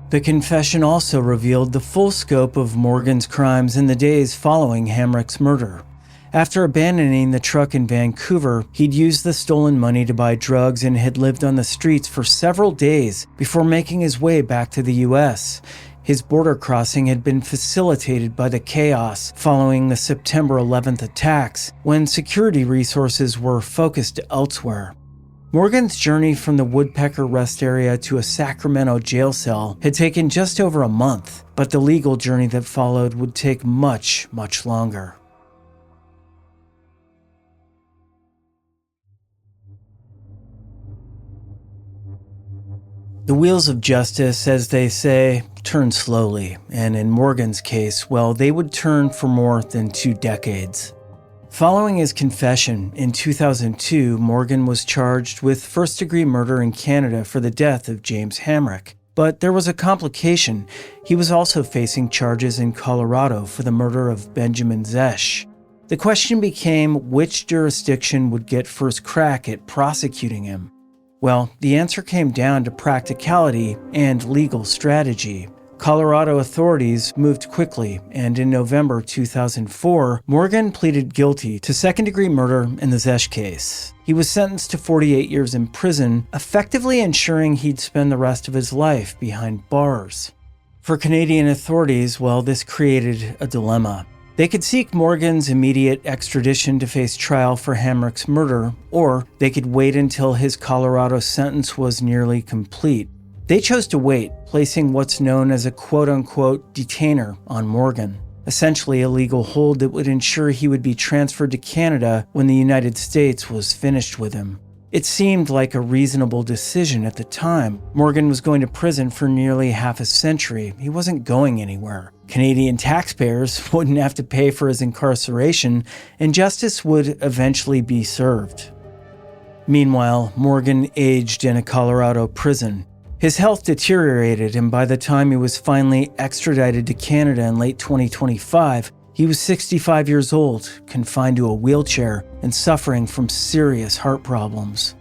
The confession also revealed the full scope of Morgan's crimes in the days following Hamrick's murder. After abandoning the truck in Vancouver, he'd used the stolen money to buy drugs and had lived on the streets for several days before making his way back to the US. His border crossing had been facilitated by the chaos following the September 11th attacks, when security resources were focused elsewhere. Morgan's journey from the Woodpecker Rest Area to a Sacramento jail cell had taken just over a month, but the legal journey that followed would take much, much longer. The wheels of justice, as they say, turn slowly, and in Morgan's case, well, they would turn for more than 2 decades. Following his confession in 2002, Morgan was charged with first-degree murder in Canada for the death of James Hamrick. But there was a complication. He was also facing charges in Colorado for the murder of Benjamin Zesch. The question became which jurisdiction would get first crack at prosecuting him. Well, the answer came down to practicality and legal strategy. Colorado authorities moved quickly, and in November 2004, Morgan pleaded guilty to second-degree murder in the Zesch case. He was sentenced to 48 years in prison, effectively ensuring he'd spend the rest of his life behind bars. For Canadian authorities, well, this created a dilemma. They could seek Morgan's immediate extradition to face trial for Hamrick's murder, or they could wait until his Colorado sentence was nearly complete. They chose to wait, placing what's known as a quote-unquote detainer on Morgan, essentially a legal hold that would ensure he would be transferred to Canada when the United States was finished with him. It seemed like a reasonable decision at the time. Morgan was going to prison for nearly half a century. He wasn't going anywhere. Canadian taxpayers wouldn't have to pay for his incarceration, and justice would eventually be served. Meanwhile, Morgan aged in a Colorado prison. His health deteriorated, and by the time he was finally extradited to Canada in late 2025, he was 65 years old, confined to a wheelchair, and suffering from serious heart problems.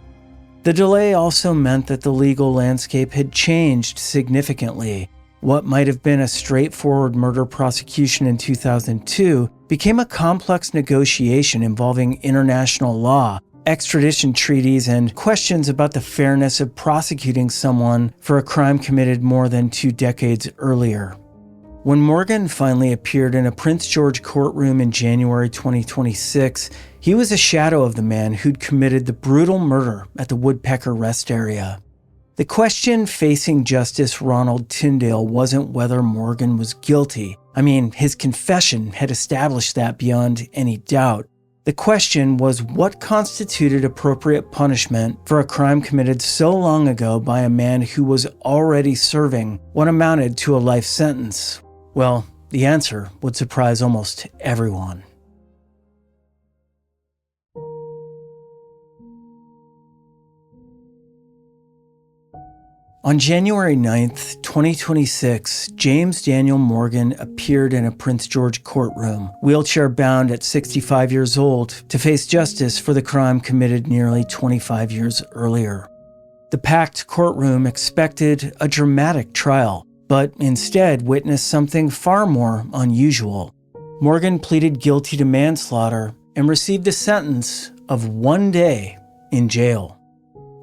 The delay also meant that the legal landscape had changed significantly. What might have been a straightforward murder prosecution in 2002 became a complex negotiation involving international law, extradition treaties, and questions about the fairness of prosecuting someone for a crime committed more than 2 decades earlier. When Morgan finally appeared in a Prince George courtroom in January 2026, he was a shadow of the man who'd committed the brutal murder at the Woodpecker Rest Area. The question facing Justice Ronald Tyndale wasn't whether Morgan was guilty. I mean, his confession had established that beyond any doubt. The question was what constituted appropriate punishment for a crime committed so long ago by a man who was already serving what amounted to a life sentence. Well, the answer would surprise almost everyone. On January 9th, 2026, James Daniel Morgan appeared in a Prince George courtroom, wheelchair-bound at 65 years old, to face justice for the crime committed nearly 25 years earlier. The packed courtroom expected a dramatic trial, but instead witnessed something far more unusual. Morgan pleaded guilty to manslaughter and received a sentence of 1 day in jail.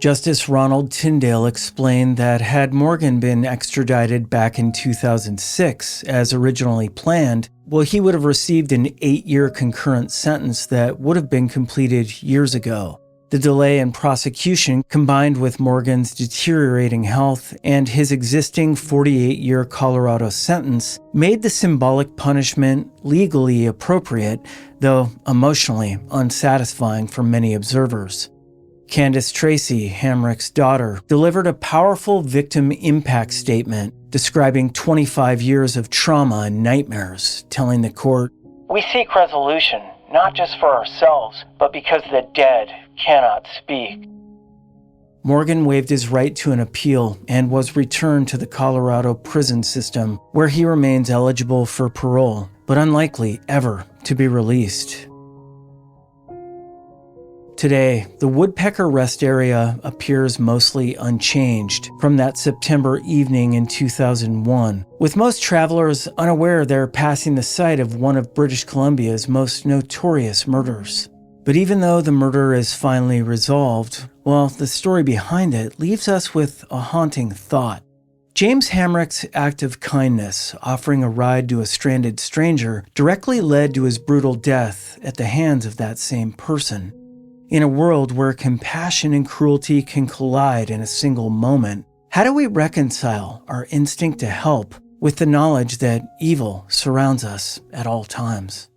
Justice Ronald Tyndale explained that had Morgan been extradited back in 2006, as originally planned, well, he would have received an 8-year concurrent sentence that would have been completed years ago. The delay in prosecution, combined with Morgan's deteriorating health and his existing 48-year Colorado sentence, made the symbolic punishment legally appropriate, though emotionally unsatisfying for many observers. Candace Tracy, Hamrick's daughter, delivered a powerful victim impact statement describing 25 years of trauma and nightmares, telling the court, "We seek resolution, not just for ourselves, but because the dead cannot speak." Morgan waived his right to an appeal and was returned to the Colorado prison system, where he remains eligible for parole, but unlikely ever to be released. Today, the Woodpecker Rest Area appears mostly unchanged from that September evening in 2001, with most travelers unaware they're passing the site of one of British Columbia's most notorious murders. But even though the murder is finally resolved, well, the story behind it leaves us with a haunting thought. James Hamrick's act of kindness, offering a ride to a stranded stranger, directly led to his brutal death at the hands of that same person. In a world where compassion and cruelty can collide in a single moment, how do we reconcile our instinct to help with the knowledge that evil surrounds us at all times?